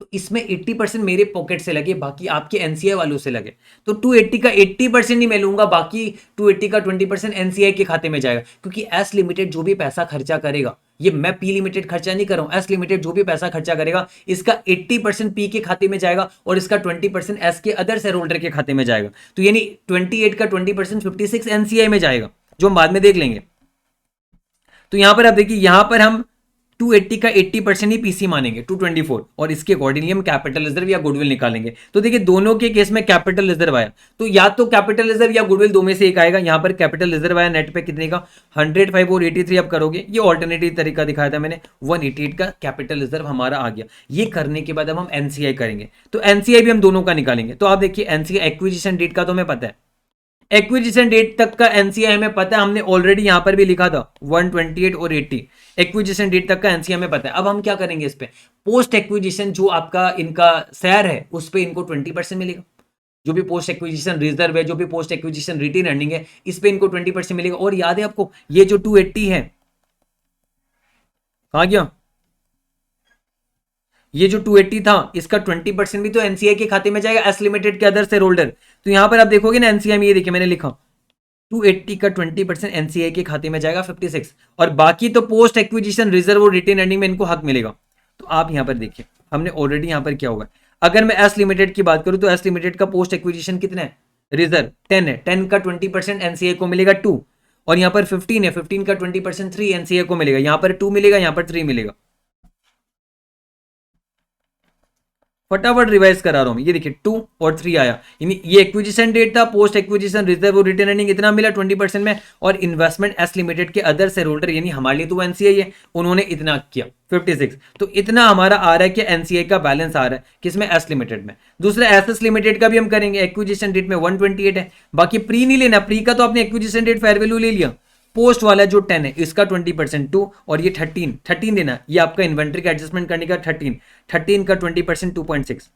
तो इसमें 80% मेरे पॉकेट से लगे, बाकी आपके एनसीआई वालों से लगे। तो 280 का 80% ही मैं लूंगा, बाकी 280 का 20% एनसीआई के खाते में जाएगा, क्योंकि एस लिमिटेड जो भी पैसा खर्चा करेगा, ये मैं पी लिमिटेड खर्चा नहीं कर रहा हूं, एस लिमिटेड जो भी पैसा खर्चा करेगा, इसका 80% पी के खाते में जाएगा, और इसका 20% एस के अदर शेयर होल्डर के खाते में जाएगा। तो यानी 28 का 20% 56 एनसीआई में जाएगा, जो हम बाद में देख लेंगे। तो यहां पर आप देखिए, यहां पर हम 280 का 80% ही पीसी मानेंगे 224, और इसके अकॉर्डिंगली हम कैपिटल रिजर्व या गुडविल निकालेंगे। तो देखिए दोनों के केस में कैपिटल रिजर्व आया, तो या तो कैपिटल रिजर्व या गुडविल दो में से एक आएगा। यहां पर कैपिटल रिजर्व आया नेट पे कितने का, 105 और 83 अब करोगे, ये ऑल्टरनेटिव तरीका दिखाया था मैंने, 188 का कैपिटल रिजर्व हमारा आ गया। ये करने के बाद अब हम एनसीआई करेंगे, तो एनसीआई भी हम दोनों का निकालेंगे। तो आप देखिए एनसीआई एक्विजिशन डेट का तो हमें पता है, एक्विजिशन डेट तक का एनसीआई हमें पता है, हमने ऑलरेडी यहां पर भी लिखा था 128 और 80, एक्विजिशन डेट तक का एनसीआई हमें पता है। अब हम क्या करेंगे, इस पे पोस्ट एक्विजिशन जो आपका इनका शेयर है उस पे इनको 20% मिलेगा, जो भी पोस्ट एक्विजिशन रिजर्व है, जो भी पोस्ट एक्विजिशन रिटेन अर्निंग है, इस पे इनको 20% मिलेगा। और याद है आपको ये जो 280 है, कहाँ गया? ये जो 280 था इसका 20% भी तो एनसीआई के खाते में जाएगा एस लिमिटेड के अदर शेयर होल्डर। तो यहां पर आप देखोगे ना एनसीआई में, ये देखिए मैंने लिखा 280 का 20% एनसीआई के खाते में जाएगा 56, और बाकी तो पोस्ट एक्विजिशन रिजर्व और रिटेन अर्निंग में इनको हक मिलेगा। तो आप यहां पर देखिए हमने ऑलरेडी यहां पर क्या होगा, अगर मैं एस लिमिटेड की बात करूं तो एस लिमिटेड का पोस्ट एक्विजिशन कितना है, रिजर्व 10 है, 10 का 20% एनसीआई को मिलेगा 2, और यहां पर 15 है, 15 का 20% 3 एनसीआई को मिलेगा, यहां पर 2 मिलेगा, यहां पर 3 मिलेगा। फटाफट रिवाइज करा रहा हूं, ये देखिए 2 और 3 आया, यानी ये एक्विजिशन डेट था, पोस्ट एक्विजिशन रिजर्व और रिटेन अर्निंग इतना मिला 20% में, और इन्वेस्टमेंट एस लिमिटेड के अदर शेयर होल्डर यानी हमारे लिए तो एनसीआई है, उन्होंने इतना किया 56। तो इतना हमारा आ रहा है कि एनसीआई का बैलेंस आ रहा है किसमें, एस लिमिटेड में। दूसरा एसएस लिमिटेड का भी हम करेंगे, एक्विजिशन डेट में 128 है, बाकी प्री नहीं लेना, प्री का तो आपने एक्विजिशन डेट फेयर वैल्यू ले लिया, पोस्ट वाला जो 10 है इसका 20% 2, और ये 13 देना, ये आपका इन्वेंट्री का एडजस्टमेंट करने का 13 का 20% 2.6,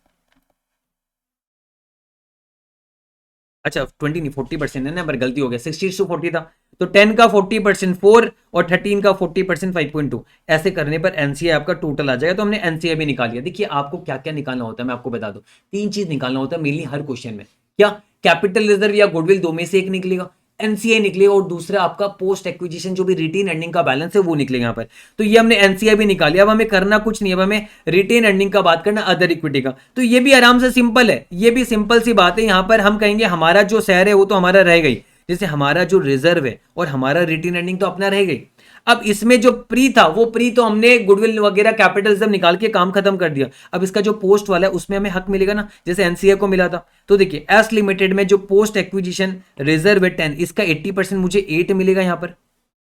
अच्छा 20 नहीं 40% है ना, पर गलती हो गया, 60:40 था, तो 10 का 40% 4 और 13 का 40% 5.2, ऐसे करने पर एनसीआई आपका टोटल आ जाएगा। तो हमने एनसीआई भी निकाल लिया। देखिए आपको क्या क्या निकालना होता है मैं आपको बता दूं, 3 चीज निकालना होता है मेनली हर क्वेश्चन में। क्या? कैपिटल रिजर्व या गुडविल, दो में से एक निकलेगा, एनसीआई निकलेगा, और दूसरा आपका पोस्ट एक्विजिशन जो भी रिटेन अर्निंग का बैलेंस है वो निकलेगा यहाँ पर। तो ये हमने एनसीआई भी निकाली। अब हमें करना कुछ नहीं, अब हमें रिटेन अर्निंग का बात करना, अदर इक्विटी का। तो ये भी आराम से सिंपल है, ये भी सिंपल सी बात है। यहाँ पर हम कहेंगे हमारा जो शेयर है वो तो हमारा रह गई, जैसे हमारा जो रिजर्व है और हमारा रिटेन अर्निंग तो अपना रह गई। अब इसमें जो प्री था वो प्री तो हमने गुडविल वगैरह कैपिटलिज्म निकाल के काम खत्म कर दिया। अब इसका जो पोस्ट वाला है उसमें हमें हक मिलेगा ना, जैसे एनसीआई को मिला था। तो देखिए एस लिमिटेड में जो पोस्ट एक्विजिशन रिजर्व है 10, इसका 80% मुझे 8 मिलेगा यहाँ पर,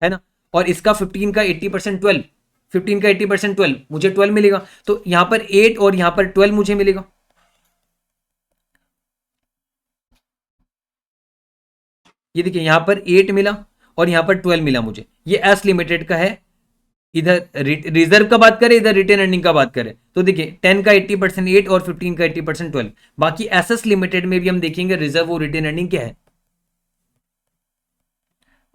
है ना, और इसका 15 का 80% 12, 15 का 80% 12 मुझे 12 मिलेगा। तो यहाँ पर 8 और यहाँ पर 12 मुझे मिलेगा। ये देखिए यहाँ पर 8 मिला और यहाँ पर 12 मिला मुझे, ये एस लिमिटेड का है। इधर रिजर्व का बात करें, इधर रिटेन अर्निंग का बात करें, तो देखिए 10 का 80% 8 और 15 का 80% 12। बाकी एसएस लिमिटेड में भी हम देखेंगे रिजर्व और रिटेन अर्निंग क्या है।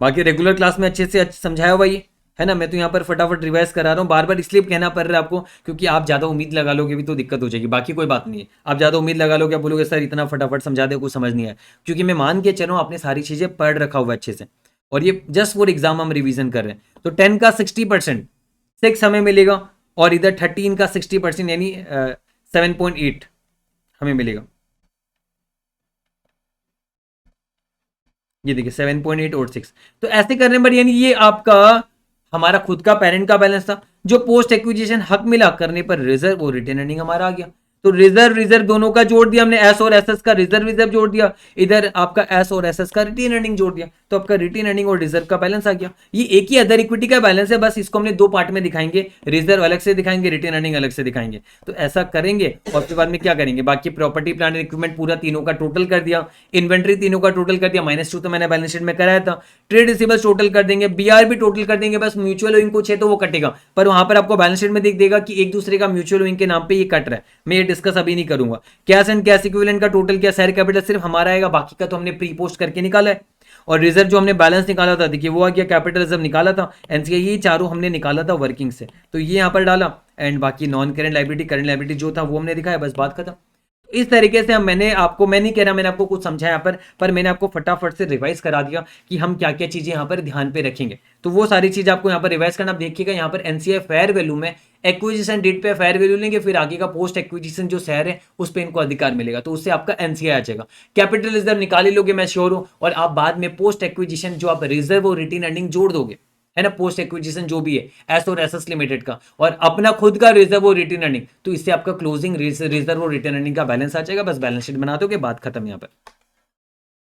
बाकी रेगुलर क्लास में अच्छे से समझाया हुआ ये है ना। मैं तो यहाँ पर फटाफट रिवाइज करा रहा हूँ, बार बार इसलिए कहना पड़ रहा है आपको क्योंकि आप ज़्यादा उम्मीद लगा लोगे भी तो दिक्कत हो जाएगी। बाकी कोई बात नहीं है, आप ज़्यादा उम्मीद लगा लोगे, आप बोलोगे सर इतना फटाफट समझा दे, कुछ समझ नहीं आया, क्योंकि मैं मान के चलूँ आपने सारी चीज़ें पढ़ रखा हुआ अच्छे से, और ये जस्ट फॉर एग्जाम हम रिवीजन कर रहे हैं। तो 10 का 60% 6 हमें मिलेगा, और इधर 13 का 60% यानी 7.8 हमें मिलेगा। ये देखिए 7.8 और 6। तो ऐसे करने पर यानी ये आपका हमारा खुद का पेरेंट का बैलेंस था, जो पोस्ट एक्विजिशन हक मिला करने पर रिजर्व और रिटेन अर्निंग हमारा आ गया। तो रिजर्व दोनों का जोड़ दिया हमने, एस और एसएस का रिजर्व जोड़ दिया, इधर आपका एस और एसएस का रिटेन अर्निंग जोड़ दिया, तो आपका रिटेन अर्निंग और रिजर्व का बैलेंस आ गया। ये एक ही अदर इक्विटी का बैलेंस है, बस इसको हमने दो पार्ट में दिखाएंगे, रिजर्व अलग से दिखाएंगे, रिटेन अर्निंग अलग से दिखाएंगे। तो ऐसा करेंगे और उसके बाद में क्या करेंगे, बाकी प्रॉपर्टी प्लांट एंड इक्विपमेंट पूरा तीनों का टोटल कर दिया, इन्वेंट्री तीनों का टोटल कर दिया, -2 तो मैंने बैलेंस शीट में कराया था, ट्रेड रिसीवेबल्स टोटल कर देंगे, बीआर भी टोटल कर देंगे, बस म्यूचुअल विंग कुछ है तो वो कटेगा, पर वहां पर आपको बैलेंस शीट में दिख देगा कि एक दूसरे का म्यूचुअल विंग के नाम पे ये कट रहा है। मैं ये डिस्कस अभी नहीं करूंगा। कैश एंड कैश इक्विवेलेंट का टोटल क्या, शेयर कैपिटल सिर्फ हमारा आएगा, बाकी का तो हमने प्री पोस्ट करके निकाला है। और रिजर्व जो हमने बैलेंस निकाला था देखिए वो आ गया, कैपिटल रिजर्व निकाला था, एनसीआई, ये चारों हमने निकाला था वर्किंग से, तो ये यहाँ पर डाला। एंड बाकी non current liability, current liability जो था वो हमने दिखाया, बस बात खत्म। इस तरीके से हम मैं नहीं कह रहा मैंने आपको कुछ समझाया पर मैंने आपको फटाफट से रिवाइज करा दिया कि हम क्या क्या चीजें यहाँ पर ध्यान पे रखेंगे। तो वो सारी चीज आपको यहाँ पर रिवाइज करना। आप देखिएगा यहाँ पर एनसीआई फेयर वैल्यू में एक्विजिशन डेट पे फेयर वैल्यू लेंगे, फिर आगे का पोस्ट एक्विजिशन जो शेयर है उस पर इनको अधिकार मिलेगा, तो उससे आपका एनसीआई आ जाएगा। कैपिटल रिजर्व निकाल ही लोगे, मैं श्योर हूं, और आप बाद में पोस्ट एक्विजिशन जो आप रिजर्व और रिटेन अर्निंग जोड़ दोगे, है ना, पोस्ट एक्विजिशन जो भी है एस और एसएस लिमिटेड का, और अपना खुद का रिजर्व और रिटेन अर्निंग, तो इससे आपका क्लोजिंग रिजर्व और रिटेन अर्निंग का बैलेंस आ जाएगा। बस बैलेंस शीट बना दोगे, बात खत्म यहाँ पर।